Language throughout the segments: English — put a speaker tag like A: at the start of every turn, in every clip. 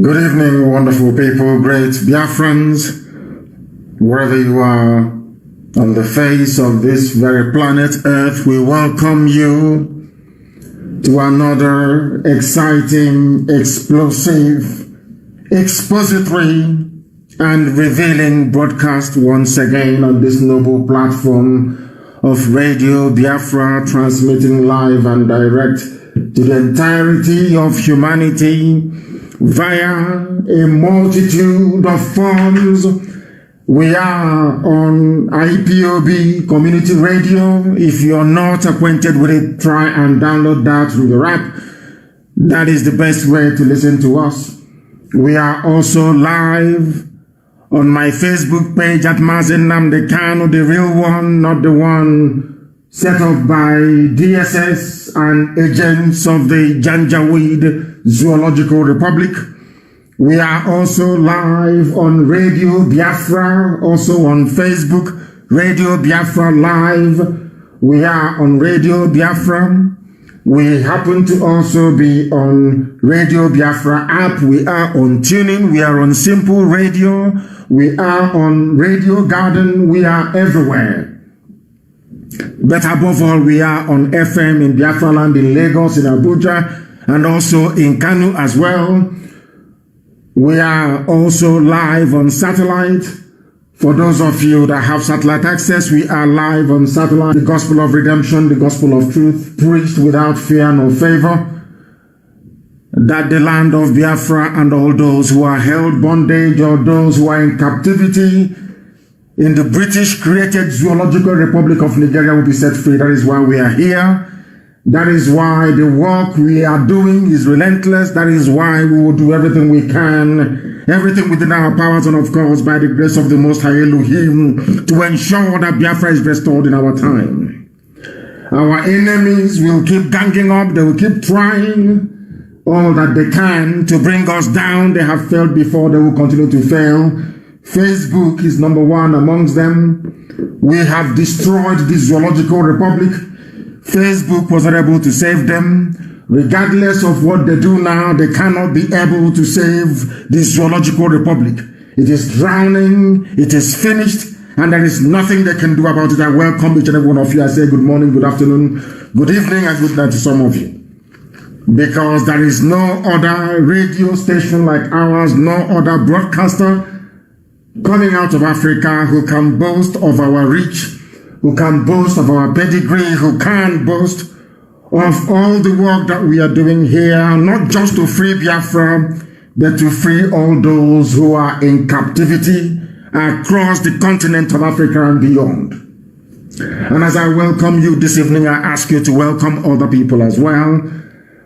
A: Good evening, wonderful people, great Biafrans, wherever you are on the face of this very planet Earth. We welcome you to another exciting, explosive, expository, and revealing broadcast once again on this noble platform of Radio Biafra, transmitting live and direct to the entirety of humanity via a multitude of forms. We are on IPOB Community Radio. If you're not acquainted with it, try and download that through the app. That is the best way to listen to us. We are also live on my Facebook page at mAzi nnamdi Kanu, the real one, not the one set up by DSS and agents of the Janjaweed Zoological Republic. We are also live on Radio Biafra, also on Facebook, Radio Biafra Live. We are on Radio Biafra. We happen to also be on Radio Biafra app. We are on Tuning. We are on Simple Radio. We are on Radio Garden. We are everywhere. But above all, we are on FM in Biafra land, in Lagos, in Abuja, and also in Kanu as well. We are also live on satellite. For those of you that have satellite access, we are live on satellite. The gospel of redemption, the gospel of truth, preached without fear nor favor, that the land of Biafra and all those who are held bondage or those who are in captivity in the British-created Zoological Republic of Nigeria will be set free. That is why we are here. That is why the work we are doing is relentless. That is why we will do everything we can, everything within our powers, and of course, by the grace of the Most High Elohim, to ensure that Biafra is restored in our time. Our enemies will keep ganging up. They will keep trying all that they can to bring us down. They have failed before. They will continue to fail. Facebook is number one amongst them. We have destroyed the Zoological Republic. Facebook was not able to save them. Regardless of what they do now, they cannot be able to save the Zoological Republic. It is drowning, it is finished, and there is nothing they can do about it. I welcome each and every one of you. I say good morning, good afternoon, good evening, and good night to some of you. Because there is no other radio station like ours, no other broadcaster coming out of Africa who can boast of our reach, who can boast of our pedigree, who can boast of all the work that we are doing here, not just to free Biafra, but to free all those who are in captivity across the continent of Africa and beyond. And as I welcome you this evening, I ask you to welcome other people as well.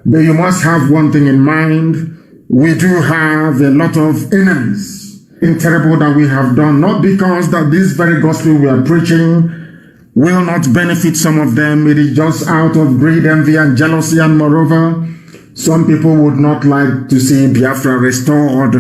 A: But you must have one thing in mind. We do have a lot of enemies in terrible that we have done, not because that this very gospel we are preaching will not benefit some of them. It is just out of greed, envy, and jealousy. And moreover, some people would not like to see Biafra restored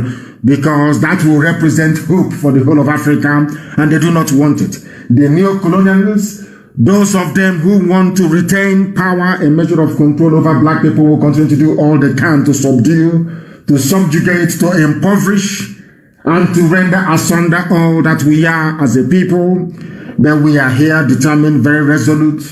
A: because that will represent hope for the whole of Africa, and they do not want it. The neo-colonialists, those of them who want to retain power, a measure of control over black people, will continue to do all they can to subdue, to subjugate, to impoverish, and to render asunder all that we are as a people. But we are here determined, very resolute.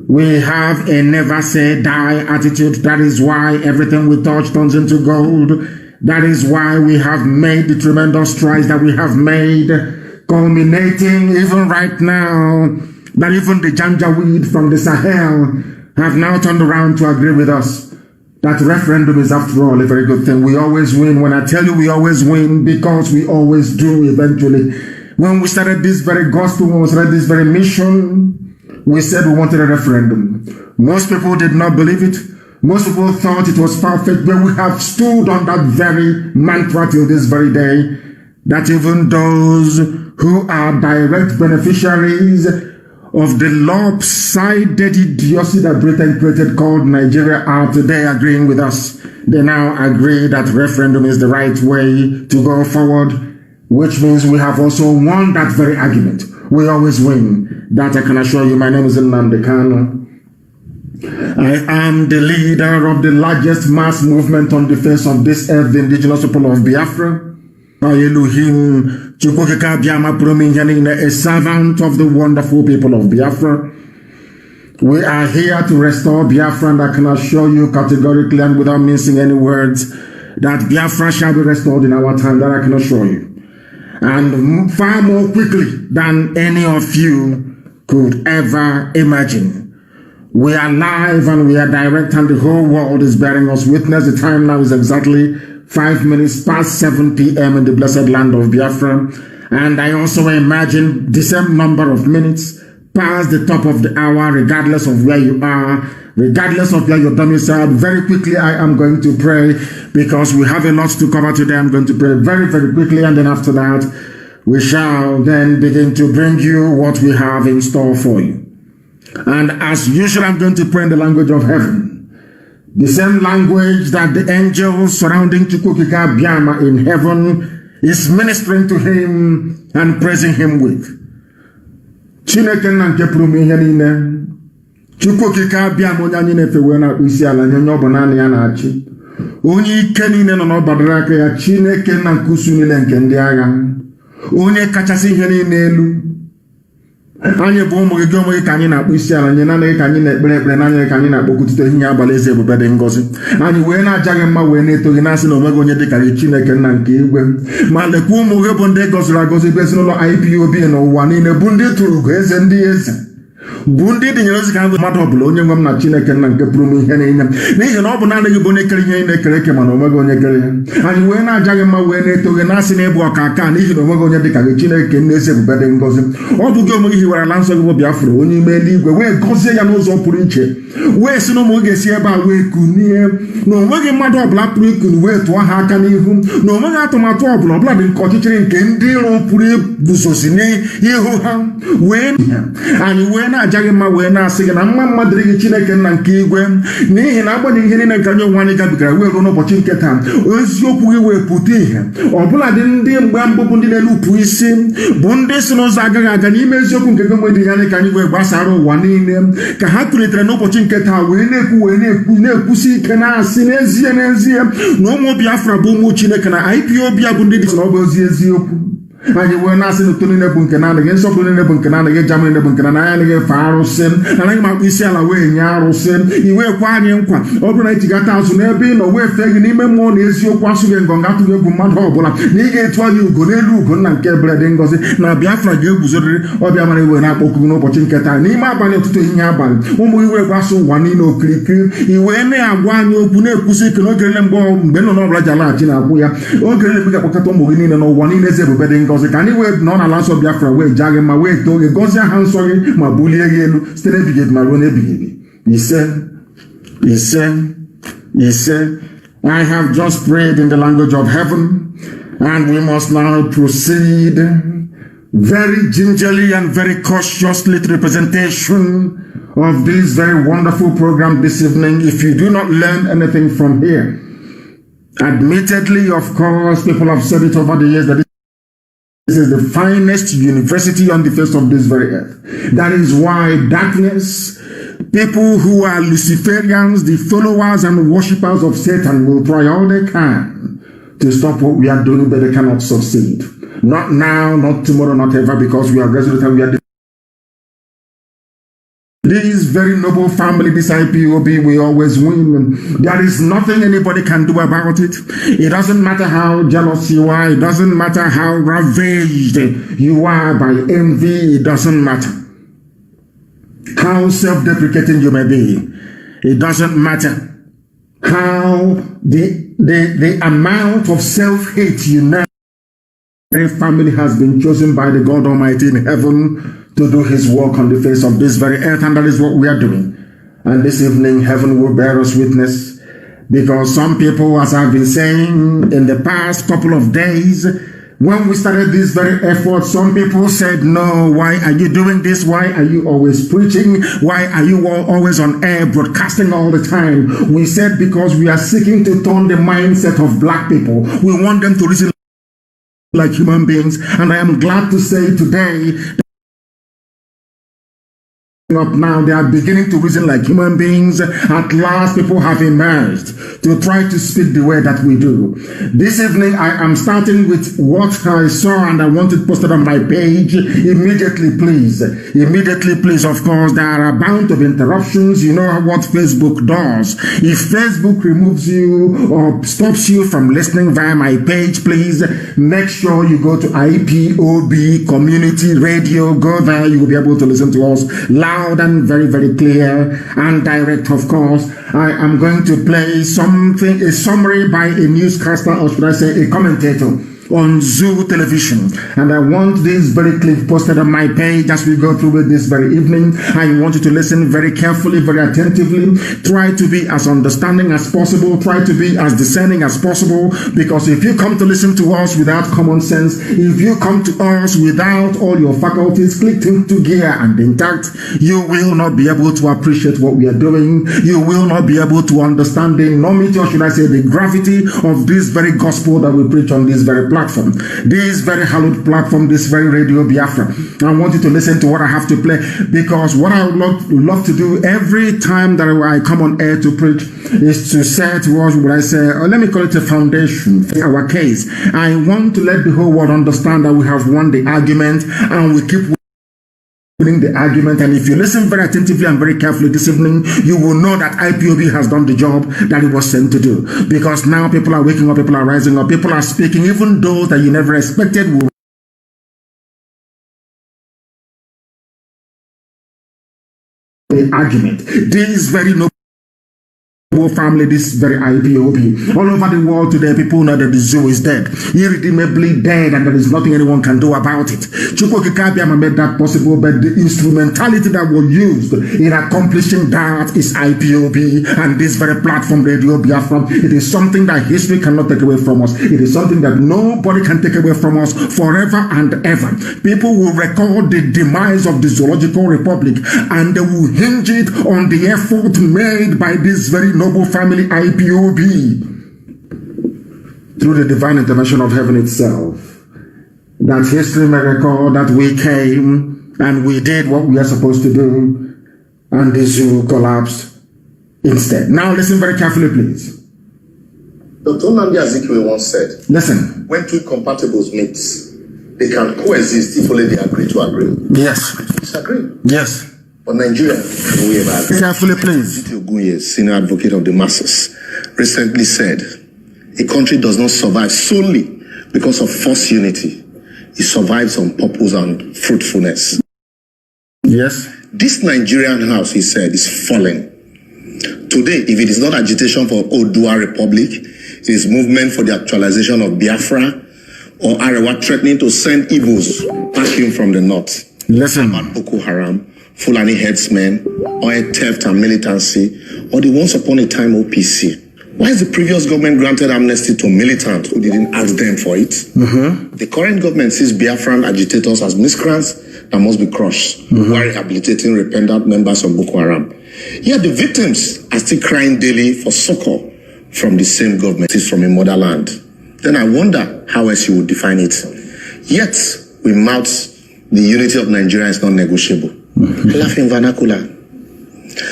A: We have a never say die attitude. That is why everything we touch turns into gold. That is why we have made the tremendous strides that we have made, culminating even right now, that even the Janjaweed from the Sahel have now turned around to agree with us. That referendum is, after all, a very good thing. We always win. When I tell you we always win, because we always do eventually. When we started this very gospel, when we started this very mission, we said we wanted a referendum. Most people did not believe it. Most people thought it was perfect, but we have stood on that very mantra till this very day, that even those who are direct beneficiaries of the lopsided idiocy that Britain created called Nigeria are today agreeing with us. They now agree that referendum is the right way to go forward, which means we have also won that very argument. We always win. That I can assure you. My name is nnamdi Kanu. I am the leader of the largest mass movement on the face of this earth, the indigenous people of Biafra. Elohim, a servant of the wonderful people of Biafra. We are here to restore Biafra, and I can assure you categorically and without mincing any words that Biafra shall be restored in our time, that I can assure you. And far more quickly than any of you could ever imagine. We are live and we are direct, and the whole world is bearing us witness. The time now is exactly 5 minutes past 7 p.m. in the blessed land of Biafra. And I also imagine the same number of minutes past the top of the hour, regardless of where you are, regardless of where you're domiciled. Very quickly, I am going to pray because we have a lot to cover today. I'm going to pray very, very quickly, and then after that, we shall then begin to bring you what we have in store for you. And as usual, I'm going to pray in the language of heaven. The same language that the angels surrounding Chukwukika Biama in heaven is ministering to him and praising him with. Chineke na nke pụrụ m ihe niile. Chukwukika Biama onye anyị na-efewe na isi ala nye onye ọ bụ naanị ya na-achị. Onye ike niile nọ n'ọbadara aka ya, Chineke na nke usu niile nke ndị agha. Onye kachasị ihe niile elu. Anyị bụ ụmụ gị onwe gị ka anyị na-akpụ isi ala nye, naanị ka anyị na-ekpere ekpere, naanị ka anyị na-akpọkụtụte ihe abalị eze ebube dị ngọzi. Anyị wee na-aja gị mma, wee na-eto gị, na-asị na onweghị onye dị ka gị, Chineke nna nke igwe. Ma lekwa ụmụ gị bụ ndị gọziri agọzi, bụ ezinụlọ IPOB n'ụwa niile, bụ ndị tụrụ ugo eze ndị eze, bụ ndị dịnyere ozi ka ha bụ mmadụ ọbụla onye nwe m na Chineke nna nke pụrụ m ihe niile, n'ihi na ọ bụ naanị gị bụ onye kere ihe ị na-ekere eke, mana onweghị onye kere ya. Anyị wee na-aja gị mma, wee na-eto gị, na-asị na ịbụ ọka aka, n'ihi na onweghị onye dị ka gị, Chineke nna eze ebube dị ngọzi. Ọ bụ gị onwe gị hiwara ala nsọ gị bụ Biafra, onye ime eluigwe, wee gọzie ya n'ụzọ pụrụ iche, wee si na ụmụ ga-esi ebe a wee kunie, na onweghị mmadụ ọbụla pụrụ ikunu wee tụọ ha aka n'ihu, na onweghị atụmatụ ọbụla dị nke ọchịchịrị nke ndị iro pụrụ iguzosi n'ihu ha. Anyị wee na-aja gị mma, wee na-asị gị na mma dịrị gị, Chineke nna nke igwe, n'ihi na agbanyeghị ihe niile nke anyị onwe anyị gabigara wee ruo n'ụbọchị nke taa, eziokwu gị wee pụta ihe. Ọbụla dị ndị mgbe mbụ bụ ndị na-enupụ isi, bụ ndị si n'ụzọ agaghị aga n'ime eziokwu nke gị nwedị ya, ka anyị wee gbasara ụwa niile, ka ha tụlitere n'ụbọchị nke taa wee na-ekwusi ike, na-asị n'ezie na ụmụ Biafra bụ ụmụ Chineke, na IPOB bụ ndị dị na ọ bụ ozi eziokwu. Anyị wee na-asị na ụtọ niile bụ nke na-adịghị, nsọpụrụ niile bụ nke na-adịghị, jama niile bụ nke na anaghị efe arụsị, anaghị m akpụ isi ala wee nye arụsị. Iwe kwa anyị nkwa, ọ bụrụ na ichigata azụ n'ebe ị nọ wee fee gị n'ime mmụọ na eziokwu, asụghị ngọngọ, atụghị egwu mmadụ ọbụla, na ị ga-etu anyị ugo n'elu ugo nna nke ebere dị ngọzi, na Biafra ga-eguzorịrị. Ọbịa mara iwe na-akpọkụ gị n'ụbọchị nke taa n'ime abalị, ụtụtụ ehihie abalị, ụmụ iwe gbasa ụwa niile okirikiri. Iwe na-agwa anyị okwu, na-ekwusi ike n'oge niile mgbe nọ n'ọbụla ji alaghachi na-akwụ ya, oge niile ga-akpọkọta ụmụ gị niile n'ụwa niile eze ebube dị ngọzi, ka anyị wee nọ n'ala nsọ Biafra wee jaa gị ma wee too gị, gọzie aha nsọ gị ma bulie gị elu site n'ebighị ebi ma ruo n'ebighị ebi. Ise. I have just prayed in the language of heaven, and we must now proceed very gingerly and very cautiously to the presentation of this very wonderful program this evening. If you do not learn anything from here, admittedly, of course, people have said it over the years that this is the finest university on the face of this very earth. That is why darkness, people who are Luciferians, the followers and worshippers of Satan, will try all they can to stop what we are doing, but they cannot succeed. Not now, not tomorrow, not ever, because we are resolute and we are this very noble family, this IPOB, we always win. There is nothing anybody can do about it. It doesn't matter how jealous you are. It doesn't matter how ravaged you are by envy. It doesn't matter how self-deprecating you may be. It doesn't matter how the amount of self-hate you know. Every family has been chosen by the God Almighty in heaven to do his work on the face of this very earth, and that is what we are doing. And this evening, heaven will bear us witness, because some people, as I've been saying in the past couple of days, when we started this very effort, some people said, no, why are you doing this? Why are you always preaching? Why are you always on air broadcasting all the time? We said, because we are seeking to turn the mindset of black people. We want them to reason like human beings. And I am glad to say today up now, they are beginning to reason like human beings. At last, people have emerged to try to speak the way that we do. This evening, I am starting with what I saw and I want it posted on my page. Immediately, please. Immediately, please. Of course, there are a bound of interruptions. You know what Facebook does. If Facebook removes you or stops you from listening via my page, please make sure you go to IPOB Community Radio. Go there, you will be able to listen to us loud and very, very clear and direct. Of course, I am going to play something, a summary by a newscaster, or should I say a commentator, on Zoo Television, and I want this very clip posted on my page as we go through with this very evening. I want you to listen very carefully, very attentively. Try to be as understanding as possible. Try to be as discerning as possible, because if you come to listen to us without common sense, if you come to us without all your faculties clicked into gear and intact, you will not be able to appreciate what we are doing. You will not be able to understand the enormity, or should I say the gravity of this very gospel that we preach on this very platform, this very hallowed platform, this very Radio Biafra. I want you to listen to what I have to play, because what I would love to do every time that I come on air to preach is to say to us, what I say, or let me call it a foundation for our case. I want to let the whole world understand that we have won the argument and we keep winning the argument. And if you listen very attentively and very carefully this evening, you will know that IPOB has done the job that it was sent to do. Because now people are waking up, people are rising up, people are speaking, even those that you never expected will the argument. This very noble family, this very IPOB. All over the world today, people know that the zoo is dead, irredeemably dead, and there is nothing anyone can do about it. Chukwokikabiama made that possible, but the instrumentality that was used in accomplishing that is IPOB and this very platform, Radio Biafran. It is something that history cannot take away from us. It is something that nobody can take away from us forever and ever. People will record the demise of the Zoological Republic, and they will hinge it on the effort made by this very noble family IPOB through the divine intervention of heaven itself. That history may record that we came and we did what we are supposed to do, and the zoo collapsed instead. Now listen very carefully, please.
B: Dr. nnamdi once said,
A: listen.
B: When two incompatibles meet, they can coexist if only they agree to agree.
A: Yes.
B: Disagree.
A: Yes.
B: But Nigeria, we have
A: carefully, please.
B: Ogunye, senior advocate of the masses, recently said, a country does not survive solely because of forced unity. It survives on purpose and fruitfulness.
A: Yes.
B: This Nigerian house, he said, is falling. Today, if it is not agitation for Odua Republic, it is movement for the actualization of Biafra, or Arewa threatening to send Igbos packing from the north.
A: Listen.
B: About Boko Haram, Fulani headsmen, oil theft and militancy, or the once upon a time OPC. Why is the previous government granted amnesty to militants who didn't ask them for it? The current government sees Biafran agitators as miscreants that must be crushed, while rehabilitating repentant members of Boko Haram. Yet the victims are still crying daily for succor from the same government. It's from a motherland. Then I wonder how else you would define it. Yet we mouth the unity of Nigeria is not negotiable. Laughing vernacular.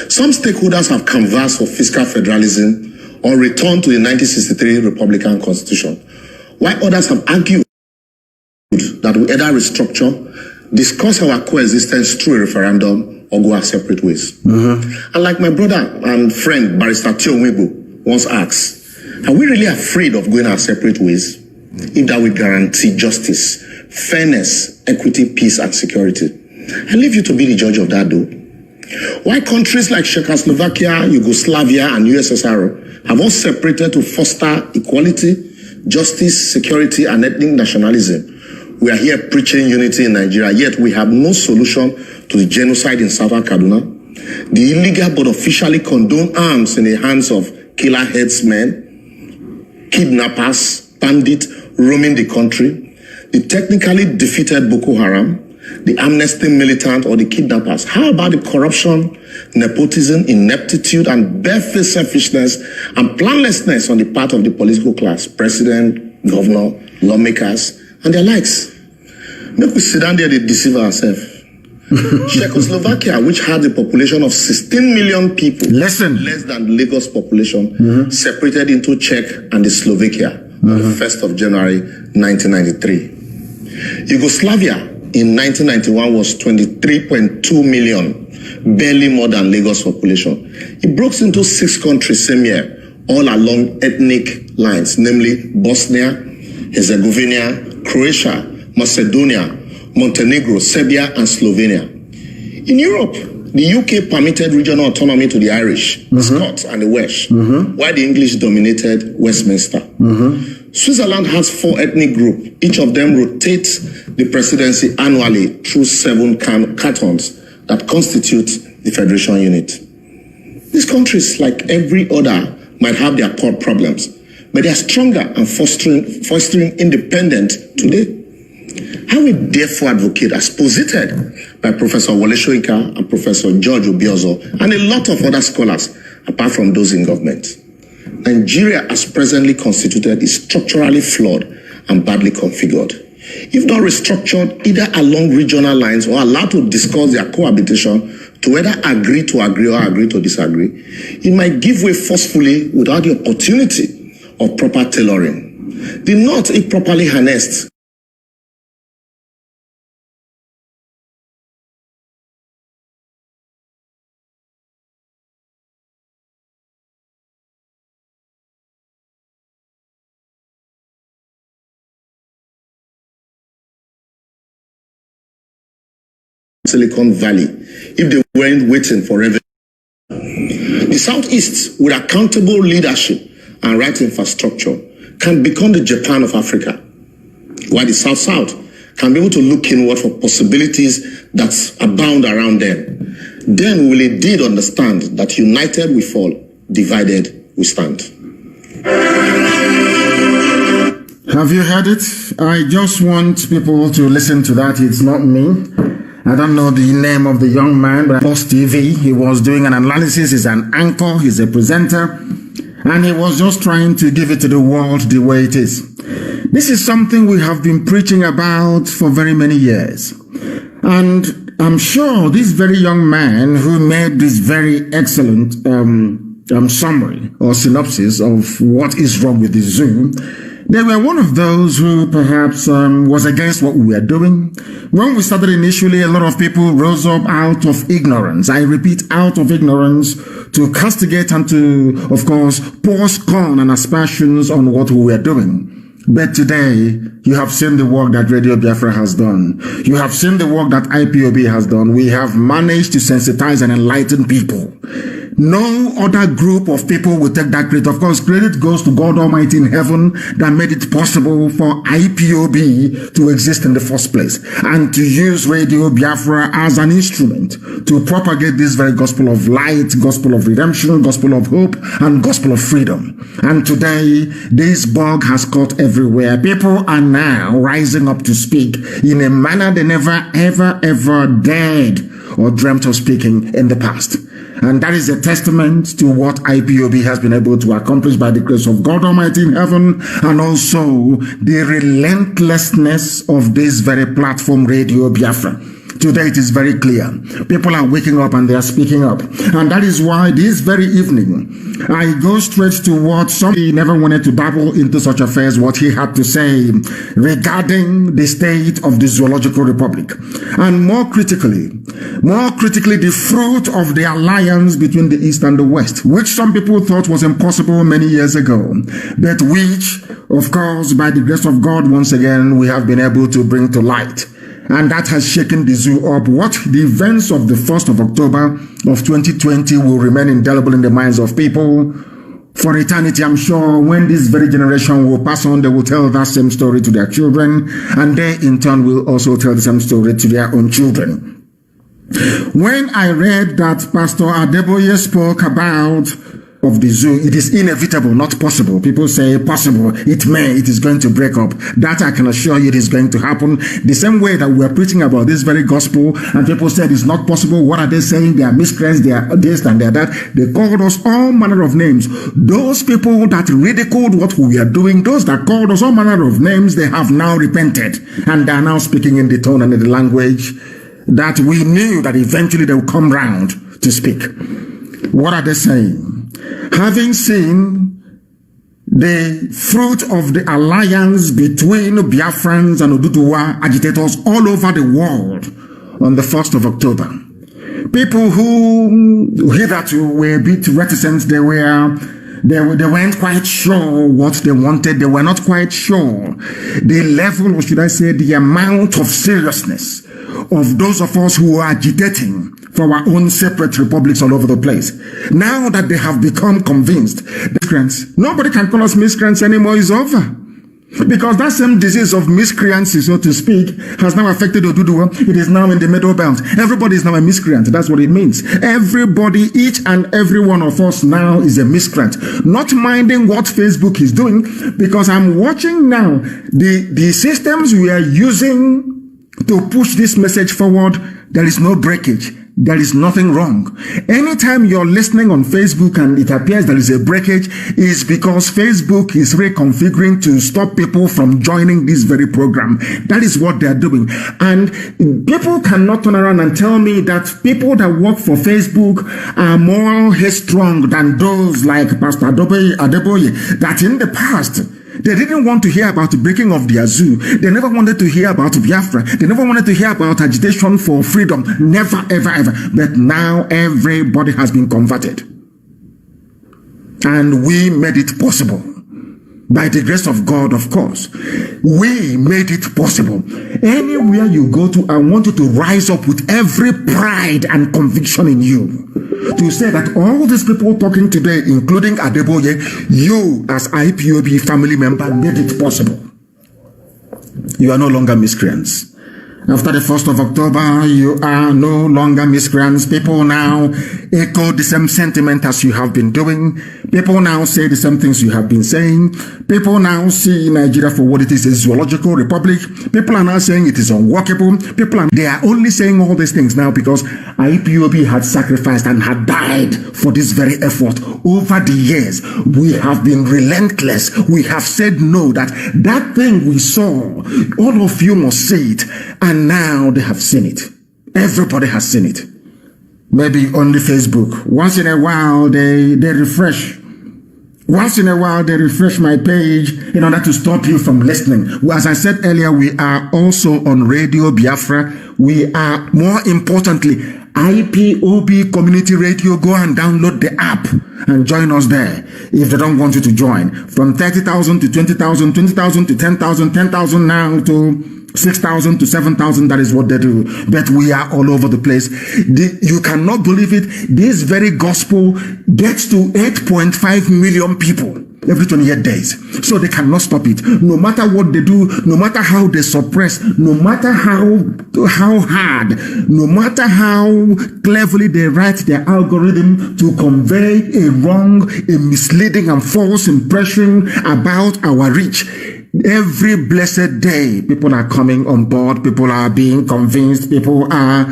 B: Some stakeholders have canvassed for fiscal federalism or return to the 1963 Republican Constitution, while others have argued that we either restructure, discuss our coexistence through a referendum, or go our separate ways. And like my brother and friend Barrister Tionwibu once asked, are we really afraid of going our separate ways if that will guarantee justice, fairness, equity, peace, and security? I leave you to be the judge of that, though. Why countries like Czechoslovakia, Yugoslavia, and USSR have all separated to foster equality, justice, security, and ethnic nationalism? We are here preaching unity in Nigeria, yet we have no solution to the genocide in southern Kaduna, the illegal but officially condoned arms in the hands of killer headsmen, kidnappers, bandits roaming the country, the technically defeated Boko Haram, the amnesty militant, or the kidnappers. How about the corruption, nepotism, ineptitude, and barefaced selfishness and planlessness on the part of the political class, president, governor, lawmakers, and their likes? Make we sit down there, they deceive ourselves. Czechoslovakia, which had a population of 16 million people, less than Lagos population, separated into Czech and the Slovakia on the 1st of January 1993. Yugoslavia in 1991 was 23.2 million, barely more than Lagos population. It broke into 6 countries same year, all along ethnic lines, namely Bosnia, Herzegovina, Croatia, Macedonia, Montenegro, Serbia, and Slovenia. In Europe, the UK permitted regional autonomy to the Irish, the Scots, and the Welsh, while the English dominated Westminster. Switzerland has 4 ethnic groups. Each of them rotates the presidency annually through 7 cantons that constitute the federation unit. These countries, like every other, might have their core problems, but they are stronger and fostering independence today. I would therefore advocate, as posited by Professor Wole Soyinka and Professor George Obiozo and a lot of other scholars, apart from those in government. Nigeria, as presently constituted, is structurally flawed and badly configured. If not restructured either along regional lines or allowed to discuss their cohabitation to whether agree to agree or agree to disagree, it might give way forcefully without the opportunity of proper tailoring. The North, if properly harnessed, Silicon Valley, if they weren't waiting for revenue. The Southeast, with accountable leadership and right infrastructure, can become the Japan of Africa, while the South-South can be able to look inward for possibilities that abound around them. Then we will indeed understand that united we fall, divided we stand.
A: Have you heard it? I just want people to listen to that. It's not me. I don't know the name of the young man, but Post TV, he was doing an analysis. He's an anchor, he's a presenter, and he was just trying to give it to the world the way it is. This is something we have been preaching about for very many years. And I'm sure this very young man who made this very excellent summary or synopsis of what is wrong with the zoo, they were one of those who perhaps was against what we were doing. When we started initially, a lot of people rose up out of ignorance. I repeat, out of ignorance, to castigate and to, of course, pour scorn and aspersions on what we were doing. But today, you have seen the work that Radio Biafra has done. You have seen the work that IPOB has done. We have managed to sensitize and enlighten people. No other group of people will take that credit. Of course, credit goes to God Almighty in heaven that made it possible for IPOB to exist in the first place and to use Radio Biafra as an instrument to propagate this very gospel of light, gospel of redemption, gospel of hope, and gospel of freedom. And today, this bug has caught everywhere. People are now rising up to speak in a manner they never, ever dared or dreamt of speaking in the past. And that is a testament to what IPOB has been able to accomplish by the grace of God Almighty in heaven, and also the relentlessness of this very platform, Radio Biafra. Today it is very clear. People are waking up and they are speaking up. And that is why this very evening, I go straight to what somebody never wanted to dabble into such affairs, what he had to say regarding the state of the Zoological Republic. And more critically, the fruit of the alliance between the East and the West, which some people thought was impossible many years ago, but which, of course, by the grace of God, once again, we have been able to bring to light. And that has shaken the zoo up. What the events of the 1st of October of 2020 will remain indelible in the minds of people for eternity. I'm sure when this very generation will pass on, they will tell that same story to their children, and they in turn will also tell the same story to their own children. When I read that Pastor Adeboye spoke about of the zoo, it is inevitable, not possible. People say possible, it is going to break up. That I can assure you it is going to happen. The same way that we are preaching about this very gospel and people said it's not possible. What are they saying? They are miscreants, they are this and they are that. They called us all manner of names. Those people that ridiculed what we are doing, those that called us all manner of names, they have now repented and they are now speaking in the tone and in the language that we knew that eventually they would come round to speak. What are they saying? Having seen the fruit of the alliance between Biafrans and Oduduwa agitators all over the world on the 1st of October, people who hitherto were a bit reticent, they weren't quite sure what they wanted. They were not quite sure the level, or should I say, the amount of seriousness of those of us who are agitating for our own separate republics all over the place. Now that they have become convinced, miscreants, nobody can call us miscreants anymore, is over. Because that same disease of miscreancy, so to speak, has now affected Oduduwa. It is now in the middle belt. Everybody is now a miscreant. That's what it means. Everybody, each and every one of us now is a miscreant. Not minding what Facebook is doing, because I'm watching now the systems we are using to push this message forward. There is no breakage. There is nothing wrong. Anytime you're listening on Facebook and it appears there is a breakage, is because Facebook is reconfiguring to stop people from joining this very program. That is what they're doing. And people cannot turn around and tell me that people that work for Facebook are more headstrong than those like Pastor Adeboye, that in the past, they didn't want to hear about the breaking of the zoo. They never wanted to hear about Biafra. They never wanted to hear about agitation for freedom. Never, ever, ever. But now everybody has been converted. And we made it possible. By the grace of God, of course. We made it possible. Anywhere you go to, I want you to rise up with every pride and conviction in you. To say that all these people talking today, including Adeboye, you as IPOB family member made it possible. You are no longer miscreants. After the 1st of October, you are no longer miscreants. People now echo the same sentiment as you have been doing. People now say the same things you have been saying. People now see Nigeria for what it is, a zoological republic. People are now saying it is unworkable. They are only saying all these things now because IPOB had sacrificed and had died for this very effort. Over the years, we have been relentless. We have said no, that thing we saw, all of you must see it. And now they have seen it. Everybody has seen it. Maybe only Facebook. Once in a while, they refresh. Once in a while, they refresh my page in order to stop you from listening. As I said earlier, we are also on Radio Biafra. We are, more importantly, IPOB Community Radio. Go and download the app and join us there if they don't want you to join. From 30,000 to 20,000, 20,000 to 10,000, 10,000 now to 6,000 to 7,000, that is what they do. But we are all over the place. You cannot believe it. This very gospel gets to 8.5 million people every 28 days. So they cannot stop it. No matter what they do, no matter how they suppress, no matter how hard, no matter how cleverly they write their algorithm to convey a wrong, a misleading and false impression about our reach. Every blessed day, people are coming on board, people are being convinced, people are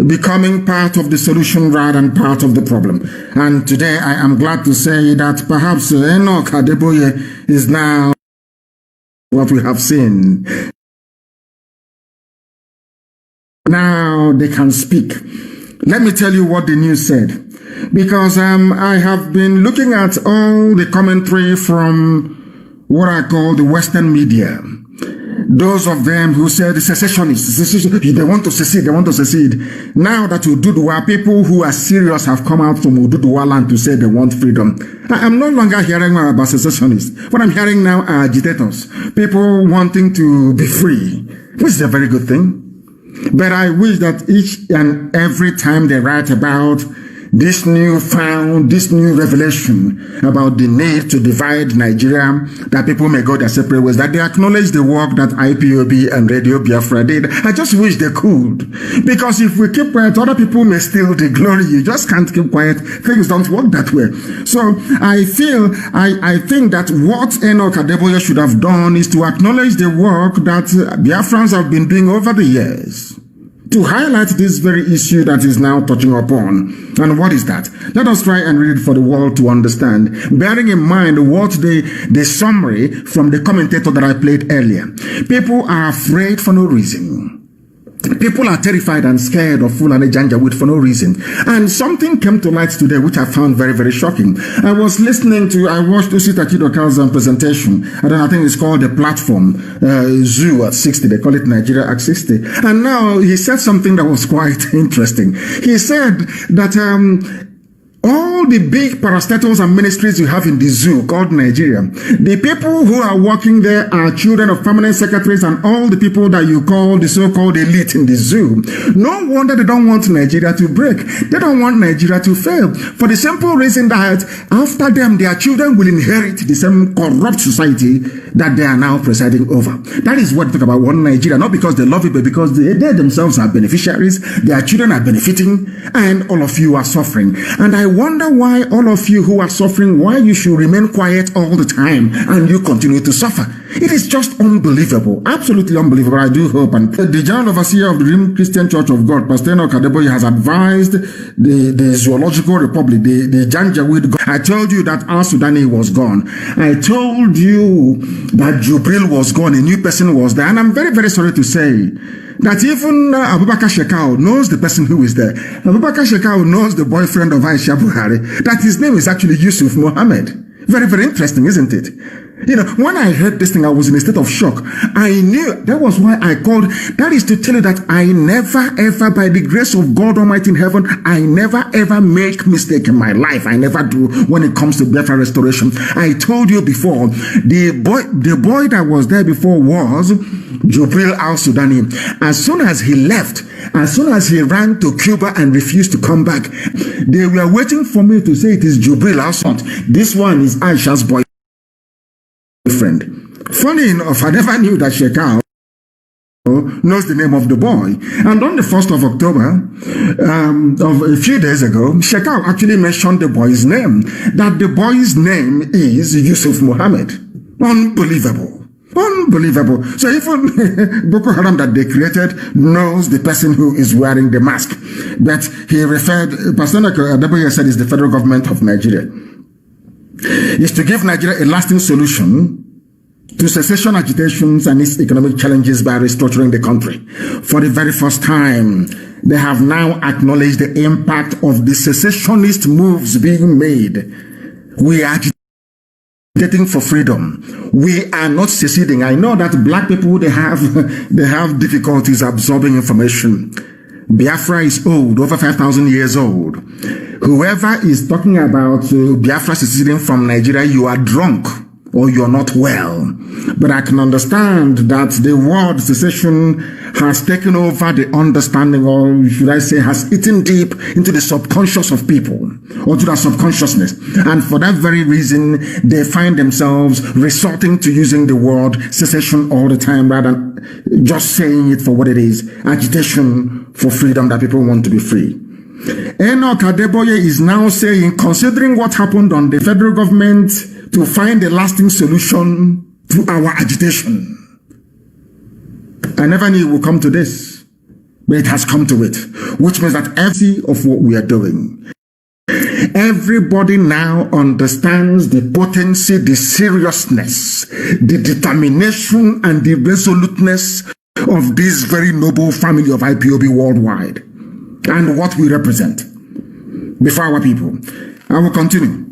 A: becoming part of the solution rather than part of the problem. And today I am glad to say that perhaps Enoch Adeboye is now what we have seen. Now they can speak. Let me tell you what the news said. Because I have been looking at all the commentary from what I call the Western media. Those of them who said the secessionists, they want to secede. Now that Oduduwa, people who are serious have come out from Oduduwa land to say they want freedom. I am no longer hearing about secessionists. What I'm hearing now are agitators. People wanting to be free, which is a very good thing. But I wish that each and every time they write about this new revelation about the need to divide Nigeria, that people may go their separate ways, that they acknowledge the work that IPOB and Radio Biafra did. I just wish they could. Because if we keep quiet, other people may steal the glory. You just can't keep quiet. Things don't work that way. So I think that what Enoch Adeboye should have done is to acknowledge the work that Biafrans have been doing over the years, to highlight this very issue that is now touching upon. And what is that? Let us try and read it for the world to understand, bearing in mind what the summary from the commentator that I played earlier. People are afraid for no reason. People are terrified and scared of Fulani Janjaweed for no reason. And something came to light today, which I found very, very shocking. I watched Usi Tachidoka's presentation. I think it's called The Platform, Zoo at 60. They call it Nigeria at 60. And now he said something that was quite interesting. He said that all the big parastatals and ministries you have in the zoo called Nigeria, the people who are working there are children of permanent secretaries and all the people that you call the so-called elite in the zoo. No wonder they don't want Nigeria to break. They don't want Nigeria to fail. For the simple reason that after them, their children will inherit the same corrupt society that they are now presiding over. That is what they talk about one Nigeria, not because they love it, but because they themselves are beneficiaries, their children are benefiting, and all of you are suffering. And I wonder why all of you who are suffering, why you should remain quiet all the time and you continue to suffer. It is just unbelievable, absolutely unbelievable. I do hope. And the General Overseer of the Redeemed Christian Church of God, Pastor Kadeboye, has advised the Zoological Republic, the Janjaweed. I told you that Al Sudani was gone. I told you that Jubril was gone. A new person was there. And I'm very, very sorry to say that even Abubakar Shekau knows the person who is there. Abubakar Shekau knows the boyfriend of Aisha Buhari, that his name is actually Yusuf Mohammed. Very, very interesting, isn't it? You know, when I heard this thing, I was in a state of shock. I knew, that was why I called. That is to tell you that I never, ever, by the grace of God Almighty in heaven, I never, ever make mistake in my life. I never do when it comes to Biafra restoration. I told you before, the boy that was there before was Jubril Al-Sudani. As soon as he left, as soon as he ran to Cuba and refused to come back, they were waiting for me to say it is Jubril Al-Sudani. This one is Aisha's boyfriend. Funny enough, I never knew that Shekau knows the name of the boy. And on the 1st of October, of a few days ago, Shekau actually mentioned the boy's name, that the boy's name is Yusuf Mohammed. Unbelievable. Unbelievable. So even Boko Haram that they created knows the person who is wearing the mask. But he referred, Pastor Adeboye said is the federal government of Nigeria. Is to give Nigeria a lasting solution to secession agitations and its economic challenges by restructuring the country. For the very first time, they have now acknowledged the impact of the secessionist moves being made. We are agitating for freedom. We are not seceding. I know that black people, they have difficulties absorbing information. Biafra is old, over 5,000 years old. Whoever is talking about Biafra seceding from Nigeria, you are drunk or you're not well. But I can understand that the word secession has taken over the understanding, or should I say has eaten deep into the subconscious of people, or to their subconsciousness. And for that very reason, they find themselves resorting to using the word secession all the time rather than just saying it for what it is, agitation for freedom, that people want to be free. Enoch Adeboye is now saying, considering what happened on the federal government to find a lasting solution to our agitation. I never knew it would come to this, but it has come to it, which means that every of what we are doing, everybody now understands the potency, the seriousness, the determination, and the resoluteness of this very noble family of IPOB worldwide, and what we represent before our people. I will continue.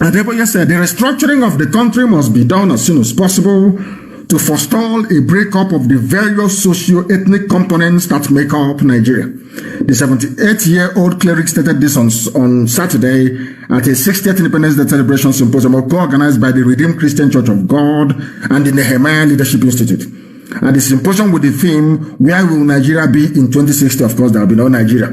A: Adeboye said the restructuring of the country must be done as soon as possible to forestall a breakup of the various socio-ethnic components that make up Nigeria. The 78-year-old cleric stated this on Saturday at a 60th Independence Day celebration symposium co-organized by the Redeemed Christian Church of God and the Nehemiah Leadership Institute. At the symposium with the theme, Where Will Nigeria Be in 2060? Of course, there will be no Nigeria.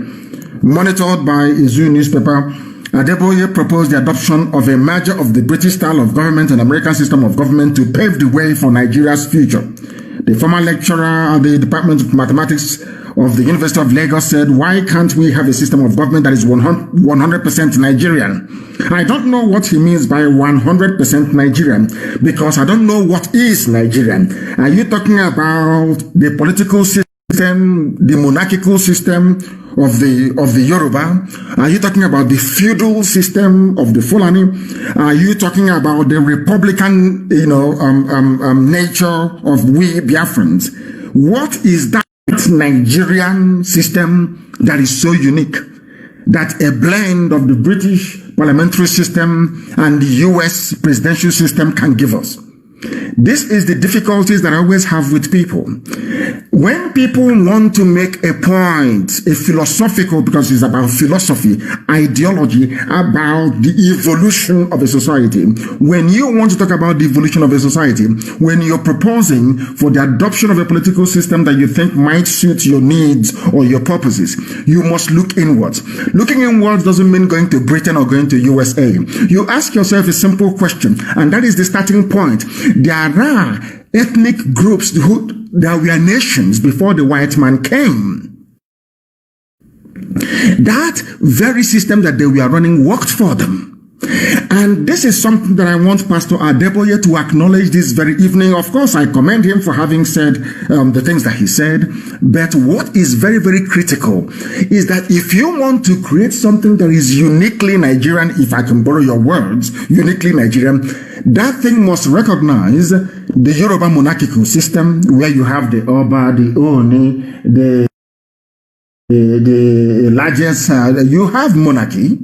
A: Monitored by a Zoo newspaper, Adeboye proposed the adoption of a merger of the British style of government and American system of government to pave the way for Nigeria's future. The former lecturer at the Department of Mathematics of the University of Lagos said, why can't we have a system of government that is 100% Nigerian? I don't know what he means by 100% Nigerian, because I don't know what is Nigerian. Are you talking about the political system, the monarchical system of the Yoruba? Are you talking about the feudal system of the Fulani? Are you talking about the republican, nature of we Biafrans? What is that Nigerian system that is so unique, that a blend of the British parliamentary system and the US presidential system can give us. This is the difficulties that I always have with people. When people want to make a point, a philosophical, because it's about philosophy, ideology, about the evolution of a society, when you want to talk about the evolution of a society, when you're proposing for the adoption of a political system that you think might suit your needs or your purposes, you must look inwards. Looking inwards doesn't mean going to Britain or going to USA. You ask yourself a simple question, and that is the starting point. There are ethnic groups there were nations before the white man came. That very system that they were running worked for them. And this is something that I want Pastor Adeboye to acknowledge this very evening. Of course, I commend him for having said the things that he said. But what is very, very critical is that if you want to create something that is uniquely Nigerian, if I can borrow your words, uniquely Nigerian, that thing must recognize the Yoruba monarchical system, where you have the Oba, the Oni, the largest, you have monarchy.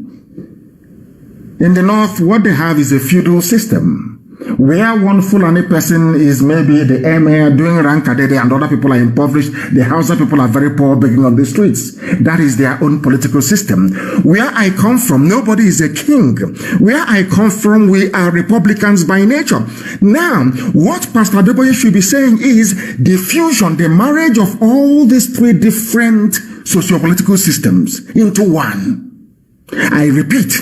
A: In the north, what they have is a feudal system, where one Fulani person is maybe the emir doing rankadede and other people are impoverished. The Hausa people are very poor, begging on the streets. That is their own political system. Where I come from, nobody is a king. Where I come from, we are Republicans by nature. Now, what Pastor Adeboye should be saying is the fusion, the marriage of all these three different socio-political systems into one. I repeat,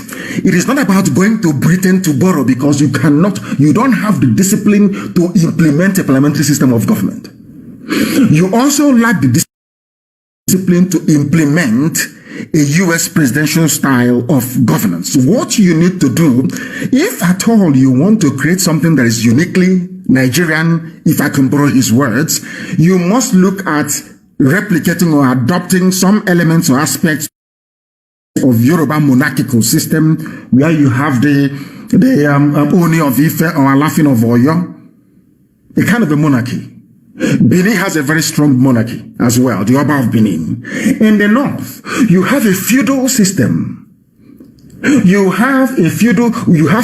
A: it is not about going to Britain to borrow, because you don't have the discipline to implement a parliamentary system of government. You also lack the discipline to implement a US presidential style of governance. What you need to do, if at all you want to create something that is uniquely Nigerian, if I can borrow his words, you must look at replicating or adopting some elements or aspects of Yoruba monarchical system, where you have the Oni of Ife or Alafin of Oyo, a kind of a monarchy. Benin has a very strong monarchy as well, the Oba of Benin. In the north, you have a feudal system. You have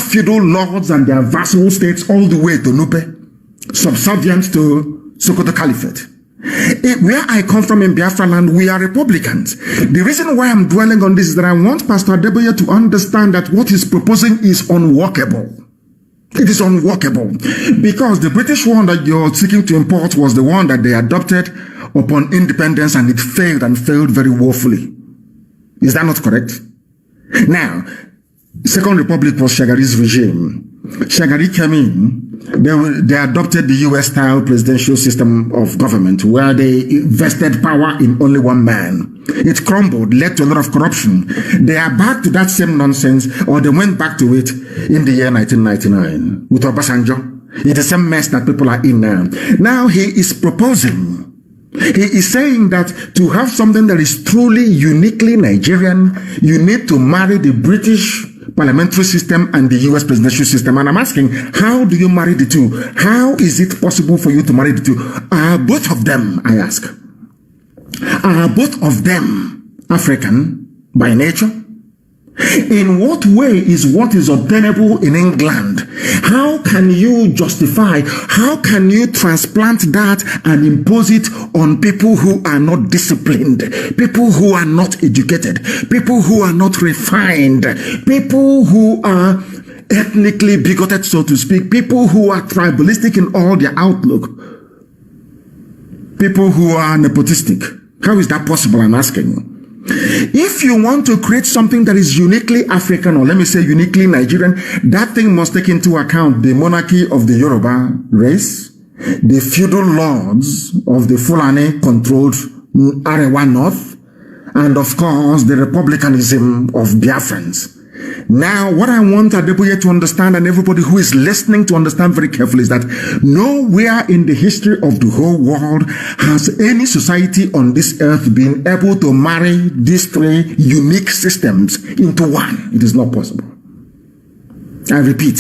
A: feudal lords and their vassal states all the way to Nupe, subservient to Sokoto Caliphate. Where I come from in Biafran land, we are Republicans. The reason why I'm dwelling on this is that I want Pastor Adeboye to understand that what he's proposing is unworkable. It is unworkable. Because the British one that you're seeking to import was the one that they adopted upon independence, and it failed, and failed very woefully. Is that not correct? Now, Second Republic was Shagari's regime. Shagari came in, they adopted the US-style presidential system of government, where they vested power in only one man. It crumbled, led to a lot of corruption. They are back to that same nonsense, or they went back to it in the year 1999 with Obasanjo. It's the same mess that people are in now. Now he is proposing, he is saying that to have something that is truly uniquely Nigerian, you need to marry the British parliamentary system and the US presidential system. And I'm asking, how do you marry the two? How is it possible for you to marry the two? Are both of them, I ask, are both of them African by nature? In what way is what is obtainable in England? How can you justify, how can you transplant that and impose it on people who are not disciplined, people who are not educated, people who are not refined, people who are ethnically bigoted, so to speak, people who are tribalistic in all their outlook, people who are nepotistic? How is that possible, I'm asking? If you want to create something that is uniquely African, or let me say uniquely Nigerian, that thing must take into account the monarchy of the Yoruba race, the feudal lords of the Fulani-controlled Arewa North, and of course the republicanism of Biafrans. Now, what I want Adeboye to understand, and everybody who is listening to understand very carefully, is that nowhere in the history of the whole world has any society on this earth been able to marry these three unique systems into one. It is not possible. I repeat,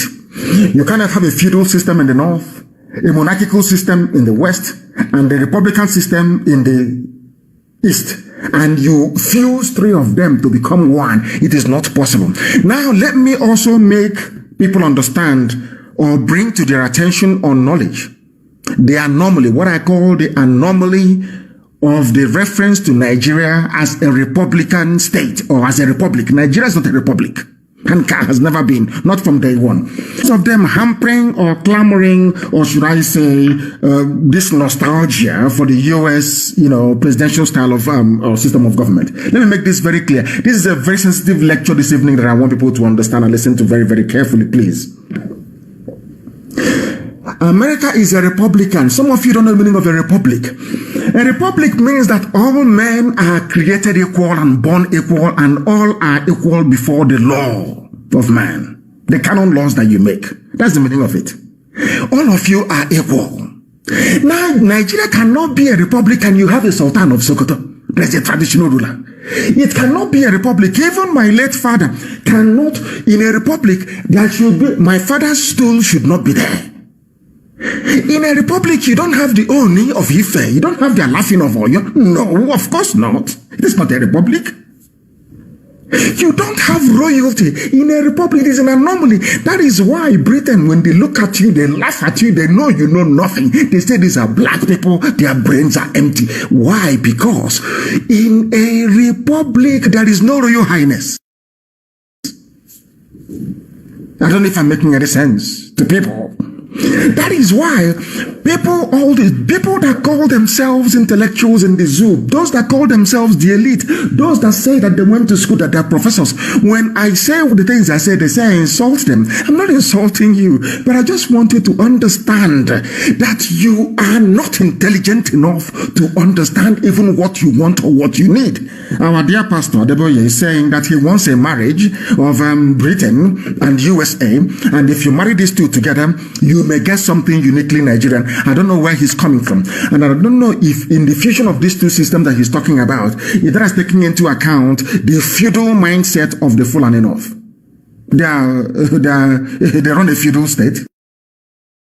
A: you cannot have a feudal system in the north, a monarchical system in the west, and the republican system in the East, and you fuse three of them to become one. It is not possible. Now, let me also make people understand or bring to their attention or knowledge the anomaly, what I call the anomaly of the reference to Nigeria as a republican state or as a republic. Nigeria is not a republic. And has never been, not from day one. Some of them hampering or clamoring, or should I say, this nostalgia for the US, presidential style of or system of government. Let me make this very clear. This is a very sensitive lecture this evening that I want people to understand and listen to very, very carefully, please. America is a republican. Some of you don't know the meaning of a republic. A republic means that all men are created equal and born equal, and all are equal before the law of man. The canon laws that you make. That's the meaning of it. All of you are equal. Now, Nigeria cannot be a republic and you have a Sultan of Sokoto. There's a traditional ruler. It cannot be a republic. Even my late father cannot, in a republic, there should be, my father's stool should not be there. In a republic, you don't have the Oni of Ife. You don't have the Alafin of Oyo. No, of course not. It is not a republic. You don't have royalty. In a republic, it is an anomaly. That is why Britain, when they look at you, they laugh at you, they know you know nothing. They say these are black people, their brains are empty. Why? Because in a republic, there is no royal highness. I don't know if I'm making any sense to people. That is why all the people that call themselves intellectuals in the zoo, those that call themselves the elite, those that say that they went to school, that they're professors, when I say the things I say, they say I insult them. I'm not insulting you, but I just want you to understand that you are not intelligent enough to understand even what you want or what you need. Our dear pastor Adeboye is saying that he wants a marriage of Britain and USA, and if you marry these two together, you may get something uniquely Nigerian. I don't know where he's coming from, and I don't know if in the fusion of these two systems that he's talking about, if that is taking into account the feudal mindset of the Fulani North. They run a feudal state.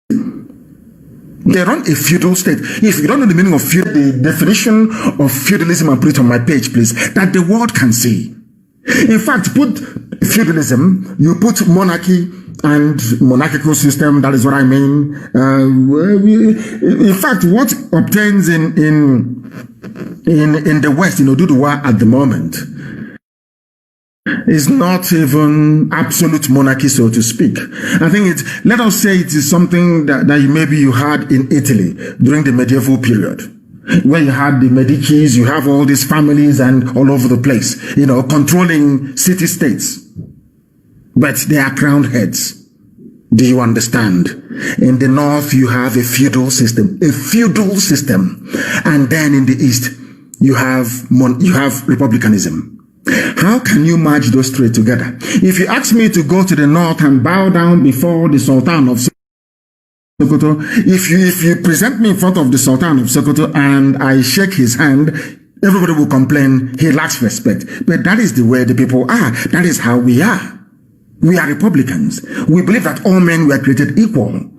A: They run a feudal state. If you don't know the meaning of feudal, the definition of feudalism, and put it on my page, please, that the world can see. In fact, put feudalism, you put monarchy and monarchical system, that is what I mean. In fact, what obtains in the West, Duduwa at the moment, is not even absolute monarchy, so to speak. I think let us say it is something that maybe you had in Italy during the medieval period, where you had the Medicis, you have all these families and all over the place, controlling city-states. But they are crowned heads. Do you understand? In the north, you have a feudal system. And then in the east, you have republicanism. How can you merge those three together? If you ask me to go to the north and bow down before the Sultan of Sokoto, if you present me in front of the Sultan of Sokoto and I shake his hand, everybody will complain he lacks respect. But that is the way the people are. That is how we are. We are Republicans. We believe that all men were created equal.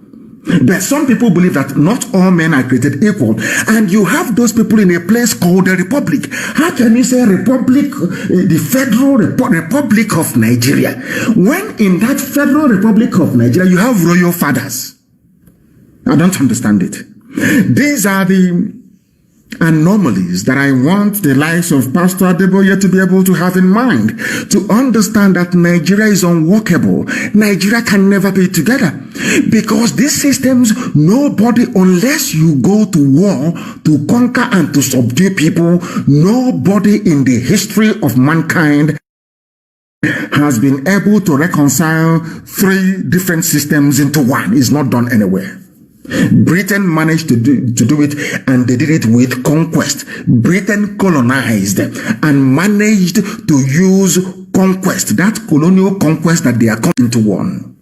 A: But some people believe that not all men are created equal. And you have those people in a place called the Republic. How can you say Republic, the Federal Republic of Nigeria, when in that Federal Republic of Nigeria you have royal fathers? I don't understand it. These are the anomalies that I want the likes of Pastor Adeboye to be able to have in mind, to understand that Nigeria is unworkable. Nigeria can never be together, because these systems, nobody, unless you go to war to conquer and to subdue people, nobody in the history of mankind has been able to reconcile three different systems into one. It's not done anywhere. Britain managed to do it, and they did it with conquest. Britain colonized and managed to use conquest, that colonial conquest that they are coming to one.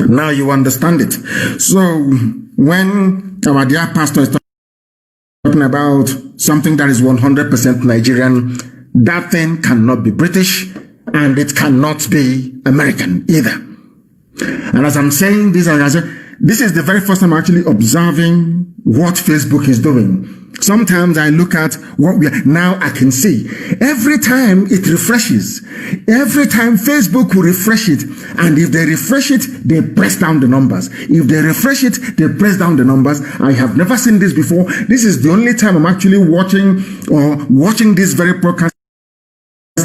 A: Now you understand it. So when our dear pastor is talking about something that is 100% Nigerian, that thing cannot be British, and it cannot be American either. And as I'm saying this, this is the very first time I'm actually observing what Facebook is doing. Sometimes I look at what we are, now I can see. Every time it refreshes, every time Facebook will refresh it, and if they refresh it, they press down the numbers. If they refresh it, they press down the numbers. I have never seen this before. This is the only time I'm actually watching this very broadcast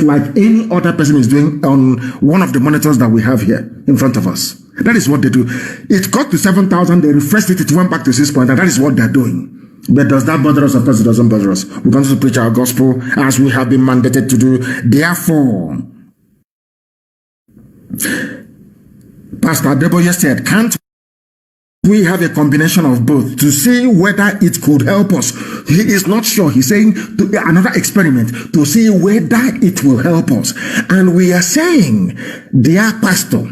A: like any other person is doing on one of the monitors that we have here in front of us. That is what they do. It got to 7,000, they refreshed it, it went back to 6 point, and that is what they're doing. But does that bother us? Of course it doesn't bother us. We want to preach our gospel as we have been mandated to do. Therefore, Pastor Deboye said, can't we have a combination of both to see whether it could help us? He is not sure. He's saying another experiment to see whether it will help us. And we are saying, dear pastor,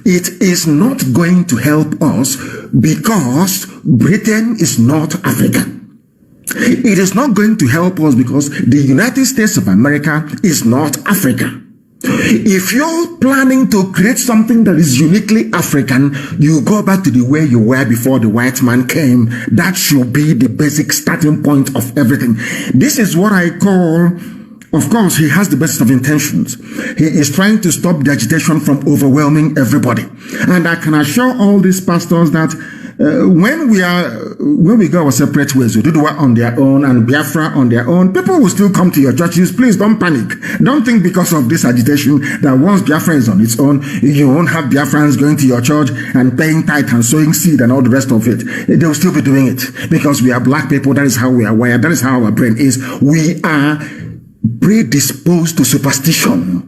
A: it is not going to help us because Britain is not Africa. It is not going to help us because the United States of America is not Africa. If you're planning to create something that is uniquely African, you go back to the way you were before the white man came. That should be the basic starting point of everything. This is what I call, of course, he has the best of intentions. He is trying to stop the agitation from overwhelming everybody. And I can assure all these pastors that when we go our separate ways, we do the work on their own and Biafra on their own, people will still come to your churches. Please don't panic. Don't think because of this agitation that once Biafra is on its own, you won't have Biafrans going to your church and paying tithe and sowing seed and all the rest of it. They will still be doing it because we are black people. That is how we are wired. That is how our brain is. We are predisposed to superstition.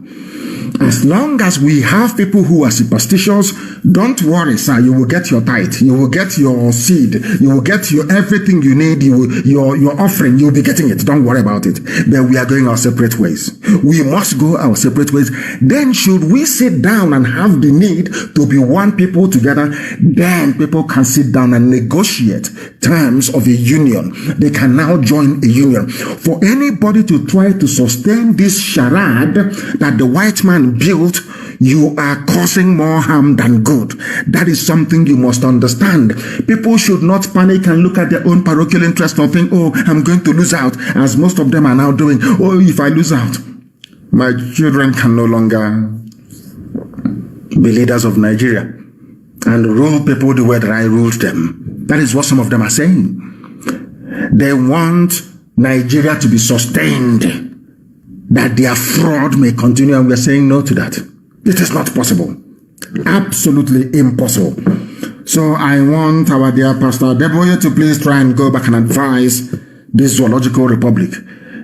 A: As long as we have people who are superstitious, don't worry, sir. You will get your tithe. You will get your seed. You will get your everything you need. Your offering. You'll be getting it. Don't worry about it. Then we are going our separate ways. We must go our separate ways. Then should we sit down and have the need to be one people together, then people can sit down and negotiate terms of a union. They can now join a union. For anybody to try to sustain this charade that the white man built, you are causing more harm than good. That is something you must understand. People should not panic and look at their own parochial interest or think, oh, I'm going to lose out, as most of them are now doing. Oh, if I lose out, my children can no longer be leaders of Nigeria and rule people the way that I ruled them. That is what some of them are saying. They want Nigeria to be sustained, that their fraud may continue, and we are saying no to that. It is not possible. Absolutely impossible. So I want our dear Pastor Deboye to please try and go back and advise this zoological republic,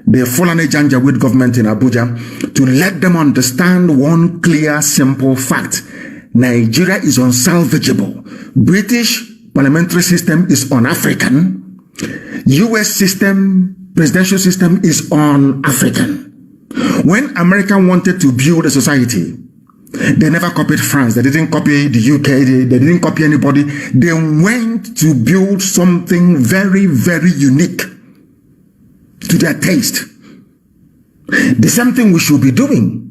A: the Fulani Janjaweed government in Abuja, to let them understand one clear, simple fact. Nigeria is unsalvageable. British parliamentary system is un-African. US system, presidential system is un-African. When America wanted to build a society, they never copied France. They didn't copy the UK. They didn't copy anybody. They went to build something very, very unique to their taste. The same thing we should be doing.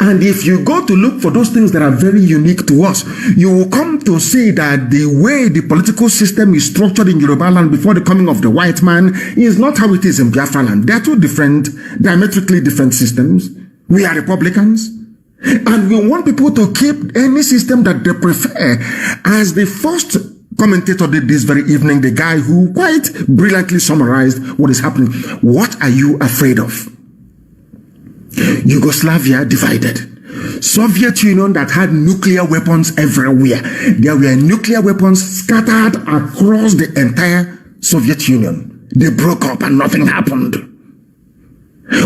A: And if you go to look for those things that are very unique to us, you will come to see that the way the political system is structured in Yoruba land before the coming of the white man is not how it is in Biafran land. They are two different, diametrically different systems. We are Republicans. And we want people to keep any system that they prefer. As the first commentator did this very evening, the guy who quite brilliantly summarized what is happening. What are you afraid of? Yugoslavia divided. Soviet Union that had nuclear weapons everywhere. There were nuclear weapons scattered across the entire Soviet Union. They broke up and nothing happened.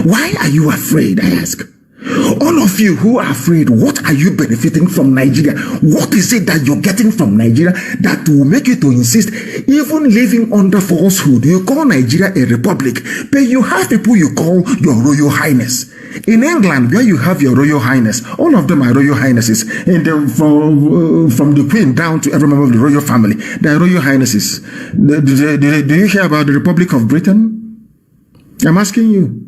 A: Why are you afraid, I ask? All of you who are afraid, what are you benefiting from Nigeria? What is it that you're getting from Nigeria that will make you to insist, even living under falsehood? You call Nigeria a republic, but you have people you call your Royal Highness. In England, where you have your Royal Highness, all of them are Royal Highnesses. And from the Queen down to every member of the Royal family, they are Royal Highnesses. Do you hear about the Republic of Britain? I'm asking you.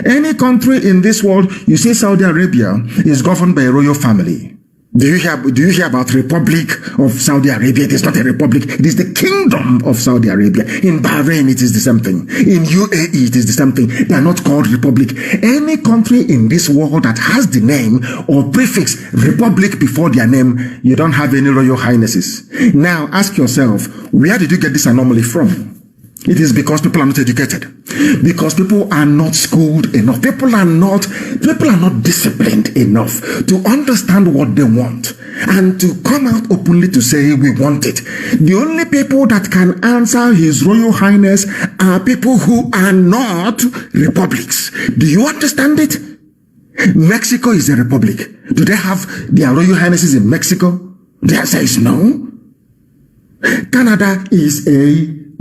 A: Any country in this world, you see Saudi Arabia is governed by a royal family. Do you hear about Republic of Saudi Arabia? It is not a republic. It is the Kingdom of Saudi Arabia. In Bahrain, it is the same thing. In UAE, it is the same thing. They are not called republic. Any country in this world that has the name or prefix republic before their name, you don't have any royal highnesses. Now, ask yourself, where did you get this anomaly from? It is because people are not educated. Because people are not schooled enough. People are not disciplined enough to understand what they want and to come out openly to say we want it. The only people that can answer His Royal Highness are people who are not republics. Do you understand it? Mexico is a republic. Do they have their Royal Highnesses in Mexico? The answer is no. Canada is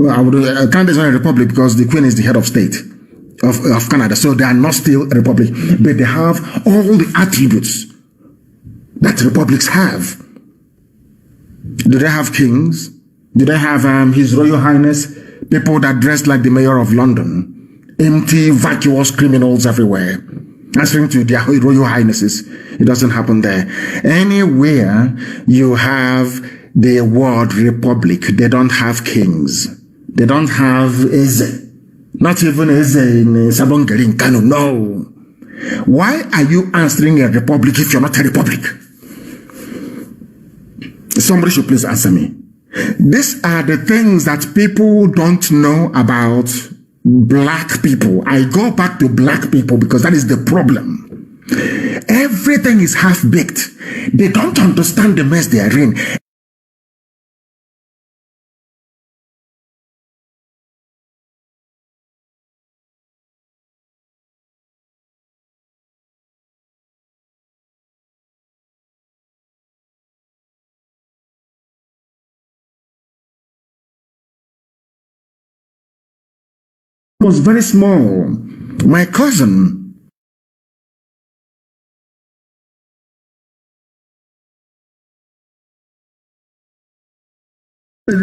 A: Canada is not a republic because the Queen is the head of state of Canada, so they are not still a republic, but they have all the attributes that republics have. Do they have kings? Do they have His Royal Highness? People that dress like the mayor of London, empty, vacuous criminals everywhere, answering to their Royal Highnesses. It doesn't happen there. Anywhere you have the word republic, they don't have kings. They don't have Eze. Not even Eze in Sabongeri in Kanu. No. Why are you answering a republic if you're not a republic? Somebody should please answer me. These are the things that people don't know about black people. I go back to black people because that is the problem. Everything is half-baked. They don't understand the mess they are in. Was very small. My cousin all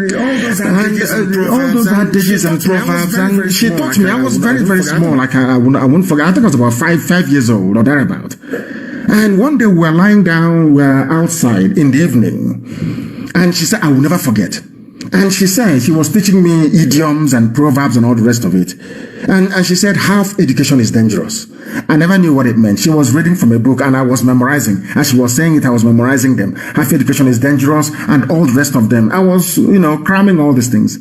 A: those adages and proverbs, and she taught me. I was very, very small. Like I won't forget. I think I was about five years old or thereabout. And one day we were lying down, we were outside in the evening, and she said, "I will never forget." And she said, she was teaching me idioms and proverbs and all the rest of it. And she said, half education is dangerous. I never knew what it meant. She was reading from a book and I was memorizing. As she was saying it, I was memorizing them. Half education is dangerous and all the rest of them. I was, cramming all these things.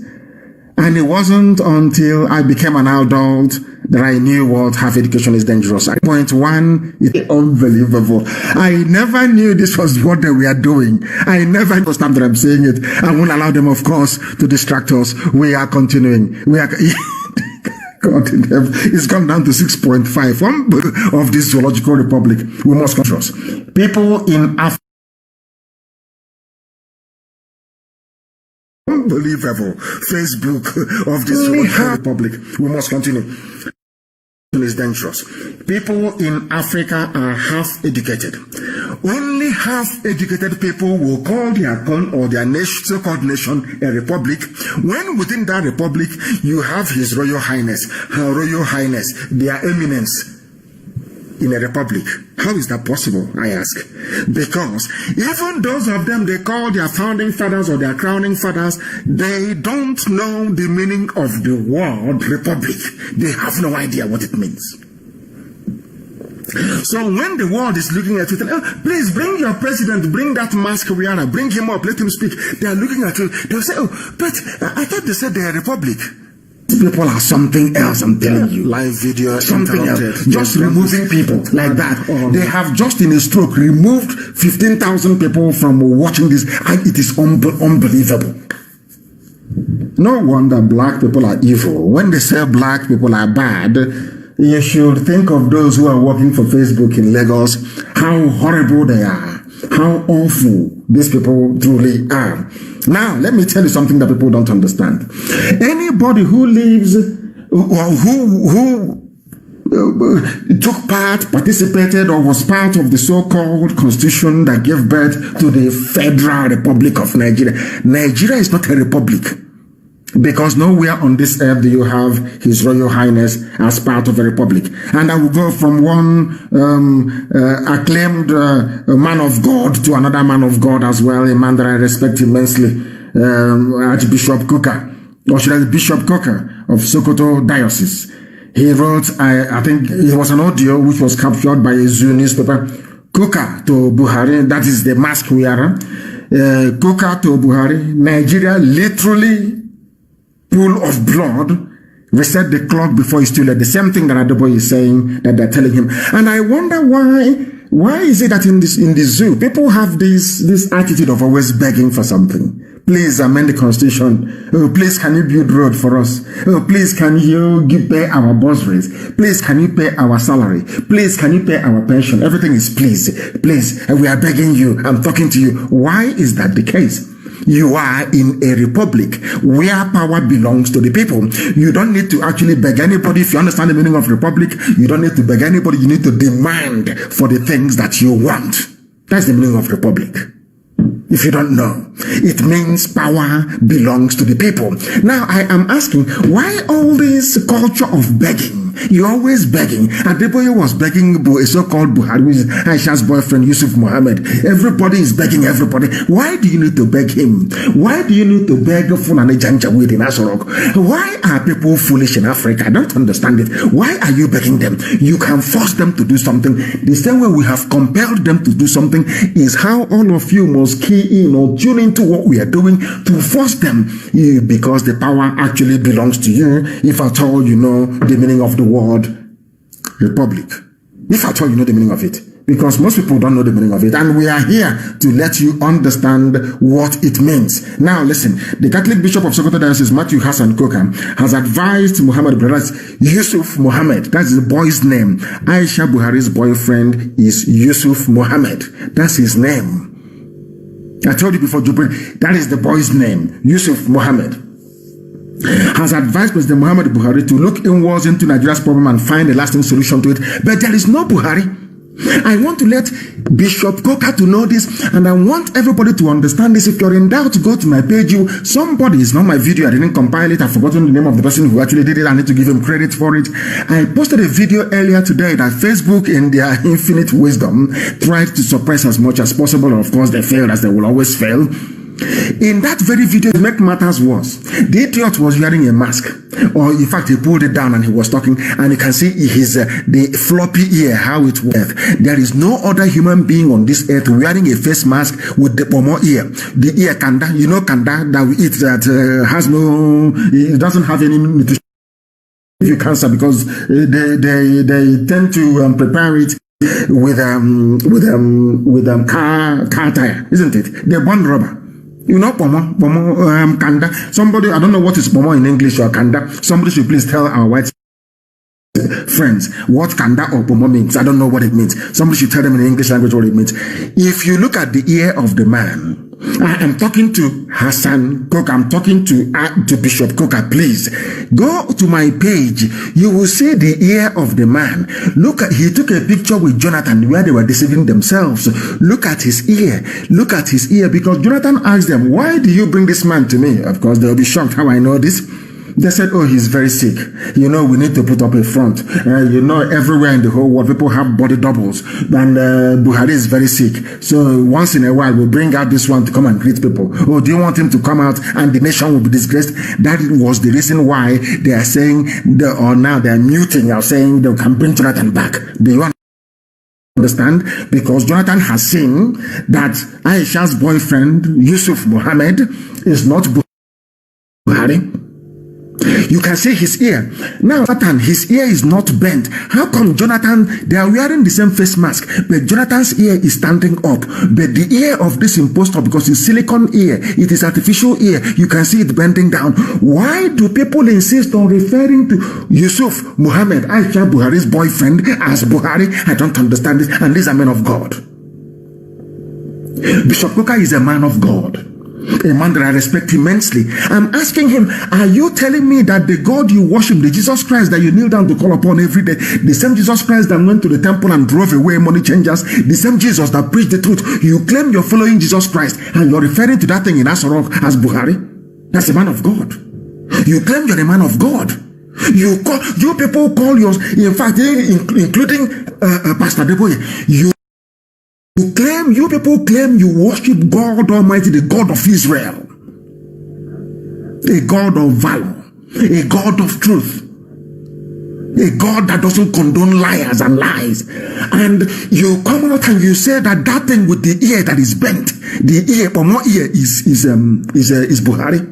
A: And it wasn't until I became an adult that I knew what half education is dangerous. Point one is unbelievable. I never knew this was what they were doing. I never understand that I'm saying it. I won't allow them, of course, to distract us. We are continuing. We are. God in heaven. It's gone down to 6.5 of this zoological republic. We must trust. People in Africa. Unbelievable. Facebook of this republic. We must continue. Is dangerous. People in Africa are half educated. Only half educated people will call their or their nation, so-called nation, a republic, when within that republic you have His Royal Highness, Her Royal Highness, their eminence in a republic. How is that possible, I ask? Because even those of them they call their founding fathers or their crowning fathers, they don't know the meaning of the word republic. They have no idea what it means. So when the world is looking at you, please bring your president, bring that mask wearer, bring him up, let him speak. They are looking at you, they'll say, but I thought they said they're a republic. People are something else, I'm telling you. Live video, something else. Just removing people like that. They have just in a stroke removed 15,000 people from watching this, and it is unbelievable. No wonder black people are evil. When they say black people are bad, you should think of those who are working for Facebook in Lagos, how horrible they are, how awful these people truly are. Now, let me tell you something that people don't understand. Anybody who lives, or who took part, participated, or was part of the so-called constitution that gave birth to the Federal Republic of Nigeria. Nigeria is not a republic. Because nowhere on this earth do you have His Royal Highness as part of a republic. And I will go from one acclaimed man of God to another man of God as well, a man that I respect immensely, Archbishop Coker, or should I say Bishop Coker of Sokoto Diocese. He wrote, I think it was an audio which was captured by a Zoo newspaper, Coker to Buhari, that is the mask wearer. Coker to Buhari, Nigeria literally pool of blood, reset the clock before it's too late. The same thing that Adeboye is saying that they're telling him. And I wonder why is it that in the zoo, people have this attitude of always begging for something? Please amend the constitution. Oh, please can you build road for us? Oh, please can you pay our bursaries? Please can you pay our salary? Please can you pay our pension? Everything is please. And we are begging you. I'm talking to you. Why is that the case? You are in a republic where power belongs to the people. You don't need to actually beg anybody. If you understand the meaning of republic, you don't need to beg anybody. You need to demand for the things that you want. That's the meaning of republic. If you don't know, it means power belongs to the people. Now, I am asking, why all this culture of begging? You're always begging. Adeboye was begging a so-called Buhari, which is Aisha's boyfriend, Yusuf Mohammed. Everybody is begging everybody. Why do you need to beg him? Why do you need to beg Fulani Janjaweed in Asorok? Why are people foolish in Africa? I don't understand it. Why are you begging them? You can force them to do something. The same way we have compelled them to do something is how all of you must key in or tune into what we are doing to force them, because the power actually belongs to you, if at all you know the meaning of the word republic. If at all you know the meaning of it. Because most people don't know the meaning of it. And we are here to let you understand what it means. Now listen, the Catholic Bishop of Sokoto Diocese, Matthew Hassan Koka, has advised Muhammad brothers, Yusuf Mohammed, that's the boy's name. Aisha Buhari's boyfriend is Yusuf Mohammed. That's his name. I told you before, Jubril, that is the boy's name, Yusuf Mohammed. Has advised President Muhammad Buhari to look inwards into Nigeria's problem and find a lasting solution to it. But there is no Buhari. I want to let Bishop Coker to know this, and I want everybody to understand this. If you're in doubt, go to my page. Somebody, it's not my video, I didn't compile it, I've forgotten the name of the person who actually did it. I need to give him credit for it. I posted a video earlier today that Facebook, in their infinite wisdom, tried to suppress as much as possible. And of course, they failed, as they will always fail. In that very video, to make matters worse, the idiot was wearing a mask, or in fact he pulled it down and he was talking, and you can see his the floppy ear, how it works. There is no other human being on this earth wearing a face mask with the pomo ear, the ear kanda, you know, kanda that we eat, that has no, it doesn't have any nutrition, you cancer, because they tend to prepare it with car tire, isn't it? They burn rubber. You know, kanda. Somebody, I don't know what is pomo in English or kanda. Somebody should please tell our white friends what kanda or pomo means. I don't know what it means. Somebody should tell them in the English language what it means. If you look at the ear of the man, I am talking to Hassan Coker. I'm talking to Bishop Coker. Please go to my page. You will see the ear of the man. Look at, he took a picture with Jonathan where they were deceiving themselves. Look at his ear. Look at his ear, because Jonathan asked them, why do you bring this man to me? Of course, they'll be shocked how I know this. They said, oh, he's very sick. You know, we need to put up a front. You know, everywhere in the whole world, people have body doubles. And Buhari is very sick. So once in a while, we'll bring out this one to come and greet people. Oh, do you want him to come out and the nation will be disgraced? That was the reason why they are saying, or now they are muting, are saying they can bring Jonathan back. Do you understand? Because Jonathan has seen that Aisha's boyfriend, Yusuf Mohammed, is not Buhari. You can see his ear. Now, Jonathan, his ear is not bent. How come Jonathan, they are wearing the same face mask, but Jonathan's ear is standing up, but the ear of this impostor, because it's silicone ear, it is artificial ear, you can see it bending down. Why do people insist on referring to Yusuf Mohammed, Aisha Buhari's boyfriend, as Buhari? I don't understand this, and this is a man of God. Bishop Coker is a man of God, a man that I respect immensely. I'm asking him, are you telling me that the God you worship, the Jesus Christ that you kneel down to call upon every day, the same Jesus Christ that went to the temple and drove away money changers, the same Jesus that preached the truth, you claim you're following Jesus Christ and you're referring to that thing in Asorok as Buhari? That's a man of God. You claim you're a man of God. You people call yours, in fact, including Pastor Deboye, you people claim you worship God Almighty, the God of Israel, a God of valor, a God of truth, a God that doesn't condone liars and lies. And you come out and you say that thing with the ear that is bent, the ear or more ear is Buhari.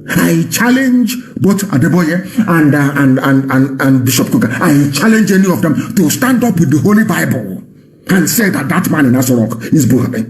A: I challenge both Adeboye and Bishop Kuka. I challenge any of them to stand up with the Holy Bible and say that man in Asorok is Buhari.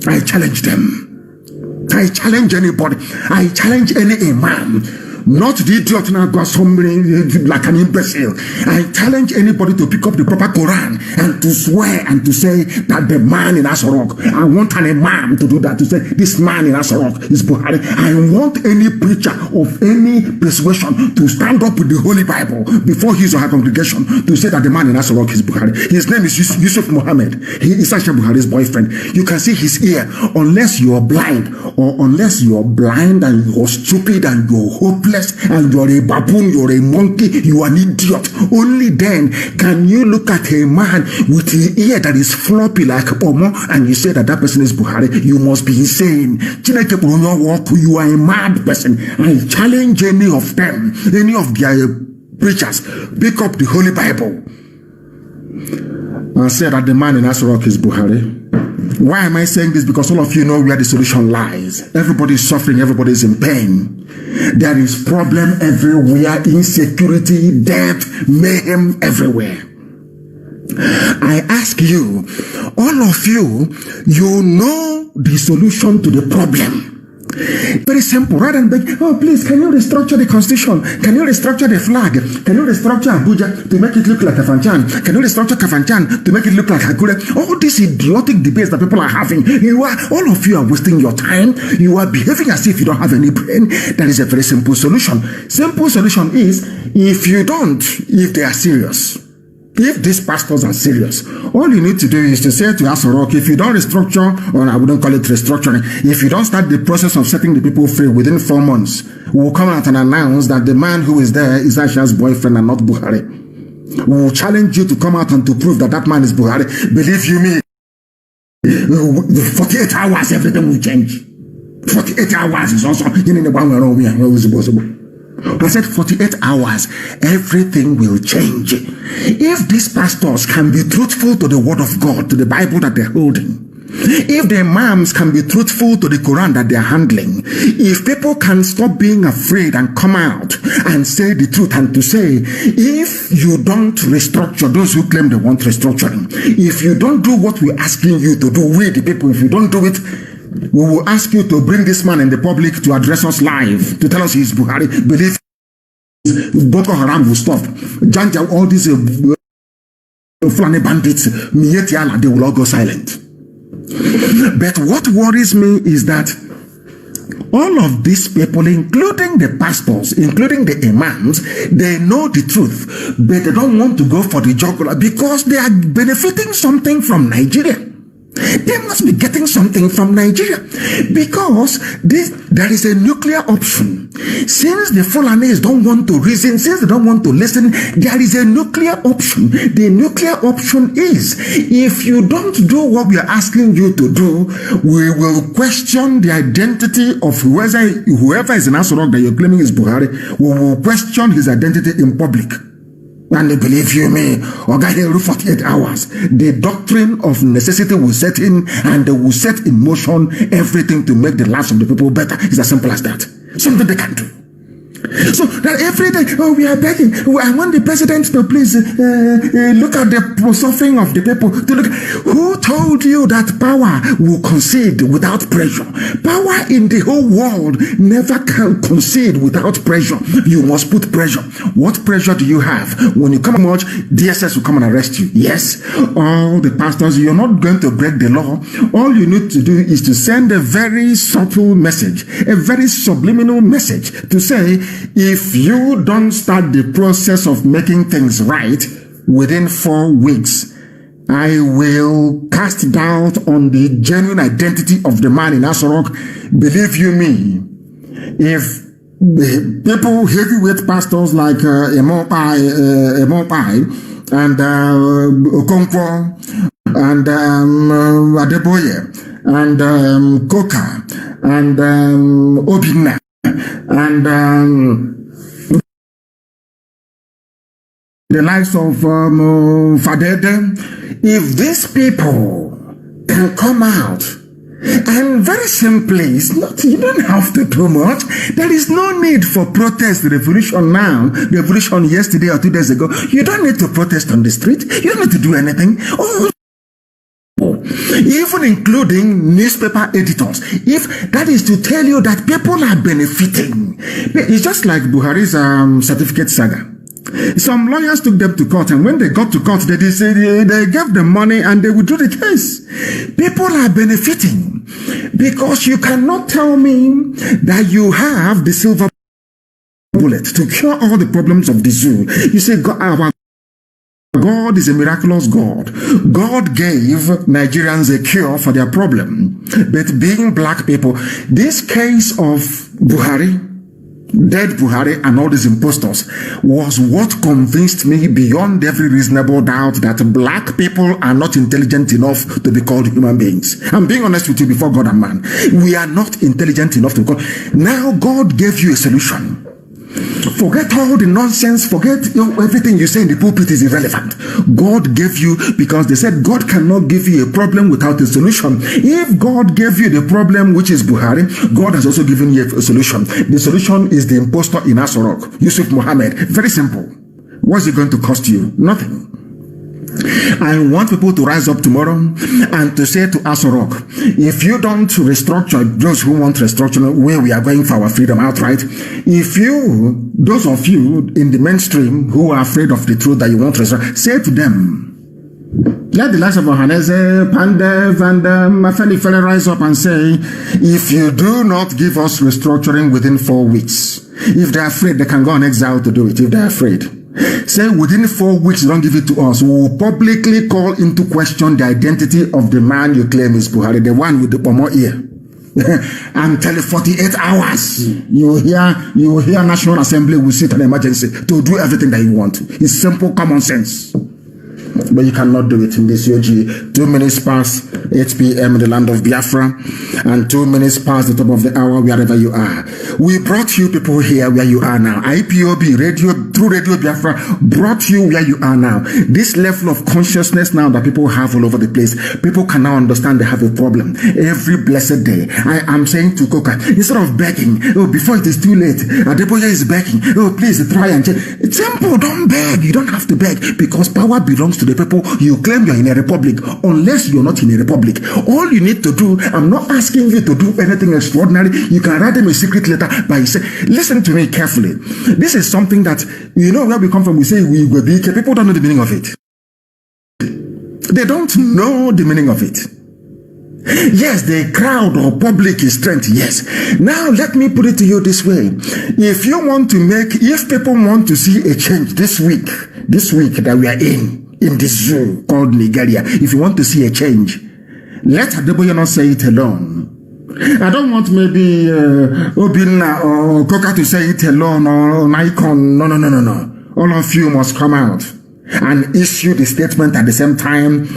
A: I challenge them. I challenge anybody. I challenge any imam. Not the idiot now got somebody like an imbecile. I challenge anybody to pick up the proper Quran and to swear and to say that the man in Asorok. I want an imam to do that, to say this man in Asorok is Buhari. I want any preacher of any persuasion to stand up with the Holy Bible before his or her congregation to say that the man in Asorok is Buhari. His name is Yusuf Mohammed. He is Asha Buhari's boyfriend. You can see his ear. Unless you are blind, or unless you are blind and you are stupid and you are hopeless, and you're a baboon, you're a monkey, you are an idiot. Only then can you look at a man with the ear that is floppy like Omo and you say that person is Buhari. You must be insane. You are a mad person. I challenge any of them, any of their preachers, pick up the Holy Bible and say that the man in Asorok is Buhari. Why am I saying this? Because all of you know where the solution lies. Everybody is suffering, everybody is in pain. There is problem everywhere, insecurity, death, mayhem everywhere. I ask you, all of you, you know the solution to the problem. Very simple. Rather than beg, oh please, can you restructure the constitution? Can you restructure the flag? Can you restructure Abuja to make it look like Kafanchan? Can you restructure Kafanchan to make it look like Akure? All these idiotic debates that people are having, all of you are wasting your time. You are behaving as if you don't have any brain. That is a very simple solution. Simple solution is, if they are serious, if these pastors are serious, all you need to do is to say to Asorok, if you don't restructure, or I wouldn't call it restructuring, if you don't start the process of setting the people free within 4 months, we'll come out and announce that the man who is there is Aisha's boyfriend and not Buhari. We'll challenge you to come out and to prove that man is Buhari. Believe you me, 48 hours, everything will change. 48 hours is also in the one where we are responsible. I said 48 hours, everything will change. If these pastors can be truthful to the word of God, to the Bible that they're holding, if the imams can be truthful to the Quran that they're handling, if people can stop being afraid and come out and say the truth and to say, if you don't restructure, those who claim they want restructuring, if you don't do what we're asking you to do, we the people, if you don't do it, we will ask you to bring this man in the public to address us live, to tell us he's Buhari. Believe Boko Haram will stop. Janja, all these Fulani bandits, Mietiala, they will all go silent. But what worries me is that all of these people, including the pastors, including the imams, they know the truth, but they don't want to go for the jugular because they are benefiting something from Nigeria. They must be getting something from Nigeria because there is a nuclear option. Since the Fulanis don't want to reason, since they don't want to listen, there is a nuclear option. The nuclear option is, if you don't do what we are asking you to do, we will question the identity of whoever is in Asorok that you're claiming is Buhari. We will question his identity in public. And believe you me, 48 hours, the doctrine of necessity will set in and they will set in motion everything to make the lives of the people better. It's as simple as that. Something they can do. So that every day, we are begging. I want the president to please look at the suffering of the people. To look. Who told you that power will concede without pressure? Power in the whole world never can concede without pressure. You must put pressure. What pressure do you have? When you come out, DSS will come and arrest you. Yes, all the pastors, you're not going to break the law. All you need to do is to send a very subtle message, a very subliminal message to say, if you don't start the process of making things right within 4 weeks, I will cast doubt on the genuine identity of the man in Asorok. Believe you me, if people, heavyweight pastors like Emopai and Okonkwo and Adeboye and Koka and Obinna and the likes of Fadede. If these people can come out and very simply, it's not, you don't have to do much. There is no need for protest, revolution now, revolution yesterday or 2 days ago. You don't need to protest on the street. You don't need to do anything. Oh, even including newspaper editors, if that is to tell you that people are benefiting. It's just like Buhari's certificate saga. Some lawyers took them to court, and when they got to court, they gave them money and they withdrew the case. People are benefiting because you cannot tell me that you have the silver bullet to cure all the problems of the zoo. You say, our God is a miraculous God. God gave Nigerians a cure for their problem. But being black people, this case of Buhari, dead Buhari and all these impostors was what convinced me beyond every reasonable doubt that black people are not intelligent enough to be called human beings. I'm being honest with you before God and man. We are not intelligent enough to be called. Now God gave you a solution. Forget all the nonsense. Forget everything you say in the pulpit is irrelevant. God gave you, because they said God cannot give you a problem without a solution. If God gave you the problem, which is Buhari, God has also given you a solution. The solution is the impostor in Asorok, Yusuf Mohammed. Very simple. What's it going to cost you? Nothing. I want people to rise up tomorrow and to say to Asorok, if you don't restructure, those who want restructuring, where we are going for our freedom outright, if you, those of you in the mainstream who are afraid of the truth that you want to restructure, say to them, let the likes of Ohaneze, Pandev, and Mafeli rise up and say, if you do not give us restructuring within 4 weeks, if they're afraid, they can go on exile to do it, if they're afraid. Say within 4 weeks, don't give it to us. We will publicly call into question the identity of the man you claim is Buhari, the one with the pomo ear. And tell you 48 hours. You hear National Assembly will sit an emergency to do everything that you want. It's simple common sense. But you cannot do it in this UG. 2 minutes past 8 p.m. in the land of Biafra, and 2 minutes past the top of the hour wherever you are. We brought you people here where you are now. IPOB, radio, through Radio Biafra, brought you where you are now. This level of consciousness now that people have all over the place, people can now understand they have a problem. Every blessed day, I am saying to Koka, instead of begging, oh, before it is too late, Adeboye is begging, oh, please try and change. It's simple, don't beg. You don't have to beg, because power belongs to the people. You claim you're in a republic, unless you're not in a republic. All you need to do, I'm not asking you to do anything extraordinary. You can write them a secret letter by saying, listen to me carefully. This is something that, you know, where we come from, we say we will be, people don't know the meaning of it. They don't know the meaning of it. Yes, the crowd or public is strength, yes. Now, let me put it to you this way. If you want to if people want to see a change this week that we are in this zoo called Nigeria, if you want to see a change, let Adeboye not say it alone. I don't want maybe Obinna or Koka to say it alone, or Nikon. No. All of you must come out and issue the statement at the same time.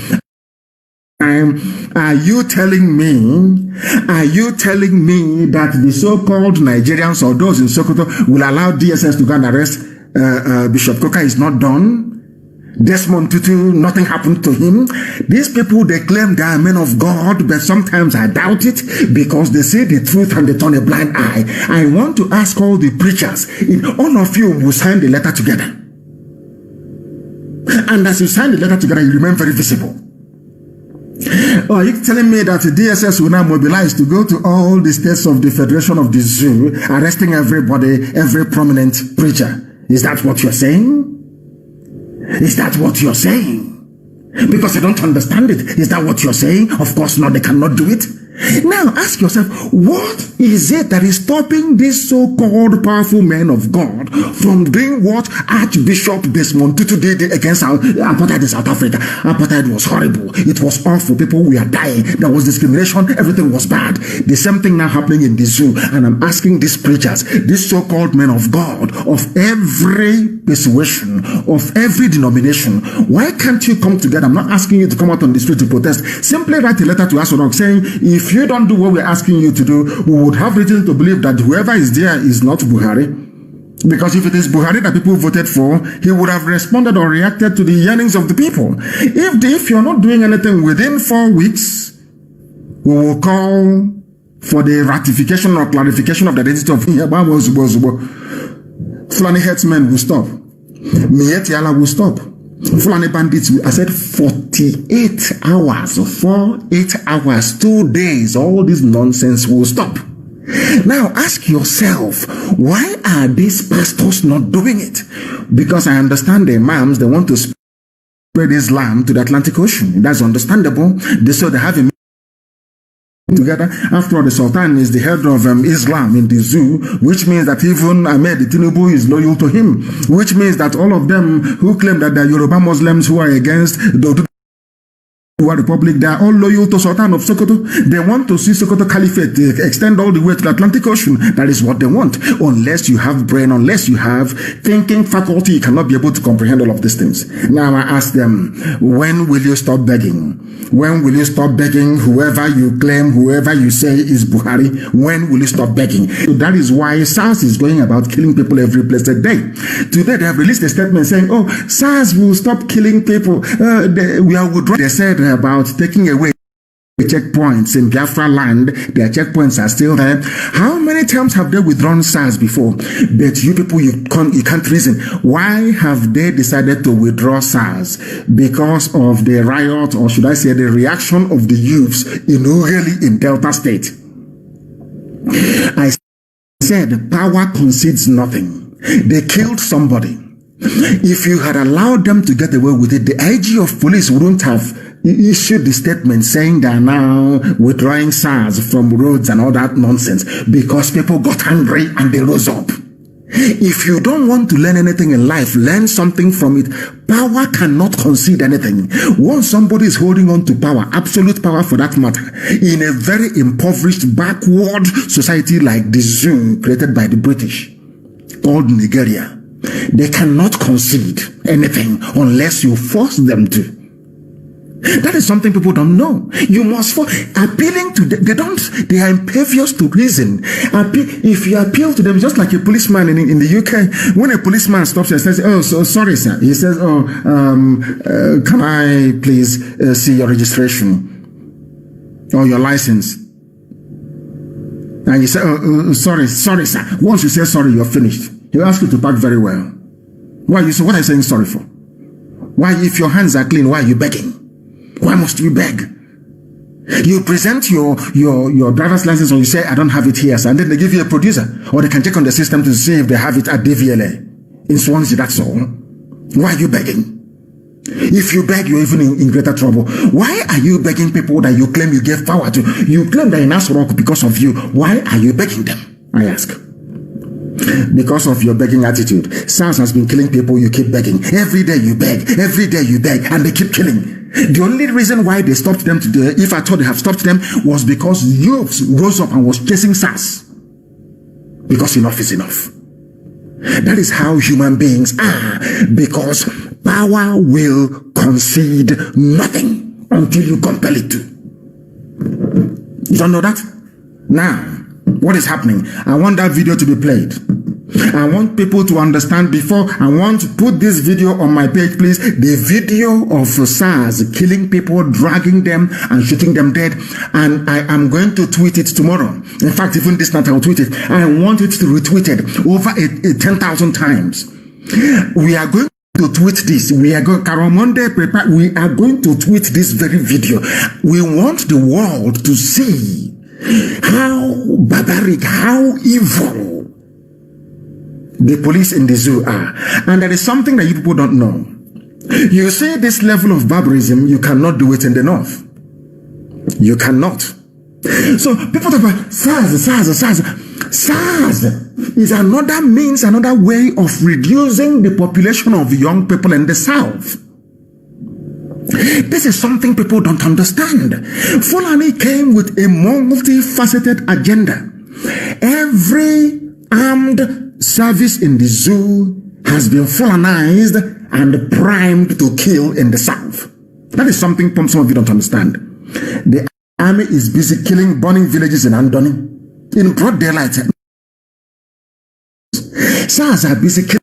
A: Are you telling me that the so-called Nigerians or those in Sokoto will allow DSS to go and arrest Bishop Koka? Is not done. Desmond Tutu, nothing happened to him. These people, they claim they are men of God, but sometimes I doubt it, because they say the truth and they turn a blind eye. I want to ask all the preachers, if all of you will sign the letter together. And as you sign the letter together, you remain very visible. Or are you telling me that the DSS will now mobilize to go to all the states of the Federation of the Zoo, arresting everybody, every prominent preacher? Is that what you're saying? Is that what you're saying? Because I don't understand it. Is that what you're saying? Of course not. They cannot do it. Now ask yourself, what is it that is stopping these so-called powerful men of God from doing what Archbishop Desmond Tutu did against apartheid in South Africa? Apartheid was horrible. It was awful. People were dying. There was discrimination. Everything was bad. The same thing now happening in the zoo. And I'm asking these preachers, these so-called men of God, of every persuasion, of every denomination, why can't you come together? I'm not asking you to come out on the street to protest. Simply write a letter to Asodok saying, if you don't do what we're asking you to do, we would have reason to believe that whoever is there is not Buhari. Because if it is Buhari that people voted for, he would have responded or reacted to the yearnings of the people. If you're not doing anything within 4 weeks, we will call for the ratification or clarification of the identity of Fulani headsmen will stop. Mietiala will stop. Fulani bandits, I said 48 hours, 8 hours, 2 days, all this nonsense will stop. Now ask yourself, why are these pastors not doing it? Because I understand the imams, they want to spread Islam to the Atlantic Ocean. That's understandable. So they have a together. After all, the Sultan is the head of Islam in the zoo, which means that even Ahmed Tinubu is loyal to him, which means that all of them who claim that they're Yoruba Muslims who are against the Republic, they are all loyal to Sultan of Sokoto. They want to see Sokoto Caliphate extend all the way to the Atlantic Ocean. That is what they want. Unless you have brain, unless you have thinking faculty, you cannot be able to comprehend all of these things. Now I ask them, when will you stop begging? When will you stop begging whoever you claim, whoever you say is Buhari? When will you stop begging? So that is why SARS is going about killing people every blessed day. Today they have released a statement saying, oh, SARS will stop killing people. We are withdrawing. They said about taking away checkpoints in Biafran land. Their checkpoints are still there. How many times have they withdrawn SARS before? But you people, you can't reason. Why have they decided to withdraw SARS? Because of the riot, or should I say the reaction of the youths in Ughelli in Delta State. I said power concedes nothing. They killed somebody. If you had allowed them to get away with it, the IG of police wouldn't have issued the statement saying they are now withdrawing SARS from roads and all that nonsense, because people got angry and they rose up. If you don't want to learn anything in life, learn something from it. Power cannot concede anything. Once somebody is holding on to power, absolute power for that matter, in a very impoverished, backward society like the zoo created by the British, called Nigeria, they cannot concede anything unless you force them to. That is something people don't know. You must appealing to them. They are impervious to reason. If you appeal to them, just like a policeman in the UK, when a policeman stops and says, oh, so sorry, sir. He says, oh, can I please see your registration or your license? And you say, oh, sorry, sir. Once you say sorry, you're finished. He'll ask you to park very well. What are you saying sorry for? Why, if your hands are clean, why are you begging? Why must you beg? You present your driver's license, or you say, I don't have it here, sir, and then they give you a producer, or they can check on the system to see if they have it at DVLA in Swansea. That's all. Why are you begging? If you beg, you're even in greater trouble. Why are you begging people that you claim you gave power to? You claim they're in Asrock because of you. Why are you begging them? I ask. Because of your begging attitude. SARS has been killing people, you keep begging. Every day you beg, and they keep killing. The only reason why they stopped them today, if I thought they have stopped them, was because youths rose up and was chasing SARS. Because enough is enough. That is how human beings are. Because power will concede nothing until you compel it to. You don't know that? Now, what is happening? I want that video to be played. I want people to understand before. I want to put this video on my page, please. The video of SARS killing people, dragging them and shooting them dead. And I am going to tweet it tomorrow. In fact, even this night I will tweet it. I want it to retweet it over 10,000 times. We are going to tweet this. We are going to tweet this very video. We want the world to see how barbaric, how evil the police in the zoo are. And there is something that you people don't know. You see this level of barbarism, you cannot do it in the north. You cannot. So people talk about SARS. SARS is another means, another way of reducing the population of young people in the South. This is something people don't understand. Fulani came with a multifaceted agenda. Every armed service in the zoo has been Fulanized and primed to kill in the South. That is something some of you don't understand. The army is busy killing, burning villages in Andoni in broad daylight. SARS are busy killing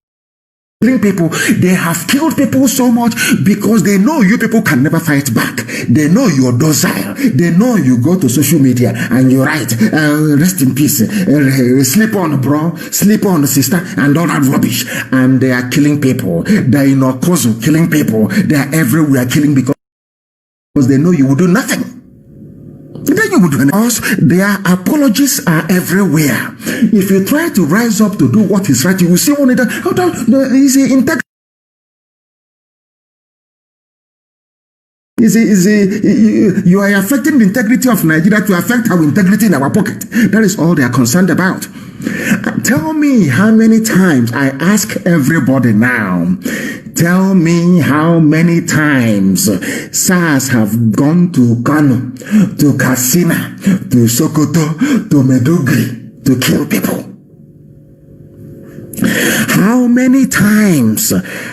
A: people. They have killed people so much because they know you people can never fight back. They know you're docile. They know you go to social media and you write, rest in peace, sleep on bro, sleep on sister, and all that rubbish. And they are killing people. They're in Okozo killing people. They are everywhere killing because they know you will do nothing. Then you would do because their apologies are everywhere. If you try to rise up to do what is right, you will see only that you are affecting the integrity of Nigeria to affect our integrity in our pocket. That is all they are concerned about. Tell me how many times, I ask everybody now, tell me how many times SARS have gone to Kanu, to Katsina, to Sokoto, to Meduguri to kill people. How many times?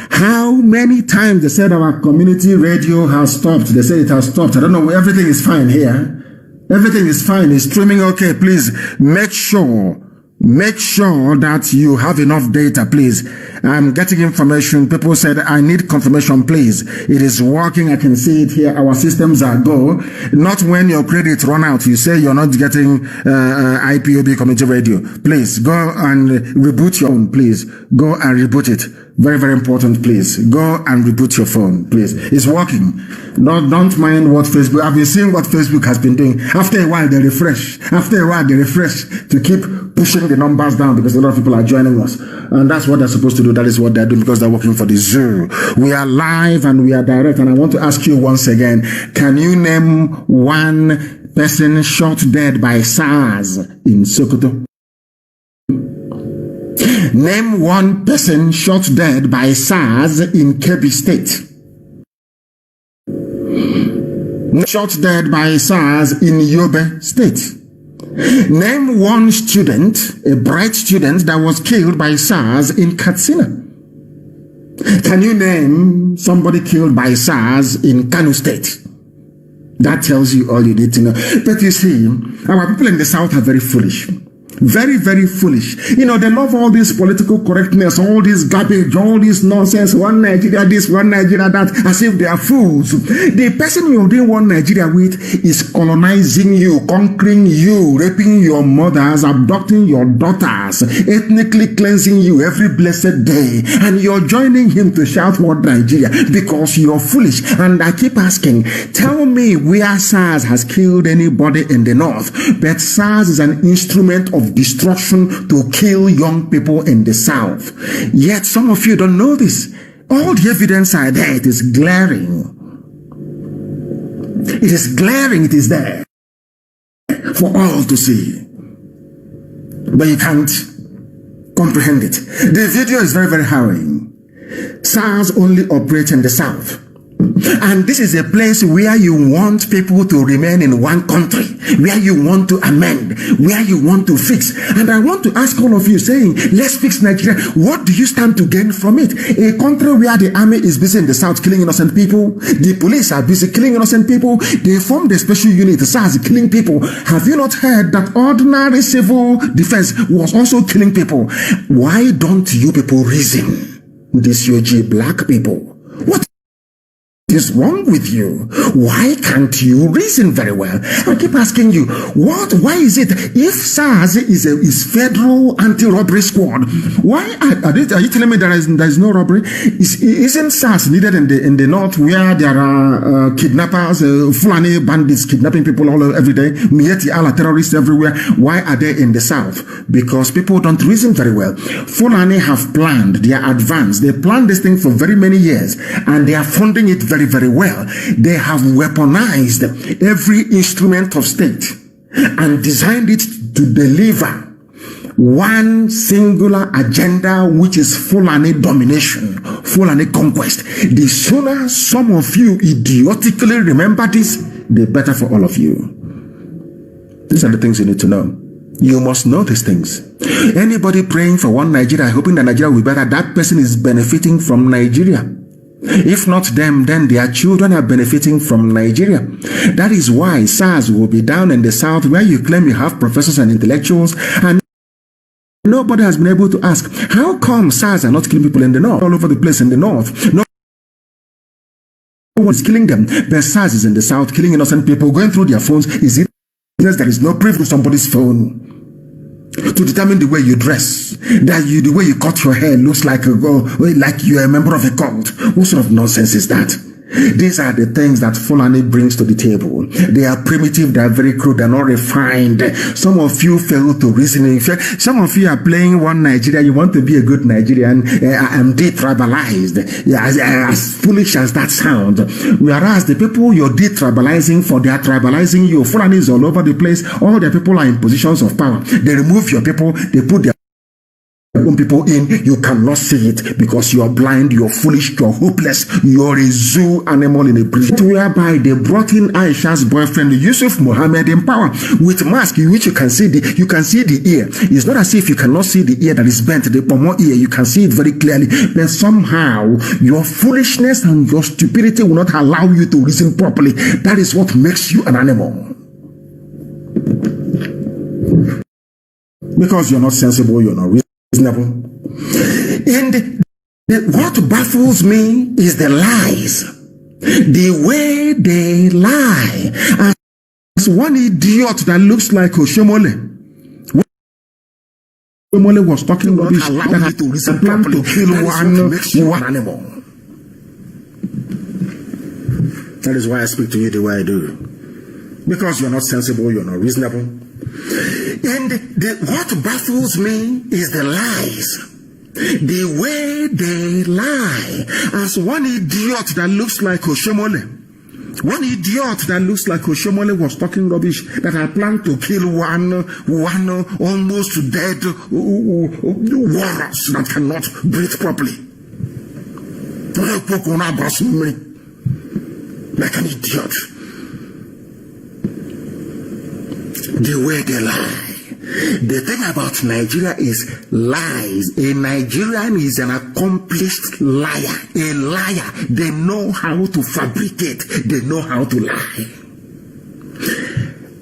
A: How many times they said our community radio has stopped? They say it has stopped. I don't know. Everything is fine here. Everything is fine. It's streaming okay. Please make sure that you have enough data, please. I'm getting information. People said, I need confirmation, please. It is working. I can see it here. Our systems are go. Not when your credit run out. You say you're not getting IPOB community radio. Please go and reboot your phone, please. Go and reboot it. Very, very important, please. Go and reboot your phone, please. It's working. Don't mind what Facebook, I've been seeing what Facebook has been doing. After a while, they refresh. To keep pushing the numbers down because a lot of people are joining us. And that's what they're supposed to do. That is what they're doing because they're working for the zoo. We are live and we are direct. And I want to ask you once again, can you name one person shot dead by SARS in Sokoto? Name one person shot dead by SARS in Kebbi State. Shot dead by SARS in Yobe State. Name one student, a bright student that was killed by SARS in Katsina. Can you name somebody killed by SARS in Kanu State? That tells you all you need to know. But you see, our people in the South are very foolish. Very, very foolish. You know, they love all this political correctness, all this garbage, all this nonsense. One Nigeria this, one Nigeria that, as if they are fools. The person you're doing one Nigeria with is colonizing you, conquering you, raping your mothers, abducting your daughters, ethnically cleansing you every blessed day. And you're joining him to shout one Nigeria because you're foolish. And I keep asking, tell me where SARS has killed anybody in the North. But SARS is an instrument of destruction to kill young people in the South. Yet some of you don't know this. All the evidence are there. It is glaring. It is glaring. It is there for all to see. But you can't comprehend it. The video is very, very harrowing. SARS only operates in the South. And this is a place where you want people to remain in one country, where you want to amend, where you want to fix. And I want to ask all of you saying, let's fix Nigeria. What do you stand to gain from it? A country where the army is busy in the South killing innocent people, the police are busy killing innocent people, they formed a special unit, SARS, killing people. Have you not heard that ordinary civil defense was also killing people? Why don't you people reason? This UG black people. What is wrong with you? Why can't you reason very well? I keep asking you, why is it if SARS is federal anti-robbery squad, why are you telling me there is no robbery? Isn't SARS needed in the North where there are kidnappers, Fulani bandits kidnapping people all every day, Mieti Allah terrorists everywhere? Why are they in the South? Because people don't reason very well. Fulani have planned, they are advanced, they planned this thing for very many years and they are funding it very, very well. They have weaponized every instrument of state. and designed it to deliver one singular agenda, which is Fulani domination, Fulani conquest. The sooner some of you idiotically remember this, the better for all of you. These are the things you need to know. You must know these things. Anybody praying for one Nigeria, hoping that Nigeria will be better, that person is benefiting from Nigeria. If not them, then their children are benefiting from Nigeria. That is why SARS will be down in the south, where you claim you have professors and intellectuals, and nobody has been able to ask, how come SARS are not killing people in the north, all over the place in the north? No one's killing them, but SARS is in the south, killing innocent people, going through their phones. Is it there is no proof to somebody's phone to determine the way you dress, that the way you cut your hair looks like you're a member of a cult? What sort of nonsense is that? These are the things that Fulani brings to the table. They are primitive, they are very crude, they are not refined. Some of you fail to reason. Some of you are playing one Nigeria. You want to be a good Nigerian. I'm detribalized. Yeah, as foolish as that sounds. Whereas the people you're detribalizing for, they are tribalizing you. Fulani is all over the place. All their people are in positions of power. They remove your people, they put their own people in. You cannot see it because you are blind, you're foolish, you're hopeless, you're a zoo animal in a breed. Whereby they brought in Aisha's boyfriend Yusuf Mohammed in power with mask in which you can see the ear. It's not as if you cannot see the ear that is bent, the pomo ear, you can see it very clearly, but somehow your foolishness and your stupidity will not allow you to reason properly. That is what makes you an animal. Because you're not sensible, you're not reasonable. And what baffles me is the lies, the way they lie. As one idiot that looks like Oshomole was talking rubbish that had to plan to kill one animal. That is why I speak to you the way I do. Because you're not sensible, you're not reasonable. And what baffles me is the lies, the way they lie. As one idiot that looks like Oshomole was talking rubbish that I planned to kill one almost dead walrus that cannot breathe properly. Like an idiot. The way they lie. The thing about Nigeria is lies. A Nigerian is an accomplished liar. A liar. They know how to fabricate. They know how to lie.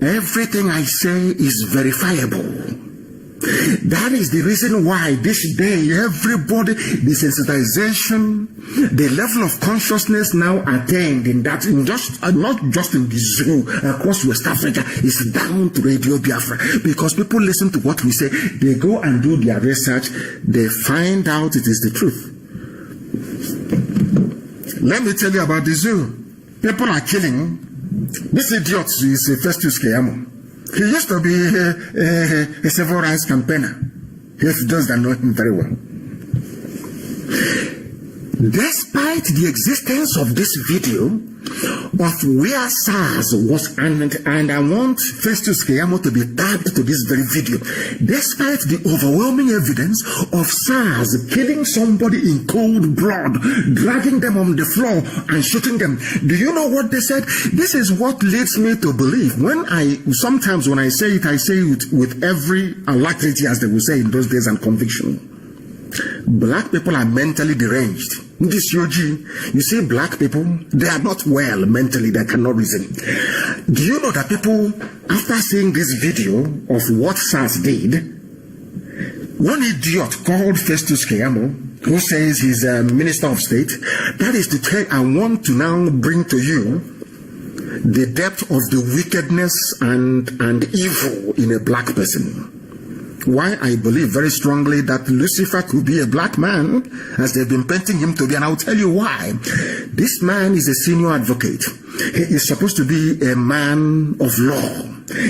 A: Everything I say is verifiable. That is the reason why this day everybody, the sensitization, the level of consciousness now attained in that, not just in the zoo across West Africa, is down to Radio Biafra, because people listen to what we say, they go and do their research, they find out it is the truth. Let me tell you about the zoo. People are killing. This idiot is Festus Keyamo. He used to be a civil rights campaigner. If those that know him very well. Despite the existence of this video of where SARS was, and I want Festus Keyamo to be tagged to this very video, despite the overwhelming evidence of SARS killing somebody in cold blood, dragging them on the floor and shooting them. Do you know what they said? This is what leads me to believe. Sometimes when I say it with every alacrity, as they would say in those days, and conviction. Black people are mentally deranged. This Yoji, you see, black people, they are not well mentally, they cannot reason. Do you know that people, after seeing this video of what SARS did, one idiot called Festus Keyamo, who says he's a minister of state, that is to tell, I want to now bring to you the depth of the wickedness and evil in a black person. Why I believe very strongly that Lucifer could be a black man, as they've been painting him to be, and I'll tell you why. This man is a senior advocate. He is supposed to be a man of law.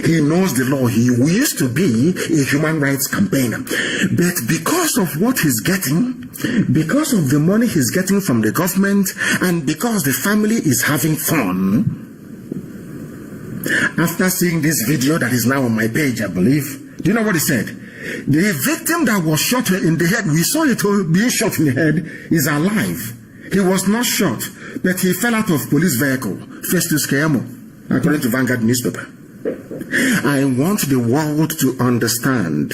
A: He knows the law. He used to be a human rights campaigner. But because of what he's getting, because of the money he's getting from the government, and because the family is having fun, after seeing this video that is now on my page, I believe, do you know what he said? The victim that was shot in the head, we saw it being shot in the head, is alive. He was not shot, but he fell out of police vehicle, Festus Keyamo, according to Vanguard newspaper. I want the world to understand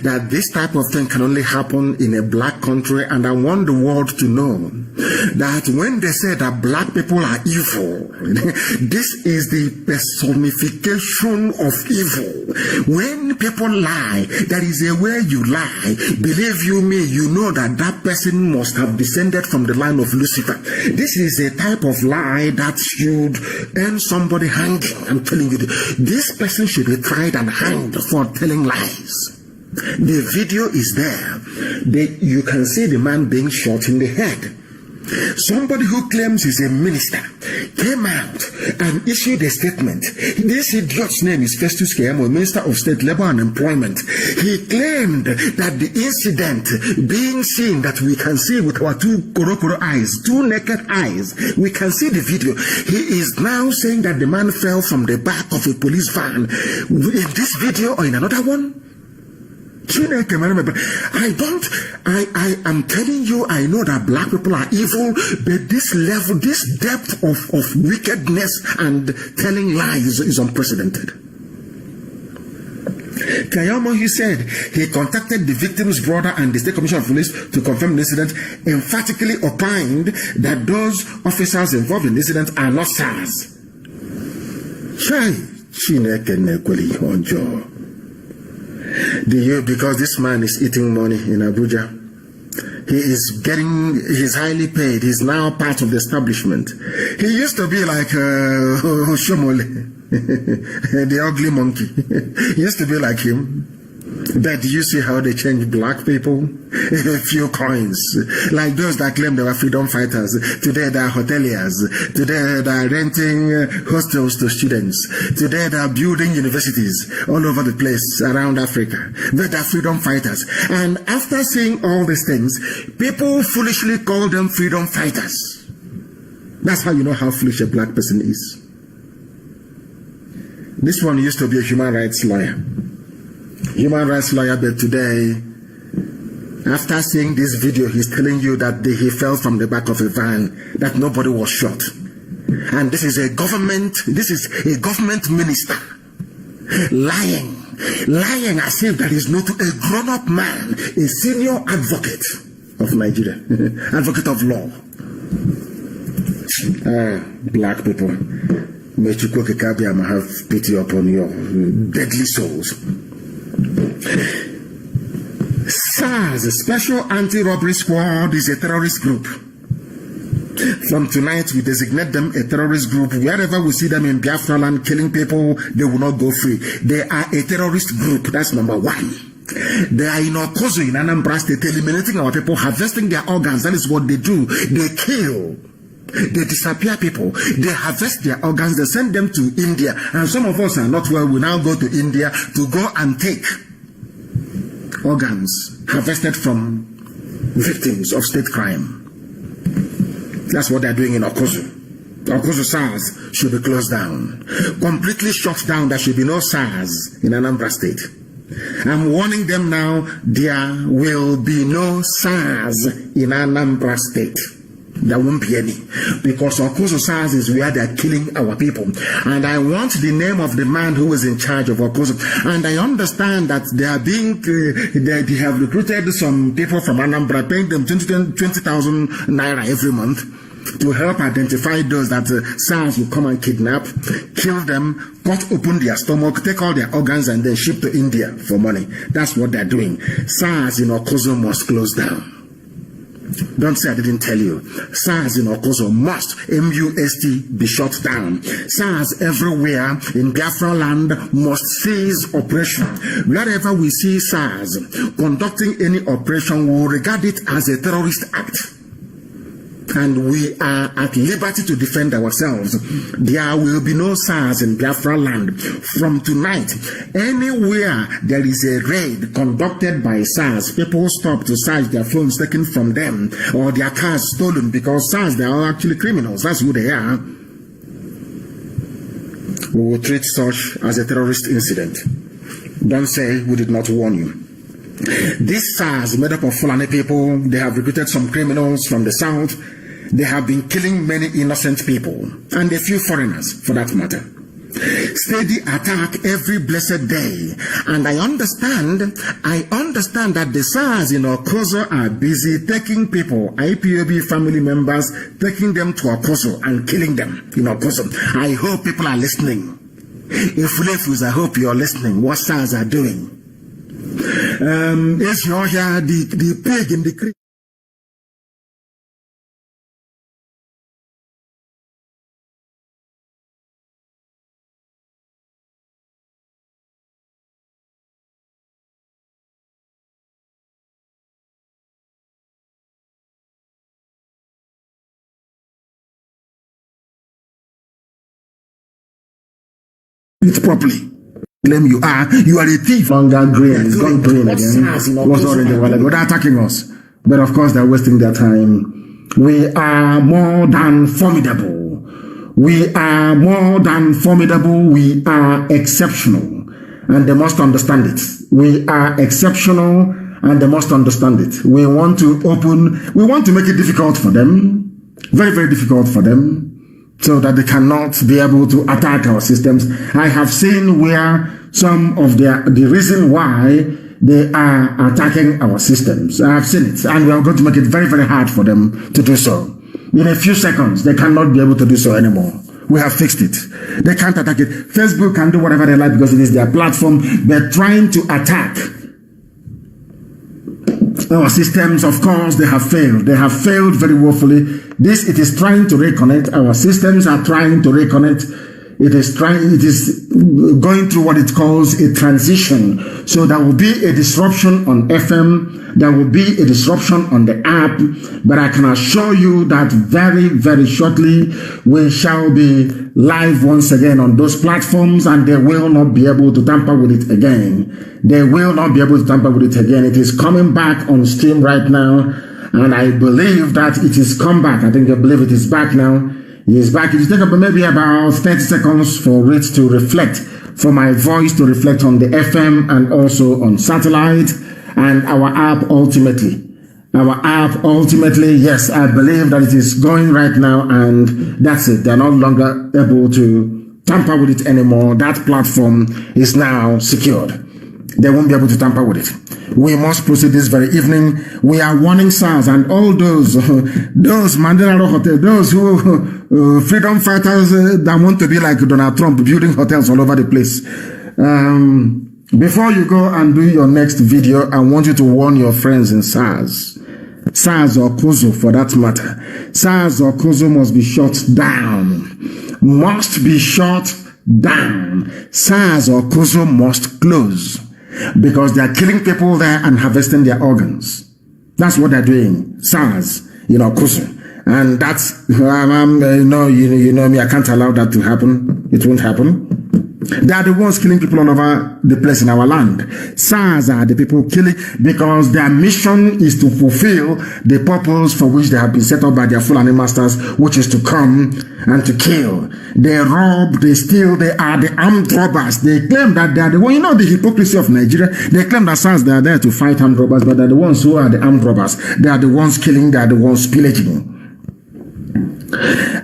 A: that this type of thing can only happen in a black country, and I want the world to know that when they say that black people are evil, this is the personification of evil. When people lie, there is a way you lie. Believe you me, you know that that person must have descended from the line of Lucifer. This is a type of lie that should end somebody hanging. I'm telling you, this person should be tried and hanged for telling lies. The video is there. You can see the man being shot in the head. Somebody who claims he's a minister came out and issued a statement. This idiot's name is Festus Keyamo, Minister of State, Labor and Employment. He claimed that the incident being seen, that we can see with our two korokoro eyes, two naked eyes, we can see the video. He is now saying that the man fell from the back of a police van. In this video or in another one? I am telling you, I know that black people are evil, but this level, this depth of wickedness and telling lies is unprecedented. Kayamo, he said, he contacted the victim's brother and the State Commissioner of Police to confirm the incident, emphatically opined that those officers involved in the incident are not SARS. Because this man is eating money in Abuja. He is highly paid. He's now part of the establishment. He used to be like Shomole, the ugly monkey. He used to be like him. But do you see how they change black people? A few coins. Like those that claim they were freedom fighters. Today they are hoteliers. Today they are renting hostels to students. Today they are building universities all over the place around Africa. But they are freedom fighters. And after seeing all these things, people foolishly call them freedom fighters. That's how you know how foolish a black person is. This one used to be a human rights lawyer. Human rights lawyer, but today, after seeing this video, he's telling you that he fell from the back of a van, that nobody was shot. And this is a government minister lying as if there is not a grown-up man, a senior advocate of Nigeria, advocate of law. Black people, may Chukwuka Kabiama have pity upon your deadly souls. SARS, Special Anti-Robbery Squad, is a terrorist group. From tonight, we designate them a terrorist group. Wherever we see them in Biafran land killing people, they will not go free. They are a terrorist group. That's number one. They are in Okozo, in Anambra State, eliminating our people, harvesting their organs. That is what they do. They kill. They disappear people. They harvest their organs. They send them to India. And some of us are not well. We now go to India to go and take organs harvested from victims of state crime. That's what they're doing in Okozo. Okozo SARS should be closed down. Completely shut down. There should be no SARS in Anambra State. I'm warning them now, there will be no SARS in Anambra State. There won't be any, because Okozo SARS is where they're killing our people. And I want the name of the man who is in charge of Okozo. And I understand that they are they have recruited some people from Anambra, paying them 20,000 naira every month to help identify those that SARS will come and kidnap, kill them, cut open their stomach, take all their organs, and then ship to India for money. That's what they're doing. SARS in Okozo must close down. Don't say I didn't tell you. SARS in Okozo must, MUST, be shut down. SARS everywhere in Biafran land must cease operation. Wherever we see SARS conducting any operation, we will regard it as a terrorist act. And we are at liberty to defend ourselves. There will be no SARS in Biafra land. From tonight, anywhere there is a raid conducted by SARS, people stop to search their phones taken from them or their cars stolen, because SARS, they are actually criminals. That's who they are. we will treat such as a terrorist incident. Don't say we did not warn you. This SARS made up of Fulani people. They have recruited some criminals from the south. They have been killing many innocent people and a few foreigners for that matter. Steady attack every blessed day. And I understand that the SARS in Okozo are busy taking people, IPOB family members, taking them to Okozo and killing them in Okozo. I hope people are listening. If I hope you're listening, what SARS are doing. If you're here, the pig in the creek. It properly. Claim you are a thief. Longer green, it's gone green again. Was already a while ago. They're attacking us. But of course, they're wasting their time. We are more than formidable. We are more than formidable. We are exceptional. And they must understand it. We are exceptional and they must understand it. We want to make it difficult for them. Very, very difficult for them. So that they cannot be able to attack our systems. I have seen where some of the reason why they are attacking our systems. I have seen it, and we are going to make it very, very hard for them to do so. In a few seconds, they cannot be able to do so anymore. We have fixed it. They can't attack it. Facebook can do whatever they like because it is their platform. They're trying to attack our systems. Of course, they have failed. They have failed very woefully. It is trying to reconnect. Our systems are trying to reconnect. It is going through what it calls a transition. So there will be a disruption on FM. There will be a disruption on the app. But I can assure you that very, very shortly, we shall be live once again on those platforms and they will not be able to tamper with it again. They will not be able to tamper with it again. It is coming back on stream right now. And I believe that it is come back. I think I believe it is back now. It is back. It will take up maybe about 30 seconds for it to reflect, for my voice to reflect on the FM and also on satellite and our app ultimately. Our app ultimately, yes, I believe that it is going right now and that's it. They're no longer able to tamper with it anymore. That platform is now secured. They won't be able to tamper with it. We must proceed this very evening. We are warning SARS and all those Mandela Hotel, those who freedom fighters that want to be like Donald Trump, building hotels all over the place. Before you go and do your next video, I want you to warn your friends in SARS or Kozo for that matter. SARS or Kozo must be shut down. Must be shut down. SARS or Kozo must close. Because they are killing people there and harvesting their organs. That's what they're doing. SARS, Koso. And that's, you know me, I can't allow that to happen. It won't happen. They are the ones killing people all over the place in our land. SARS are the people killing because their mission is to fulfill the purpose for which they have been set up by their Fulani masters, which is to come and to kill. They rob, they steal, they are the armed robbers. They claim that they are the ones, the hypocrisy of Nigeria. They claim that SARS, they are there to fight armed robbers, but they are the ones who are the armed robbers. They are the ones killing, they are the ones pillaging.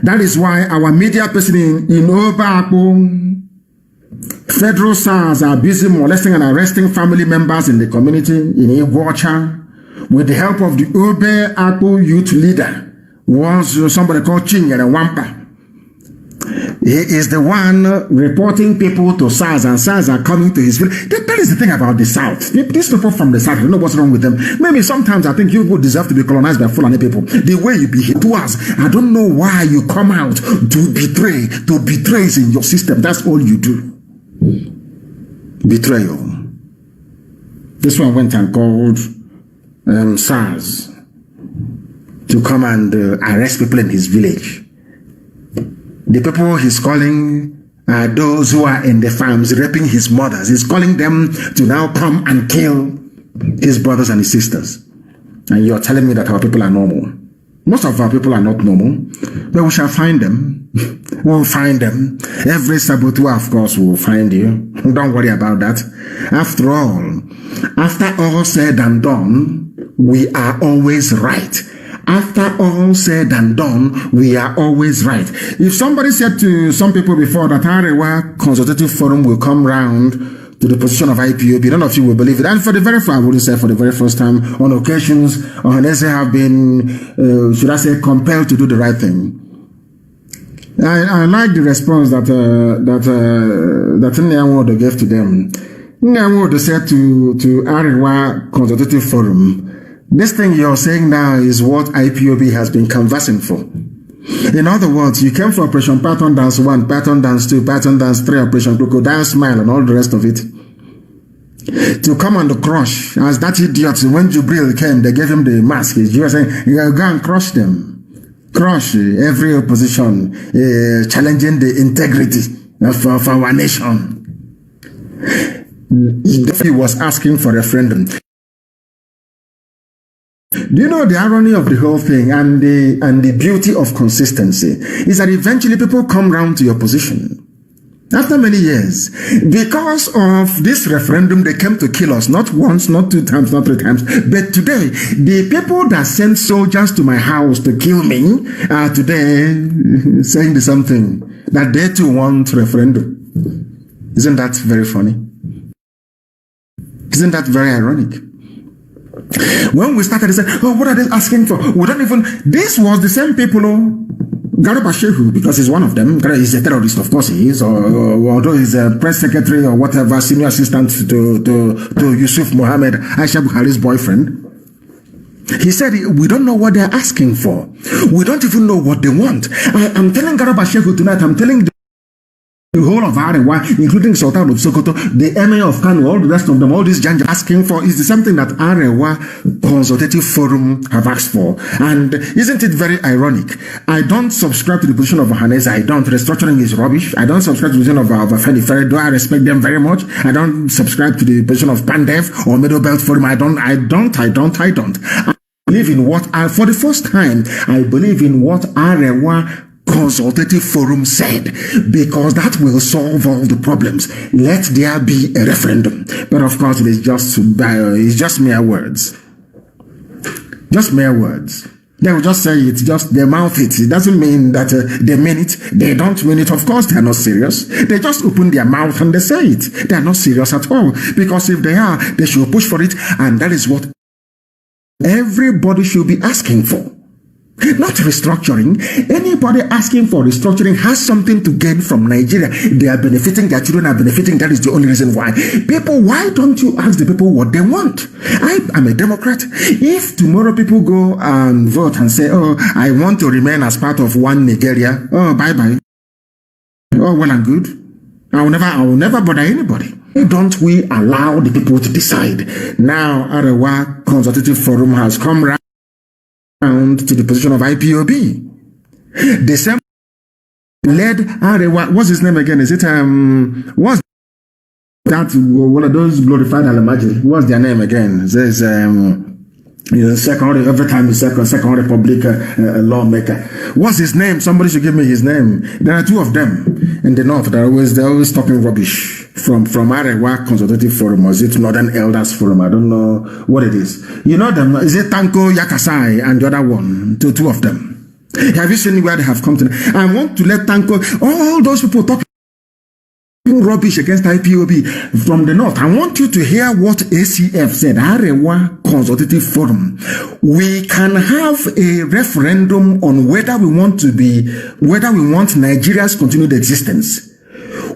A: That is why our media person in Obaako, federal SARS are busy molesting and arresting family members in the community in Iwacha with the help of the Obe Akpo youth leader, was somebody called Chingere Wampa. He is the one reporting people to SARS, and SARS are coming to his village. That is the thing about the South. These people from the South, you know what's wrong with them. Maybe sometimes I think you would deserve to be colonized by Fulani people. The way you behave to us, I don't know why you come out to betray. To betray is in your system. That's all you do. Betrayal. This one went and called SARS to come and arrest people in his village. The people he's calling are those who are in the farms raping his mothers. He's calling them to now come and kill his brothers and his sisters. And you're telling me that our people are normal. Most of our people are not normal, but we shall find them. We'll find them. Every saboteur, of course, will find you. Don't worry about that. After all said and done, we are always right. After all said and done, we are always right. If somebody said to some people before that Arewa Consultative Forum will come round to the position of IPOB, none of you will believe it. And for the very first, I would say for the very first time, on occasions, unless they have been, should I say, compelled to do the right thing. I like the response that Nnamdi gave to them. Nnamdi said to Arewa Consultative Forum, this thing you're saying now is what IPOB has been canvassing for. In other words, you came for Operation Pattern Dance 1, Pattern Dance 2, Pattern Dance 3, Operation Crocodile Smile, and all the rest of it. To come on the crush, as that idiot, when Jubril came, they gave him the mask. You were saying, you go and crush them. Crush every opposition, challenging the integrity of our nation. He was asking for a referendum. Do you know the irony of the whole thing and the beauty of consistency is that eventually people come round to your position after many years. Because of this referendum, they came to kill us, not once, not 2 times, not 3 times, but today the people that sent soldiers to my house to kill me are today saying the same thing, that they too want referendum. Isn't that very funny? Isn't that very ironic? When we started, they said, oh, what are they asking for? We don't even, this was the same people, Garba Shehu, because he's one of them. He's a terrorist, of course he is, although he's a press secretary or whatever, senior assistant to Yusuf Mohammed, Aisha Buhari's boyfriend. He said, we don't know what they're asking for. We don't even know what they want. I'm telling Garba Shehu tonight, I'm telling the whole of Arewa, including Sultan of Sokoto, the emir of Kanu, all the rest of them, all these Janja asking for is the same thing that Arewa Consultative Forum have asked for. And isn't it very ironic? I don't subscribe to the position of Hanesa. I don't. Restructuring is rubbish. I don't subscribe to the position of Fedi Ferry. Do I respect them very much? I don't subscribe to the position of Pandev or Middle Belt Forum. I don't. I believe in what for the first time, I believe in what Arewa Consultative Forum said, because that will solve all the problems. Let there be a referendum. But of course, it's just mere words. Just mere words. They will just say it, just they mouth it. It doesn't mean that they mean it. They don't mean it. Of course, they are not serious. They just open their mouth and they say it. They are not serious at all. Because if they are, they should push for it. And that is what everybody should be asking for. Not restructuring. Anybody asking for restructuring has something to gain from Nigeria. They are benefiting, their children are benefiting. That is the only reason why. People, why don't you ask the people what they want? I am a Democrat. If tomorrow people go and vote and say, oh, I want to remain as part of one Nigeria, oh, bye-bye. Oh, well and good. I will never bother anybody. Why don't we allow the people to decide? Now, Arewa Consultative Forum has come round to the position of IPOB. The same led Arewa, what's his name again? Is it what's that one of those glorified Alamaji? What's their name again? There's second, every time the second republic lawmaker. What's his name? Somebody should give me his name. There are 2 of them in the north. They're always talking rubbish from Arewa Consultative Forum, or is it Northern Elders Forum? I don't know what it is. You know them? Is it Tanko Yakasai and the other one? 2 of them. Have you seen where they have come to? I want to let Tanko, all those people talking rubbish against IPOB from the north. I want you to hear what ACF said. Arewa Consultative Forum. We can have a referendum on whether we want Nigeria's continued existence.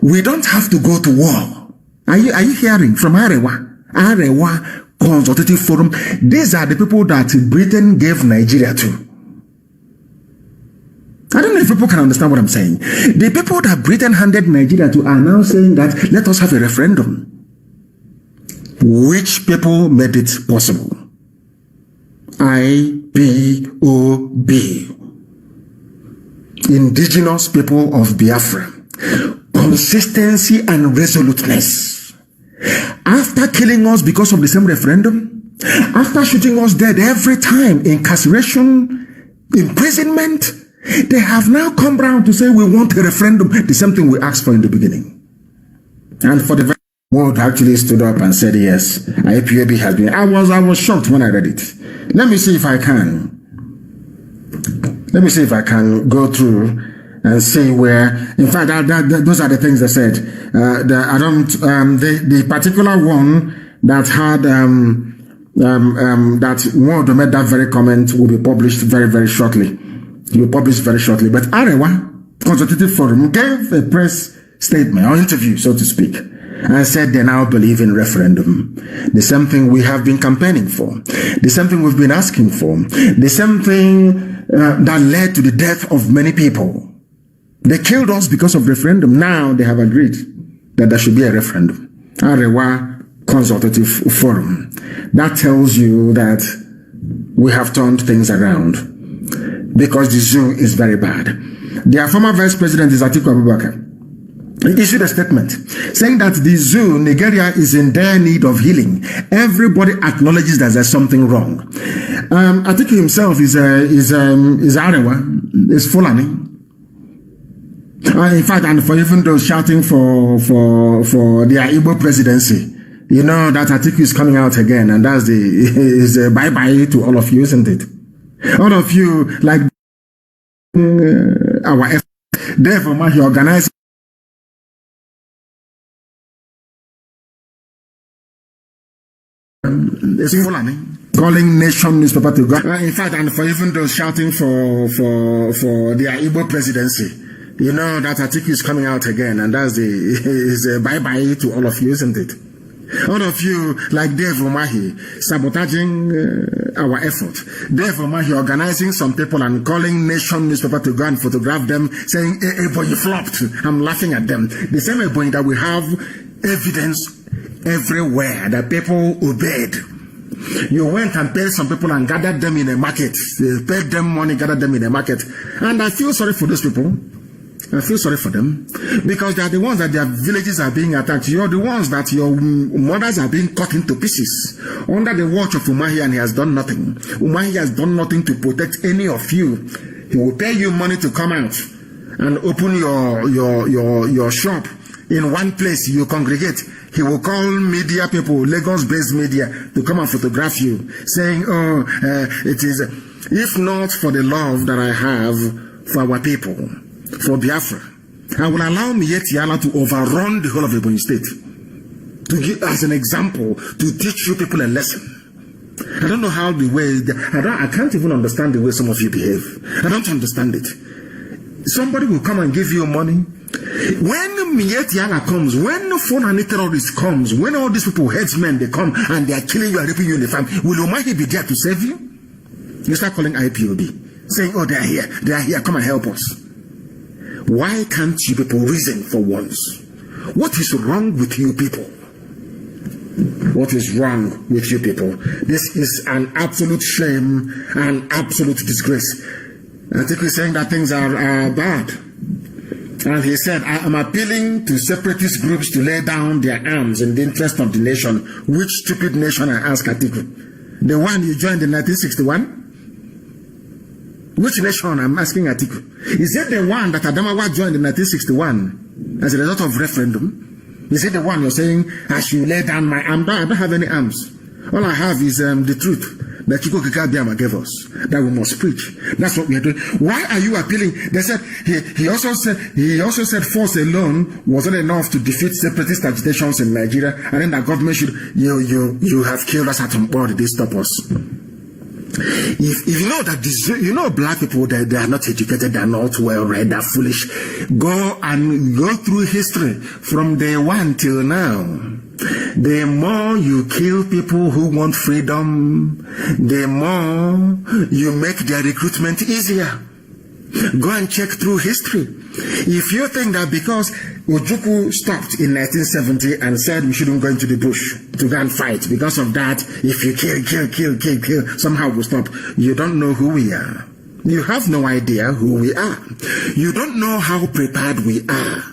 A: We don't have to go to war. Are you hearing from Arewa Consultative Forum? These are the people that Britain gave Nigeria to. I don't know if people can understand what I'm saying. The people that Britain handed Nigeria to are now saying that let us have a referendum. Which people made it possible? IPOB. Indigenous people of Biafra. Consistency and resoluteness. After killing us because of the same referendum, after shooting us dead every time, incarceration, imprisonment. They have now come round to say we want a referendum, the same thing we asked for in the beginning. And for the world actually stood up and said yes, IPOB has been. I was shocked when I read it. Let me see if I can go through and see where. In fact, those are the things they said. The particular one that had that word made that very comment will be published very, very shortly. It will be published very shortly. But Arewa Consultative Forum gave a press statement or interview, so to speak, and said they now believe in referendum. The same thing we have been campaigning for. The same thing we've been asking for. The same thing that led to the death of many people. They killed us because of referendum. Now they have agreed that there should be a referendum. Arewa Consultative Forum. That tells you that we have turned things around because the zoo is very bad. Their former vice president is Atiku Abubakar. He issued a statement saying that the zoo, Nigeria, is in dire need of healing. Everybody acknowledges that there's something wrong. Atiku himself is Arewa, is Fulani. In fact, and for even those shouting for their Igbo presidency, you know that Atiku is coming out again, and that's is bye-bye to all of you, isn't it? All of you, like our effort. Therefore, he organized calling Nation newspaper to go. In fact, and for even those shouting for their Igbo presidency, you know that Atiku is coming out again, and that's is bye-bye to all of you, isn't it? All of you, like Dave Umahi, sabotaging our effort. Dave Umahi organizing some people and calling Nation newspaper to go and photograph them, saying, hey, boy, you flopped. I'm laughing at them. The same way that we have evidence everywhere that people obeyed. You went and paid some people and gathered them in a market. You paid them money, gathered them in a market. And I feel sorry for those people. I feel sorry for them because they are the ones that their villages are being attacked. You're the ones that your mothers are being cut into pieces under the watch of Umahi, and he has done nothing. Umahi has done nothing to protect any of you. He will pay you money to come out and open your shop in one place. You congregate. He will call media people, Lagos-based media, to come and photograph you, saying, "Oh, it is if not for the love that I have for our people." For Biafra, I will allow Mietiala to overrun the whole of Ebonyi State to give as an example to teach you people a lesson. I don't know how the way I can't even understand the way some of you behave. I don't understand it. Somebody will come and give you money. When Mietiala comes, when Fulani terrorist comes, when all these people, headsmen, they come and they are killing you and raping you in the farm, will Umahi be there to save you? You start calling IPOB, saying, "Oh, they are here, come and help us." Why can't you people reason for once? What is wrong with you people? What is wrong with you people? This is an absolute shame, an absolute disgrace. I think he's saying that things are bad. And he said, I am appealing to separatist groups to lay down their arms in the interest of the nation. Which stupid nation, I ask Atiku? The one you joined in 1961? Which nation, I'm asking Atiku? Is it the one that Adamawa joined in 1961 as a result of referendum? Is it the one you're saying, I should lay down my arms? I don't have any arms. All I have is the truth that Chiko Kikabiyama gave us, that we must preach. That's what we are doing. Why are you appealing? They said, he also said force alone wasn't enough to defeat separatist agitations in Nigeria, and then the government should, you have killed us at some point, did they stop us? If you know that black people, they are not educated, they are not well read, they are foolish. Go through history from day one till now. The more you kill people who want freedom, the more you make their recruitment easier. Go and check through history. If you think that because Ojukwu stopped in 1970 and said we shouldn't go into the bush to go and fight, because of that, if you kill, somehow we'll stop. You don't know who we are. You have no idea who we are. You don't know how prepared we are.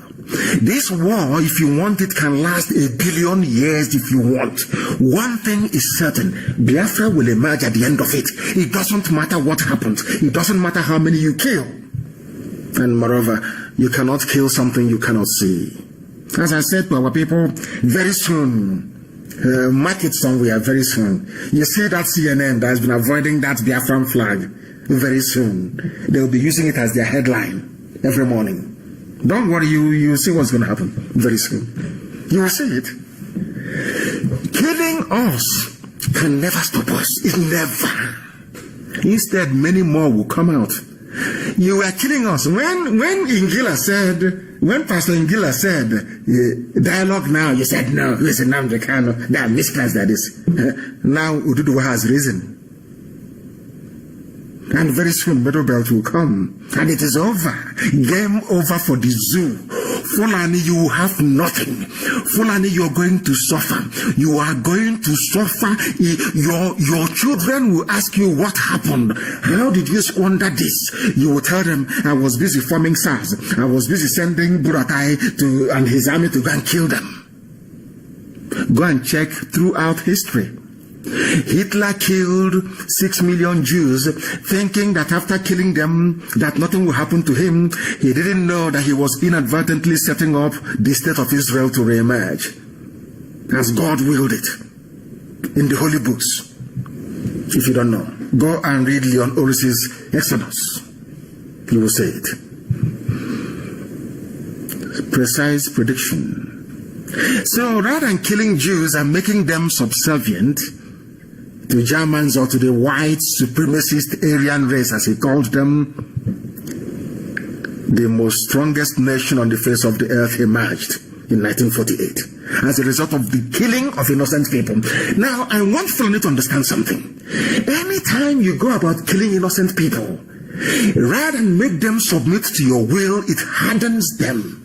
A: This war, if you want it, can last 1 billion years if you want. One thing is certain, Biafra will emerge at the end of it. It doesn't matter what happens. It doesn't matter how many you kill. And moreover, you cannot kill something you cannot see. As I said to our people, very soon, mark it somewhere, very soon. You see that CNN that has been avoiding that Biafran flag, very soon. They will be using it as their headline every morning. Don't worry, you see what's going to happen very soon. You will see it. Killing us can never stop us. It never. Instead, many more will come out. You were killing us. When Pastor Ngila said, dialogue now, you said no. You said nnamdi kanu. There are misclass that is. Now Ududuwa has risen. And very soon Middle Belt will come. And it is over. Game over for the zoo. Fulani, you have nothing. Fulani, you're going to suffer. You are going to suffer. Your children will ask you what happened. How did you squander this? You will tell them, I was busy forming SARS. I was busy sending Buratai and his army to go and kill them. Go and check throughout history. Hitler killed 6 million Jews, thinking that after killing them, that nothing will happen to him. He didn't know that he was inadvertently setting up the state of Israel to reemerge, as God willed it, in the holy books. If you don't know, go and read Leon Oris's Exodus. You will say it. Precise prediction. So rather than killing Jews and making them subservient to Germans or to the white supremacist Aryan race, as he called them, the most strongest nation on the face of the earth emerged in 1948 as a result of the killing of innocent people. Now, I want Fulani to understand something. Anytime you go about killing innocent people, rather than make them submit to your will, it hardens them.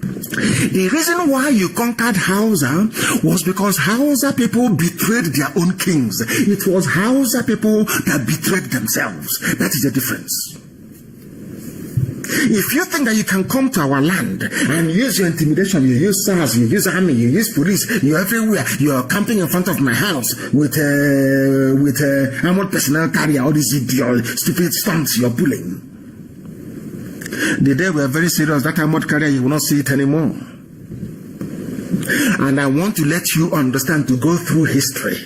A: The reason why you conquered Hausa was because Hausa people betrayed their own kings. It was Hausa people that betrayed themselves. That is the difference. If you think that you can come to our land and use your intimidation, you use SARS, you use army, you use police, you're everywhere, you're camping in front of my house with armored personnel carrier, all these stupid stunts you're pulling. The day we are very serious, that armored carrier, you will not see it anymore. And I want to let you understand, to go through history.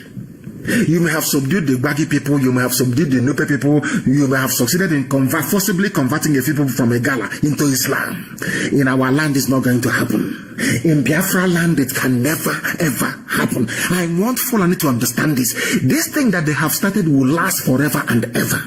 A: You may have subdued the Baggy people, you may have subdued the Nupe people, you may have succeeded in forcibly converting a people from a Gala into Islam. In our land, it's not going to happen. In Biafra land, it can never ever happen. I want Fulani to understand this. This thing that they have started will last forever and ever.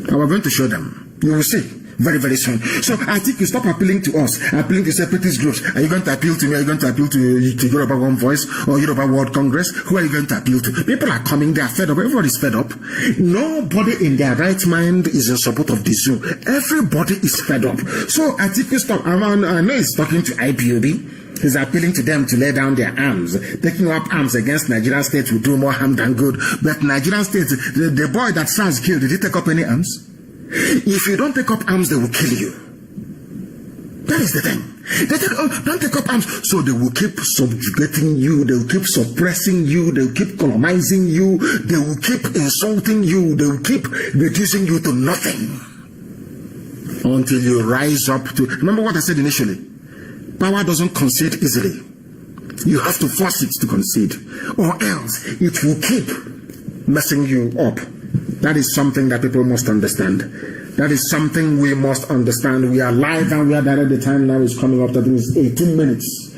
A: And we're going to show them. You will see. Very, very soon. So I think you stop appealing to us, appealing to separatist groups. Are you going to appeal to me? Are you going to appeal to Yoruba One Voice or Yoruba World Congress? Who are you going to appeal to? People are coming, they are fed up. Everybody's fed up. Nobody in their right mind is in support of the zoo. Everybody is fed up. So I think you stop. I know he's talking to IPOB. He's appealing to them to lay down their arms. Taking up arms against Nigerian state will do more harm than good. But Nigerian state, the boy that SARS killed, did he take up any arms? If you don't take up arms, they will kill you. That is the thing. Don't take up arms. So they will keep subjugating you. They will keep suppressing you. They will keep colonizing you. They will keep insulting you. They will keep reducing you to nothing. Until you rise up to... Remember what I said initially. Power doesn't concede easily. You have to force it to concede. Or else it will keep messing you up. That is something that people must understand. That is something we must understand. We are live and we are there at the time now is coming up. That is 18 minutes.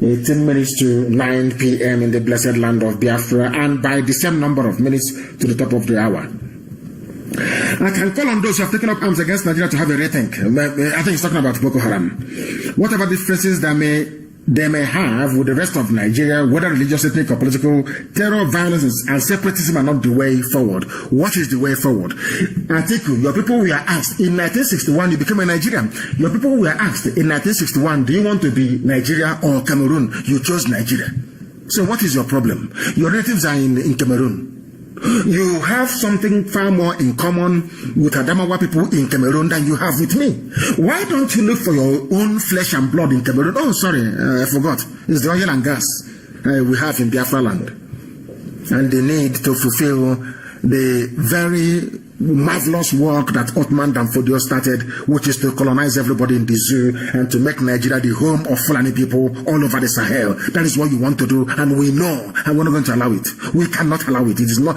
A: 18 minutes to 9 p.m. in the blessed land of Biafra, and by the same number of minutes to the top of the hour. I can call on those who have taken up arms against Nigeria to have a rethink. I think he's talking about Boko Haram. Whatever differences they may have with the rest of Nigeria, whether religious, ethnic, or political, terror, violence, and separatism are not the way forward. What is the way forward? Atiku, your people were asked, in 1961, you became a Nigerian. Your people were asked, in 1961, do you want to be Nigeria or Cameroon? You chose Nigeria. So what is your problem? Your relatives are in Cameroon. You have something far more in common with Adamawa people in Cameroon than you have with me. Why don't you look for your own flesh and blood in Cameroon? Oh, sorry, I forgot. It's the oil and gas we have in Biafra land. And the need to fulfill the very marvelous work that Ottoman Danfodio started, which is to colonize everybody in the zoo and to make Nigeria the home of Fulani people all over the Sahel. That is what you want to do, and we know, and we're not going to allow it. We cannot allow it. It is not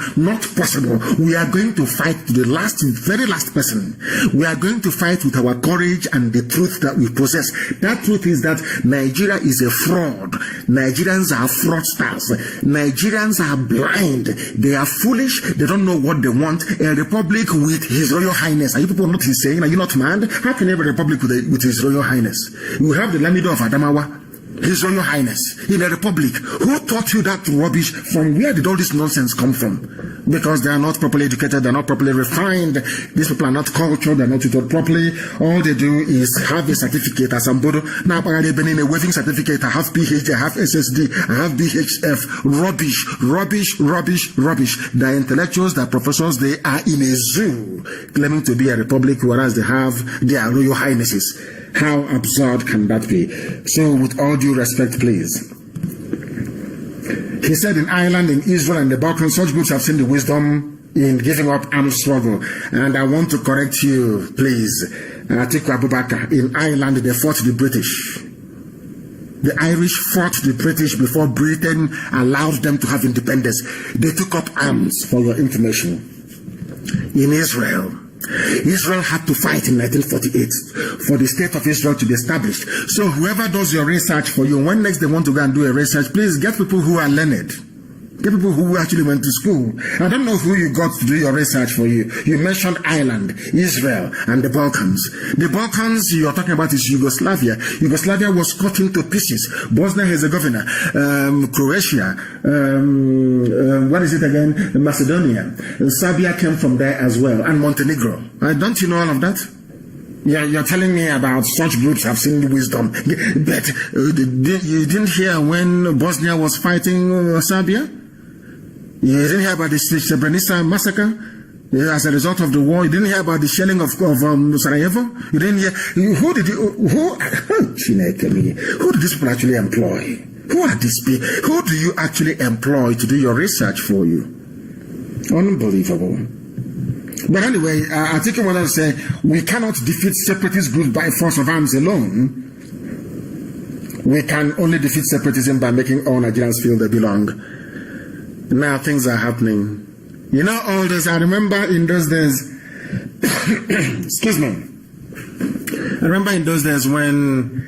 A: possible. We are going to fight to the very last person. We are going to fight with our courage and the truth that we possess. That truth is that Nigeria is a fraud. Nigerians are fraudsters. Nigerians are blind. They are foolish. They don't know what they want. A republic with His Royal Highness. Are you people not insane? Are you not mad? How can you have a republic with His Royal Highness? You have the Lamido of Adamawa, His Royal Highness, in a republic. Who taught you that rubbish? From where did all this nonsense come from? Because they are not properly educated, they are not properly refined. These people are not cultured, they are not tutored properly. All they do is have a certificate as Ambodo. Now they've been in a waving certificate. I have PhD, I have SSD, I have BHF. Rubbish. The intellectuals, the professors, they are in a zoo claiming to be a republic, whereas they have their Royal Highnesses. How absurd can that be? So with all due respect, please. He said in Ireland, in Israel, and the Balkans, such groups have seen the wisdom in giving up armed struggle. And I want to correct you, please. Atiku Abubakar, in Ireland, they fought the British. The Irish fought the British before Britain allowed them to have independence. They took up arms, for your information. In Israel had to fight in 1948 for the state of Israel to be established. So whoever does your research for you, when next they want to go and do a research, please get people who are learned. Get people who actually went to school. I don't know who you got to do your research for you. You mentioned Ireland, Israel, and the Balkans. The Balkans you're talking about is Yugoslavia. Yugoslavia was cut into pieces. Bosnia-Herzegovina, Croatia, what is it again? Macedonia. Serbia came from there as well, and Montenegro. Don't you know all of that? Yeah, you're telling me about such groups have seen wisdom. But you didn't hear when Bosnia was fighting Serbia? You didn't hear about the Srebrenica massacre as a result of the war? You didn't hear about the shelling of Sarajevo? You didn't hear? Who did these people actually employ? Who are these people? Who do you actually employ to do your research for you? Unbelievable. But anyway, I think I want to say we cannot defeat separatist groups by force of arms alone. We can only defeat separatism by making all Nigerians feel they belong. Now things are happening. You know, all this, I remember in those days, excuse me, I remember in those days when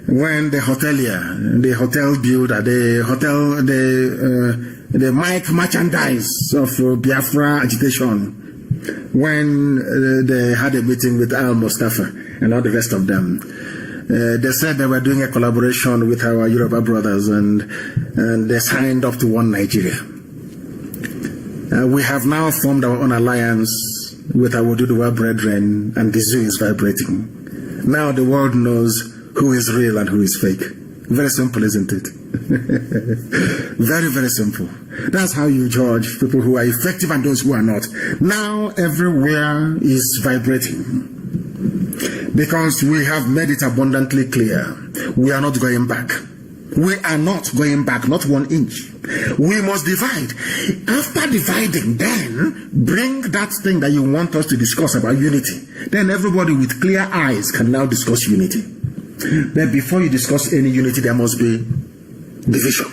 A: the hotelier, the hotel builder, the mic merchandise of Biafra agitation, when they had a meeting with Al Mustafa and all the rest of them, they said they were doing a collaboration with our Yoruba brothers, and they signed up to One Nigeria. We have now formed our own alliance with our Oduduwa brethren, and the zoo is vibrating. Now the world knows who is real and who is fake. Very simple, isn't it? Very, very simple. That's how you judge people who are effective and those who are not. Now everywhere is vibrating, because we have made it abundantly clear. We are not going back. We are not going back, not 1 inch. We must divide. After dividing, then bring that thing that you want us to discuss about unity. Then everybody with clear eyes can now discuss unity. But before you discuss any unity, there must be division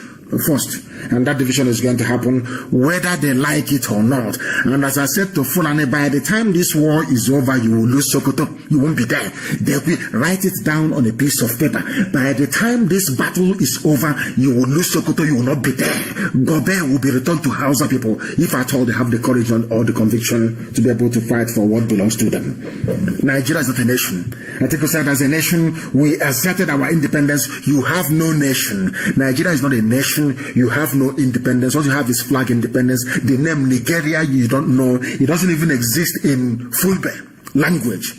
A: first. And that division is going to happen whether they like it or not. And as I said to Fulani, by the time this war is over, you will lose Sokoto. You won't be there. They will write it down on a piece of paper. By the time this battle is over, you will lose Sokoto. You will not be there. Gobe will be returned to Hausa people, if at all they have the courage or the conviction to be able to fight for what belongs to them. Nigeria is not a nation. I think we said as a nation, we asserted our independence. You have no nation. Nigeria is not a nation. You have no independence. All you have is flag independence. The name Nigeria, you don't know. It doesn't even exist in Fulbe language.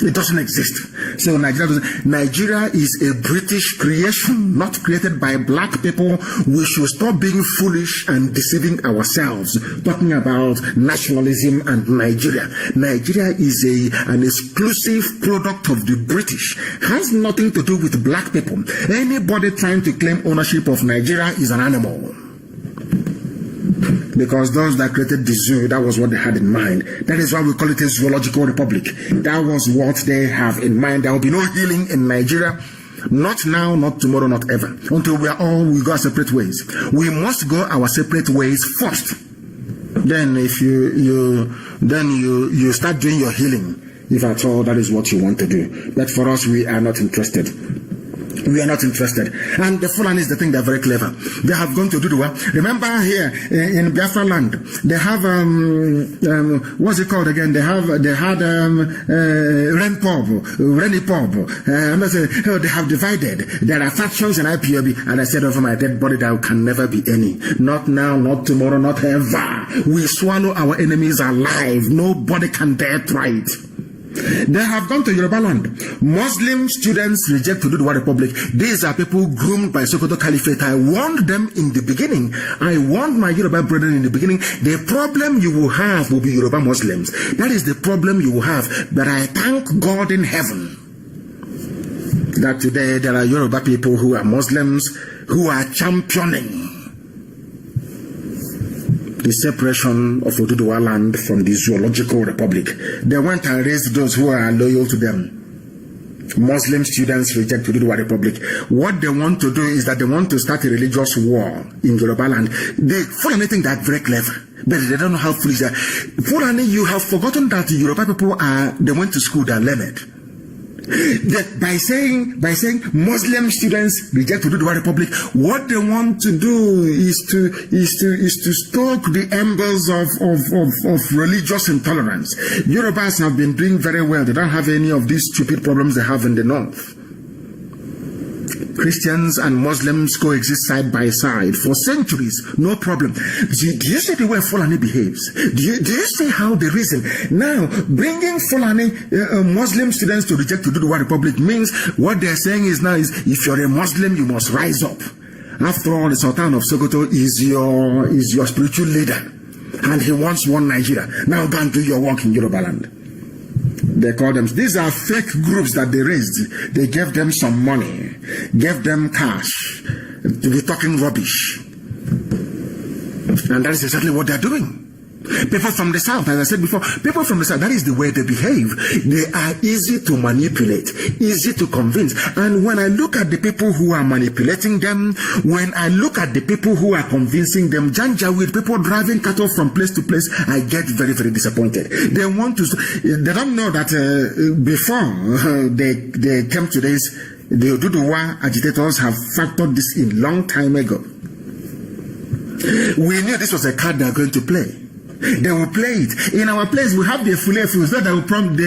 A: It doesn't exist. So Nigeria is a British creation, not created by black people. We should stop being foolish and deceiving ourselves, talking about nationalism and Nigeria. Nigeria is an exclusive product of the British. Has nothing to do with black people. Anybody trying to claim ownership of Nigeria is an animal. Because those that created the zoo, that was what they had in mind. That is why we call it a zoological republic. That was what they have in mind. There will be no healing in Nigeria. Not now, not tomorrow, not ever. Until we go our separate ways. We must go our separate ways first. Then if you start doing your healing, if at all that is what you want to do. But for us, we are not interested. We are not interested. And the Fulani is the thing, they're very clever. They have gone to do the work. Remember here in Biafran land, they have what's it called again? They had Rainy Pub. They have divided. There are factions in IPOB, and I said over my dead body there can never be any. Not now, not tomorrow, not ever. We swallow our enemies alive. Nobody can dare try it. They have gone to Yoruba land. Muslim students reject to do the Republic. These are people groomed by Sokoto Caliphate. I warned them in the beginning. I warned my Yoruba brethren in the beginning. The problem you will have will be Yoruba Muslims. That is the problem you will have. But I thank God in heaven that today there are Yoruba people who are Muslims who are championing the separation of Oduduwa land from the Zoological Republic. They went and raised those who are loyal to them. Muslim students reject Oduduwa Republic. What they want to do is that they want to start a religious war in Yoruba land. They Fulani think they're very clever, but they don't know how foolish they are. Fulani, you have forgotten that the Yoruba people they went to school, they're learned. By saying Muslim students reject Oduduwa Republic, what they want to do is to stoke the embers of religious intolerance. Yorubas have been doing very well. They don't have any of these stupid problems they have in the north. Christians and Muslims coexist side by side for centuries, no problem. Do you see the way Fulani behaves? Do you see how they reason? Now, bringing Fulani Muslim students to reject Oduduwa Republic means what they're saying is if you're a Muslim, you must rise up. After all, the Sultan of Sokoto is your spiritual leader, and he wants one Nigeria. Now go and do your work in Yoruba land. They call them, these are fake groups that they raised. They gave them some money, gave them cash to be talking rubbish. And that is exactly what they're doing. People from the south, as I said before, people from the south, that is the way they behave. They are easy to manipulate, easy to convince. And when I look at the people who are manipulating them, when I look at the people who are convincing them, Janjaweed, people driving cattle from place to place, I get very, very disappointed. They don't know that before they came to this, the Oduduwa agitators have factored this in long time ago. We knew this was a card they are going to play. They will play it. In our place, we have the Fulefus that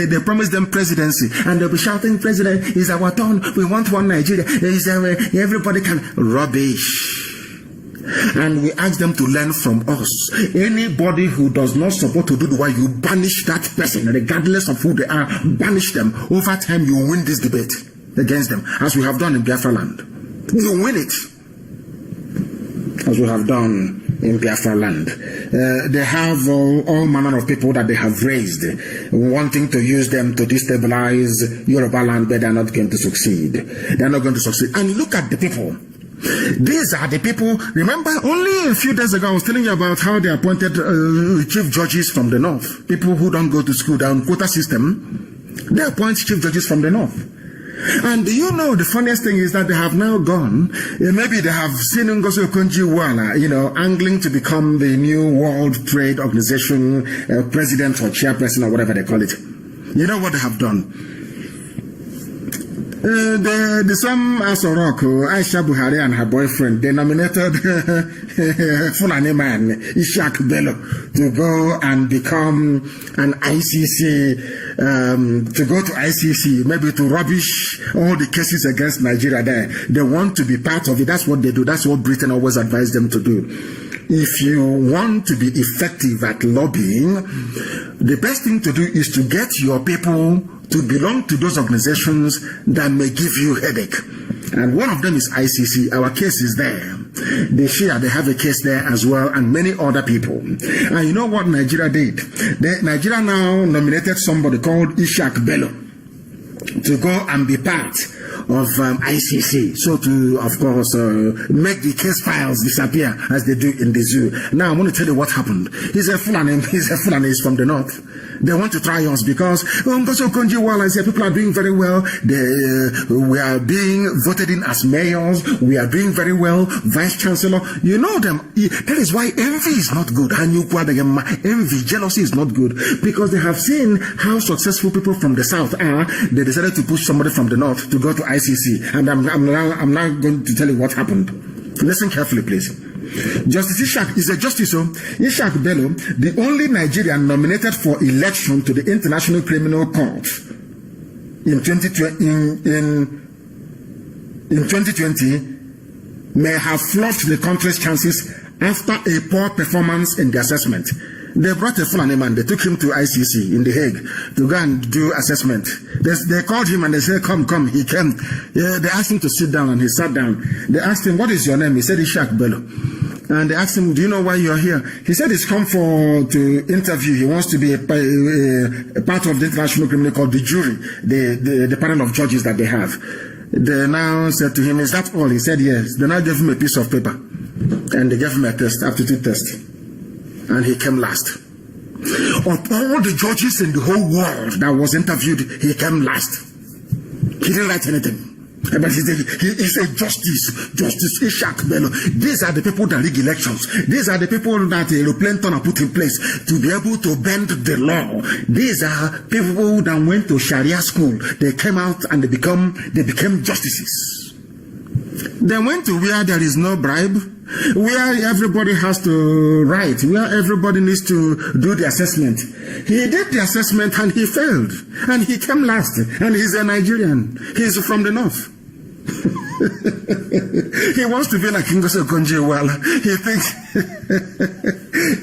A: they promise them presidency, and they'll be shouting, "President, is our turn. We want one Nigeria. Everybody can." Rubbish. And we ask them to learn from us. Anybody who does not support Oduduwa, you banish that person, regardless of who they are. Banish them. Over time, you will win this debate against them, as we have done in Biafra land. You will win it, as we have done in Biafra land. They have all manner of people that they have raised, wanting to use them to destabilize Yoruba land, but they're not going to succeed. They're not going to succeed. And look at the people. These are the people. Remember, only a few days ago, I was telling you about how they appointed chief judges from the north. People who don't go to school, they're on quota system. They appoint chief judges from the north. And do you know the funniest thing is that they have now gone, maybe they have seen Ngozi Okonjo-Iweala, angling to become the new World Trade Organization president or chairperson or whatever they call it. You know what they have done? The same Asorok, Aisha Buhari and her boyfriend, they nominated Fulani man, Ishak Bello, to go and become an ICC, to go to ICC, maybe to rubbish all the cases against Nigeria there. They want to be part of it. That's what they do. That's what Britain always advised them to do. If you want to be effective at lobbying, the best thing to do is to get your people to belong to those organizations that may give you headache. And one of them is ICC. Our case is there. The Shia, they have a case there as well, and many other people. And you know what Nigeria did? Nigeria now nominated somebody called Ishaq Bello to go and be part of ICC, so to, of course, make the case files disappear as they do in the zoo. Now, I want to tell you what happened. He's a Fulani, he's from the north. They want to try us because people are doing very well. We are being voted in as mayors. We are doing very well. Vice Chancellor, you know them. That is why envy is not good. Envy, jealousy is not good, because they have seen how successful people from the south are. They decided to push somebody from the north to go to ICC, and I'm now going to tell you what happened. Listen carefully, please. Justice Ishaq is a justice. Ishaq Bello, the only Nigerian nominated for election to the International Criminal Court in 2020, may have flushed the country's chances after a poor performance in the assessment. They brought a Fulani man, they took him to ICC in The Hague to go and do assessment. They called him and they said, come. He came. They asked him to sit down, and he sat down. They asked him, what is your name? He said, Ishaq Bello. And they asked him, do you know why you're here? He said he's come to interview. He wants to be a part of the International Criminal Court, the jury, the panel of judges that they have. They now said to him, is that all? He said, yes. They now gave him a piece of paper, and they gave him a test, aptitude test. And he came last. Of all the judges in the whole world that was interviewed, he came last. He didn't write anything. But he is a Justice Ishaq Bello. These are the people that rig elections. These are the people that aeroplane tunnel put in place to be able to bend the law. These are people that went to Sharia school. They came out and they became justices. They went to where there is no bribe, where everybody has to write, where everybody needs to do the assessment. He did the assessment and he failed. And he came last. And he's a Nigerian. He's from the north. He wants to be like Ngozi Okonjo-Iweala. He thinks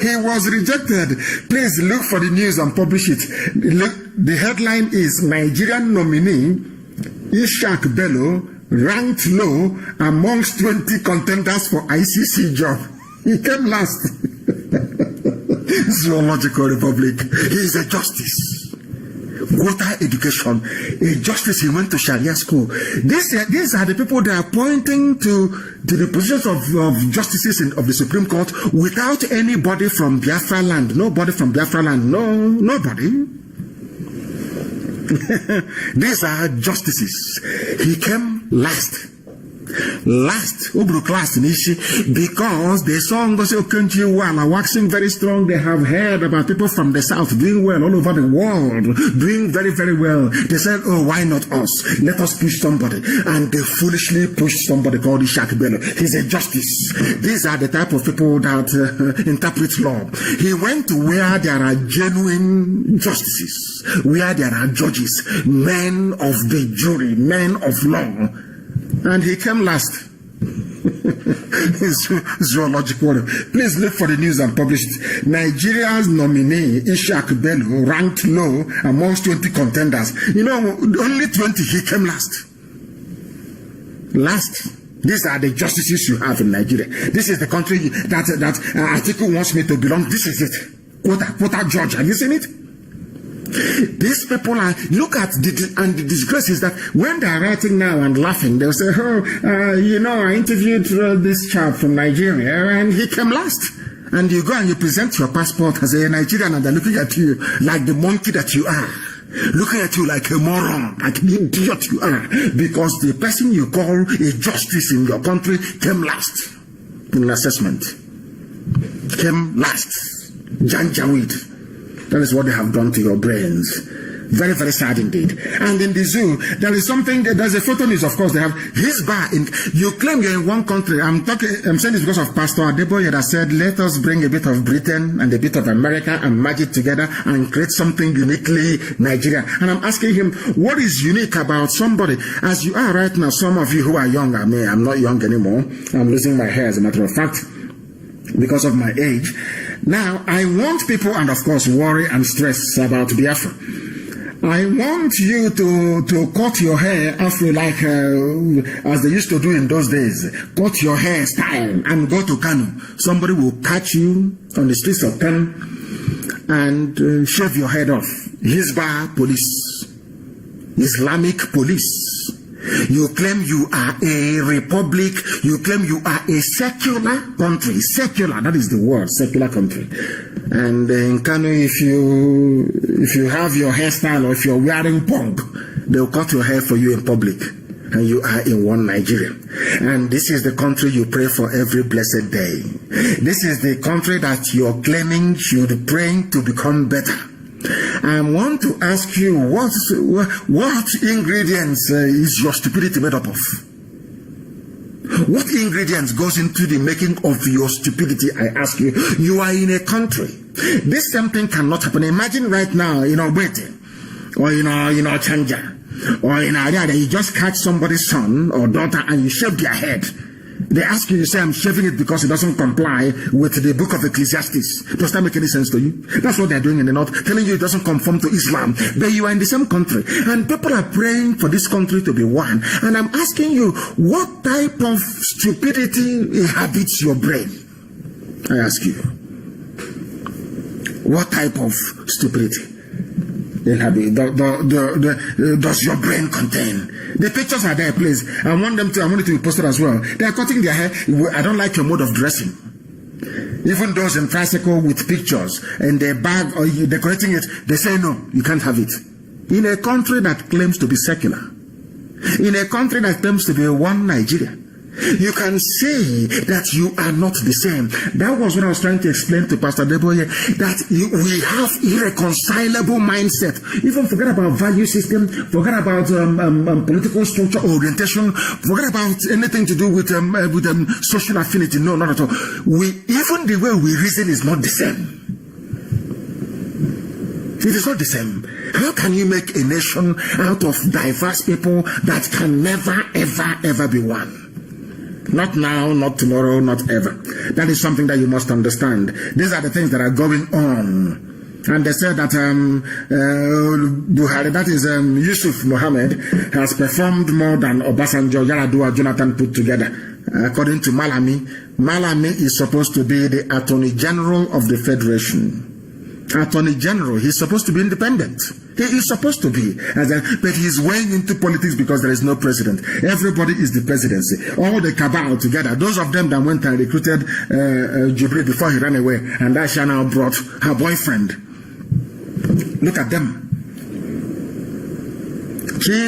A: he was rejected. Please look for the news and publish it. Look, the headline is Nigerian nominee Ishaq Bello ranked low amongst 20 contenders for ICC job. He came last. Zoological Republic. He is a justice. Water education. A justice, he went to Sharia school. These are the people that are pointing to the positions of justices of the Supreme Court without anybody from Biafra land. Nobody from Biafra land. No, nobody. These are justices. He came last. Class because they saw Ngozi Okonjo-Iweala waxing very strong. They have heard about people from the south doing well all over the world, doing very, very well. They said, oh, why not us? Let us push somebody. And they foolishly pushed somebody called Ishaq Bello. He's a justice. These are the type of people that interpret law. He went to where there are genuine justices, where there are judges, men of the jury, men of law. And he came last. Zoological. Please look for the news and publish it. Nigeria's nominee, Ishaq Bello, ranked low amongst 20 contenders. You know, only 20, he came last. Last. These are the justices you have in Nigeria. This is the country that Atiku wants me to belong. This is it. Quota judge. Have you seen it? These people are, look at the disgrace is that when they are writing now and laughing, they'll say, you know, I interviewed this chap from Nigeria and he came last. And you go and you present your passport as a Nigerian and they're looking at you like the monkey that you are. Looking at you like a moron, like an idiot you are. Because the person you call a justice in your country came last in an assessment. Came last. Janjaweed. That is what they have done to your brains. Very, very sad indeed. And in the zoo, there is something, there's a photo news, of course, they have his bar in, you claim you're in one country. I'm saying this because of Pastor Adeboye that said, let us bring a bit of Britain and a bit of America and merge it together and create something uniquely Nigerian. And I'm asking him, what is unique about somebody? As you are right now, some of you who are young, I mean, I'm not young anymore. I'm losing my hair, as a matter of fact, because of my age. Now, I want people, and of course, worry and stress about Biafra. I want you to cut your hair after like as they used to do in those days. Cut your hair style and go to Kanu. Somebody will catch you on the streets of Kanu and shave your head off. Hizbah police, Islamic police. You claim you are a republic. You claim you are a secular country. Secular, that is the word, secular country. And in Kano, if you have your hairstyle or if you're wearing punk, they'll cut your hair for you in public. And you are in one Nigeria. And this is the country you pray for every blessed day. This is the country that you're claiming you're praying to become better. I want to ask you, what ingredients is your stupidity made up of? What ingredients goes into the making of your stupidity? I ask you. You are in a country. This same thing cannot happen. Imagine right now, Bete, or Chanja, or in Area, you just catch somebody's son or daughter and you shave their head. They ask you, you say, I'm shaving it because it doesn't comply with the book of Ecclesiastes. Does that make any sense to you? That's what they're doing in the north, telling you it doesn't conform to Islam. But you are in the same country, and people are praying for this country to be one. And I'm asking you, what type of stupidity inhabits your brain? I ask you. What type of stupidity does your brain contain? The pictures are there, please. I want it to be posted as well. They are cutting their hair. I don't like your mode of dressing. Even those in tricycle with pictures and their bag or you decorating it, they say no, you can't have it. In a country that claims to be secular, in a country that claims to be one Nigeria, you can say that you are not the same. That was what I was trying to explain to Pastor Deboye, that we have irreconcilable mindset. Even forget about value system, forget about political structure, orientation, forget about anything to do with social affinity. No, not at all. Even the way we reason is not the same. It is not the same. How can you make a nation out of diverse people that can never, ever, ever be one? Not now, not tomorrow, not ever. That is something that you must understand. These are the things that are going on. And they said that Buhari, that is Yusuf Mohammed, has performed more than Obasanjo, Yaradua, Jonathan put together. According to Malami, Malami is supposed to be the Attorney General of the Federation. Attorney General, he's supposed to be independent. He is supposed to be, but he's weighing into politics because there is no president. Everybody is the presidency. All the cabal together. Those of them that went and recruited Jubilee before he ran away, and Aisha now brought her boyfriend. Look at them. He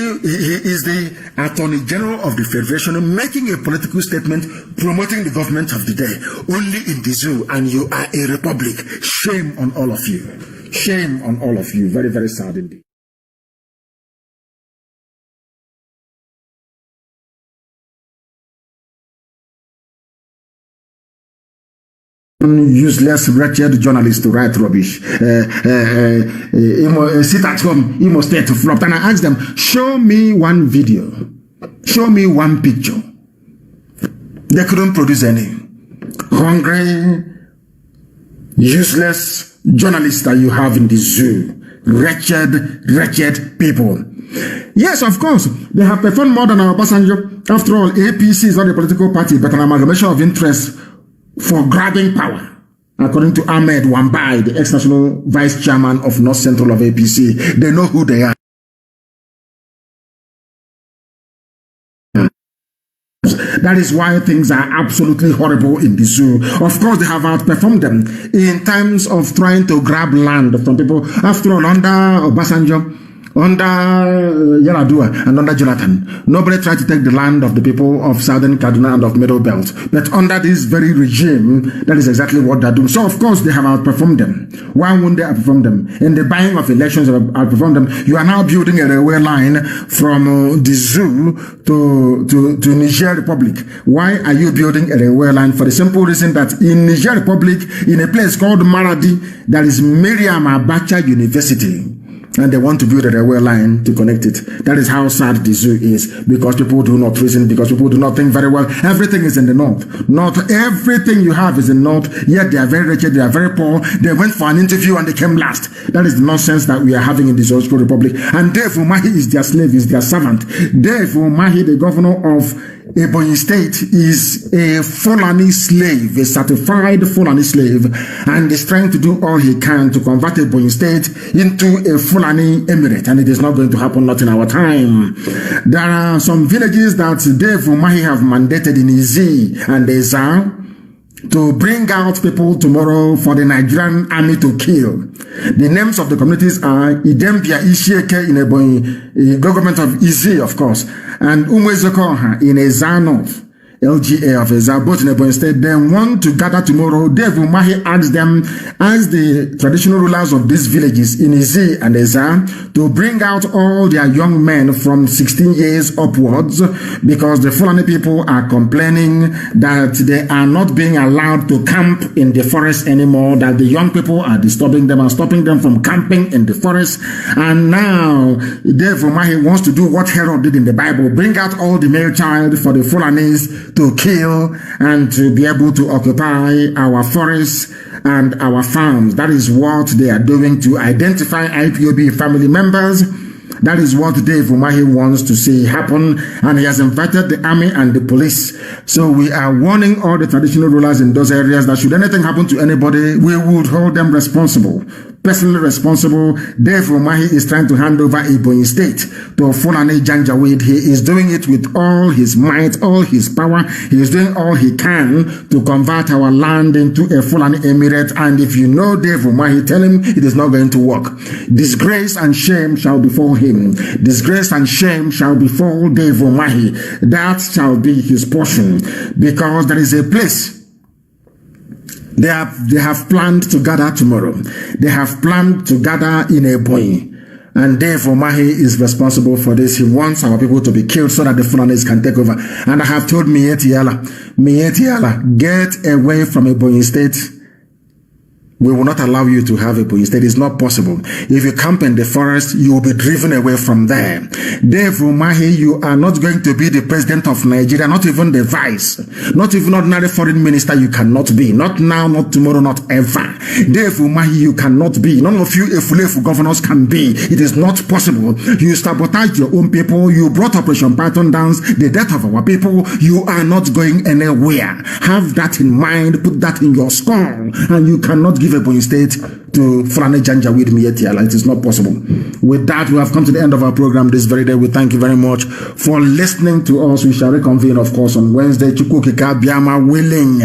A: is the Attorney General of the Federation, making a political statement, promoting the government of the day, only in the zoo, and you are a republic. Shame on all of you. Shame on all of you. Very, very sad indeed. Useless, wretched journalist to write rubbish. Sit at home, he must stay to flop. And I asked them, show me one video, show me one picture. They couldn't produce any. Hungry, useless journalists that you have in the zoo. Wretched people. Yes, of course, they have performed more than our Obasanjo. After all, APC is not a political party, but an amalgamation of interests for grabbing power, according to Ahmed Wambai, the ex-national vice chairman of North Central of APC. They know who they are. That is why things are absolutely horrible in the zoo. Of course, they have outperformed them in terms of trying to grab land from people. After all, under Obasanjo, under Yaradua, and under Jonathan, nobody tried to take the land of the people of Southern Kaduna and of Middle Belt. But under this very regime, that is exactly what they're doing. So, of course, they have outperformed them. Why wouldn't they outperform them? In the buying of elections, they have outperformed them. You are now building a railway line from the zoo to Niger Republic. Why are you building a railway line? For the simple reason that in Niger Republic, in a place called Maradi, there is Miriam Abacha University. And they want to build a railway line to connect it. That is how sad the zoo is, because people do not reason, because people do not think very well. Everything is in the north. Not everything you have is in the north, yet they are very rich, they are very poor. They went for an interview and they came last. That is the nonsense that we are having in the Zoological Republic. And Dave Umahi is their slave, is their servant. Dave Umahi, the governor of Ebonyi State, is a Fulani slave, a certified Fulani slave, and is trying to do all he can to convert Ebonyi State into a Fulani emirate, and it is not going to happen, not in our time. There are some villages that Dave Umahi have mandated in mAzi and Eza to bring out people tomorrow for the Nigerian army to kill. The names of the communities are Idembia Ishieke in Ebonyi, government of mAzi, of course, and Umwezokoha in Eza North, LGA of Eza, both in Ebonyi State. They want to gather tomorrow. Dave Umahi asked the traditional rulers of these villages in mAzi and Eza to bring out all their young men from 16 years upwards, because the Fulani people are complaining that they are not being allowed to camp in the forest anymore, that the young people are disturbing them and stopping them from camping in the forest. And now Dave Umahi wants to do what Herod did in the Bible, bring out all the male child for the Fulanis to kill and to be able to occupy our forests and our farms. That is what they are doing to identify IPOB family members. That is what Dave Umahi wants to see happen, and he has invited the army and the police. So we are warning all the traditional rulers in those areas that should anything happen to anybody, we would hold them responsible. Personally responsible. Dave Umahi is trying to hand over Ebonyi State to Fulani Janjaweed. He is doing it with all his might, all his power. He is doing all he can to convert our land into a Fulani emirate. And if you know Dave Umahi, tell him it is not going to work. Disgrace and shame shall befall him. Disgrace and shame shall befall Dave Umahi. That shall be his portion, because there is a place they have planned to gather tomorrow. They have planned to gather in Ebonyi. And Dave Umahi is responsible for this. He wants our people to be killed so that the Fulanis can take over. And I have told mAzi, get away from Ebonyi State. We will not allow you to have Ebonyi State. It's not possible. If you camp in the forest, you will be driven away from there. Dave Umahi, you are not going to be the president of Nigeria, not even the vice, not even ordinary foreign minister. You cannot be. Not now, not tomorrow, not ever. Dave Umahi, you cannot be. None of you Efulefu governors can be. It is not possible. You sabotage your own people. You brought Operation Python down, the death of our people. You are not going anywhere. Have that in mind. Put that in your skull. And you cannot give Ebonyi State to Fulani Janjaweed mAzi. It is not possible. With that, we have come to the end of our program this very day. We thank you very much for listening to us. We shall reconvene, of course, on Wednesday. Chukwukika Biama willing.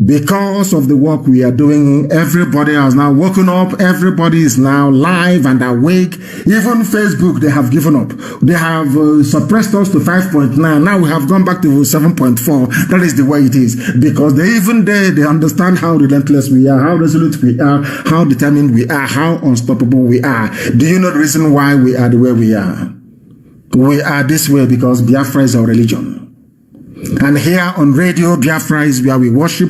A: Because of the work we are doing, everybody has now woken up. Everybody is now live and awake. Even Facebook, they have given up. They have suppressed us to 5.9. Now we have gone back to 7.4. That is the way it is. Because they understand how relentless we are, how resolute we are, how determined we are, how unstoppable we are. Do you know the reason why we are the way we are? We are this way because Biafra is our religion. And here on Radio Biafra is where we worship,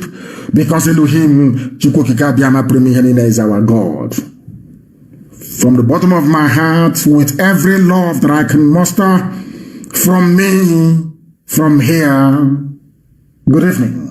A: because Elohim Chukwukika Biama Premihenina is our God. From the bottom of my heart, with every love that I can muster, from me, from here, good evening.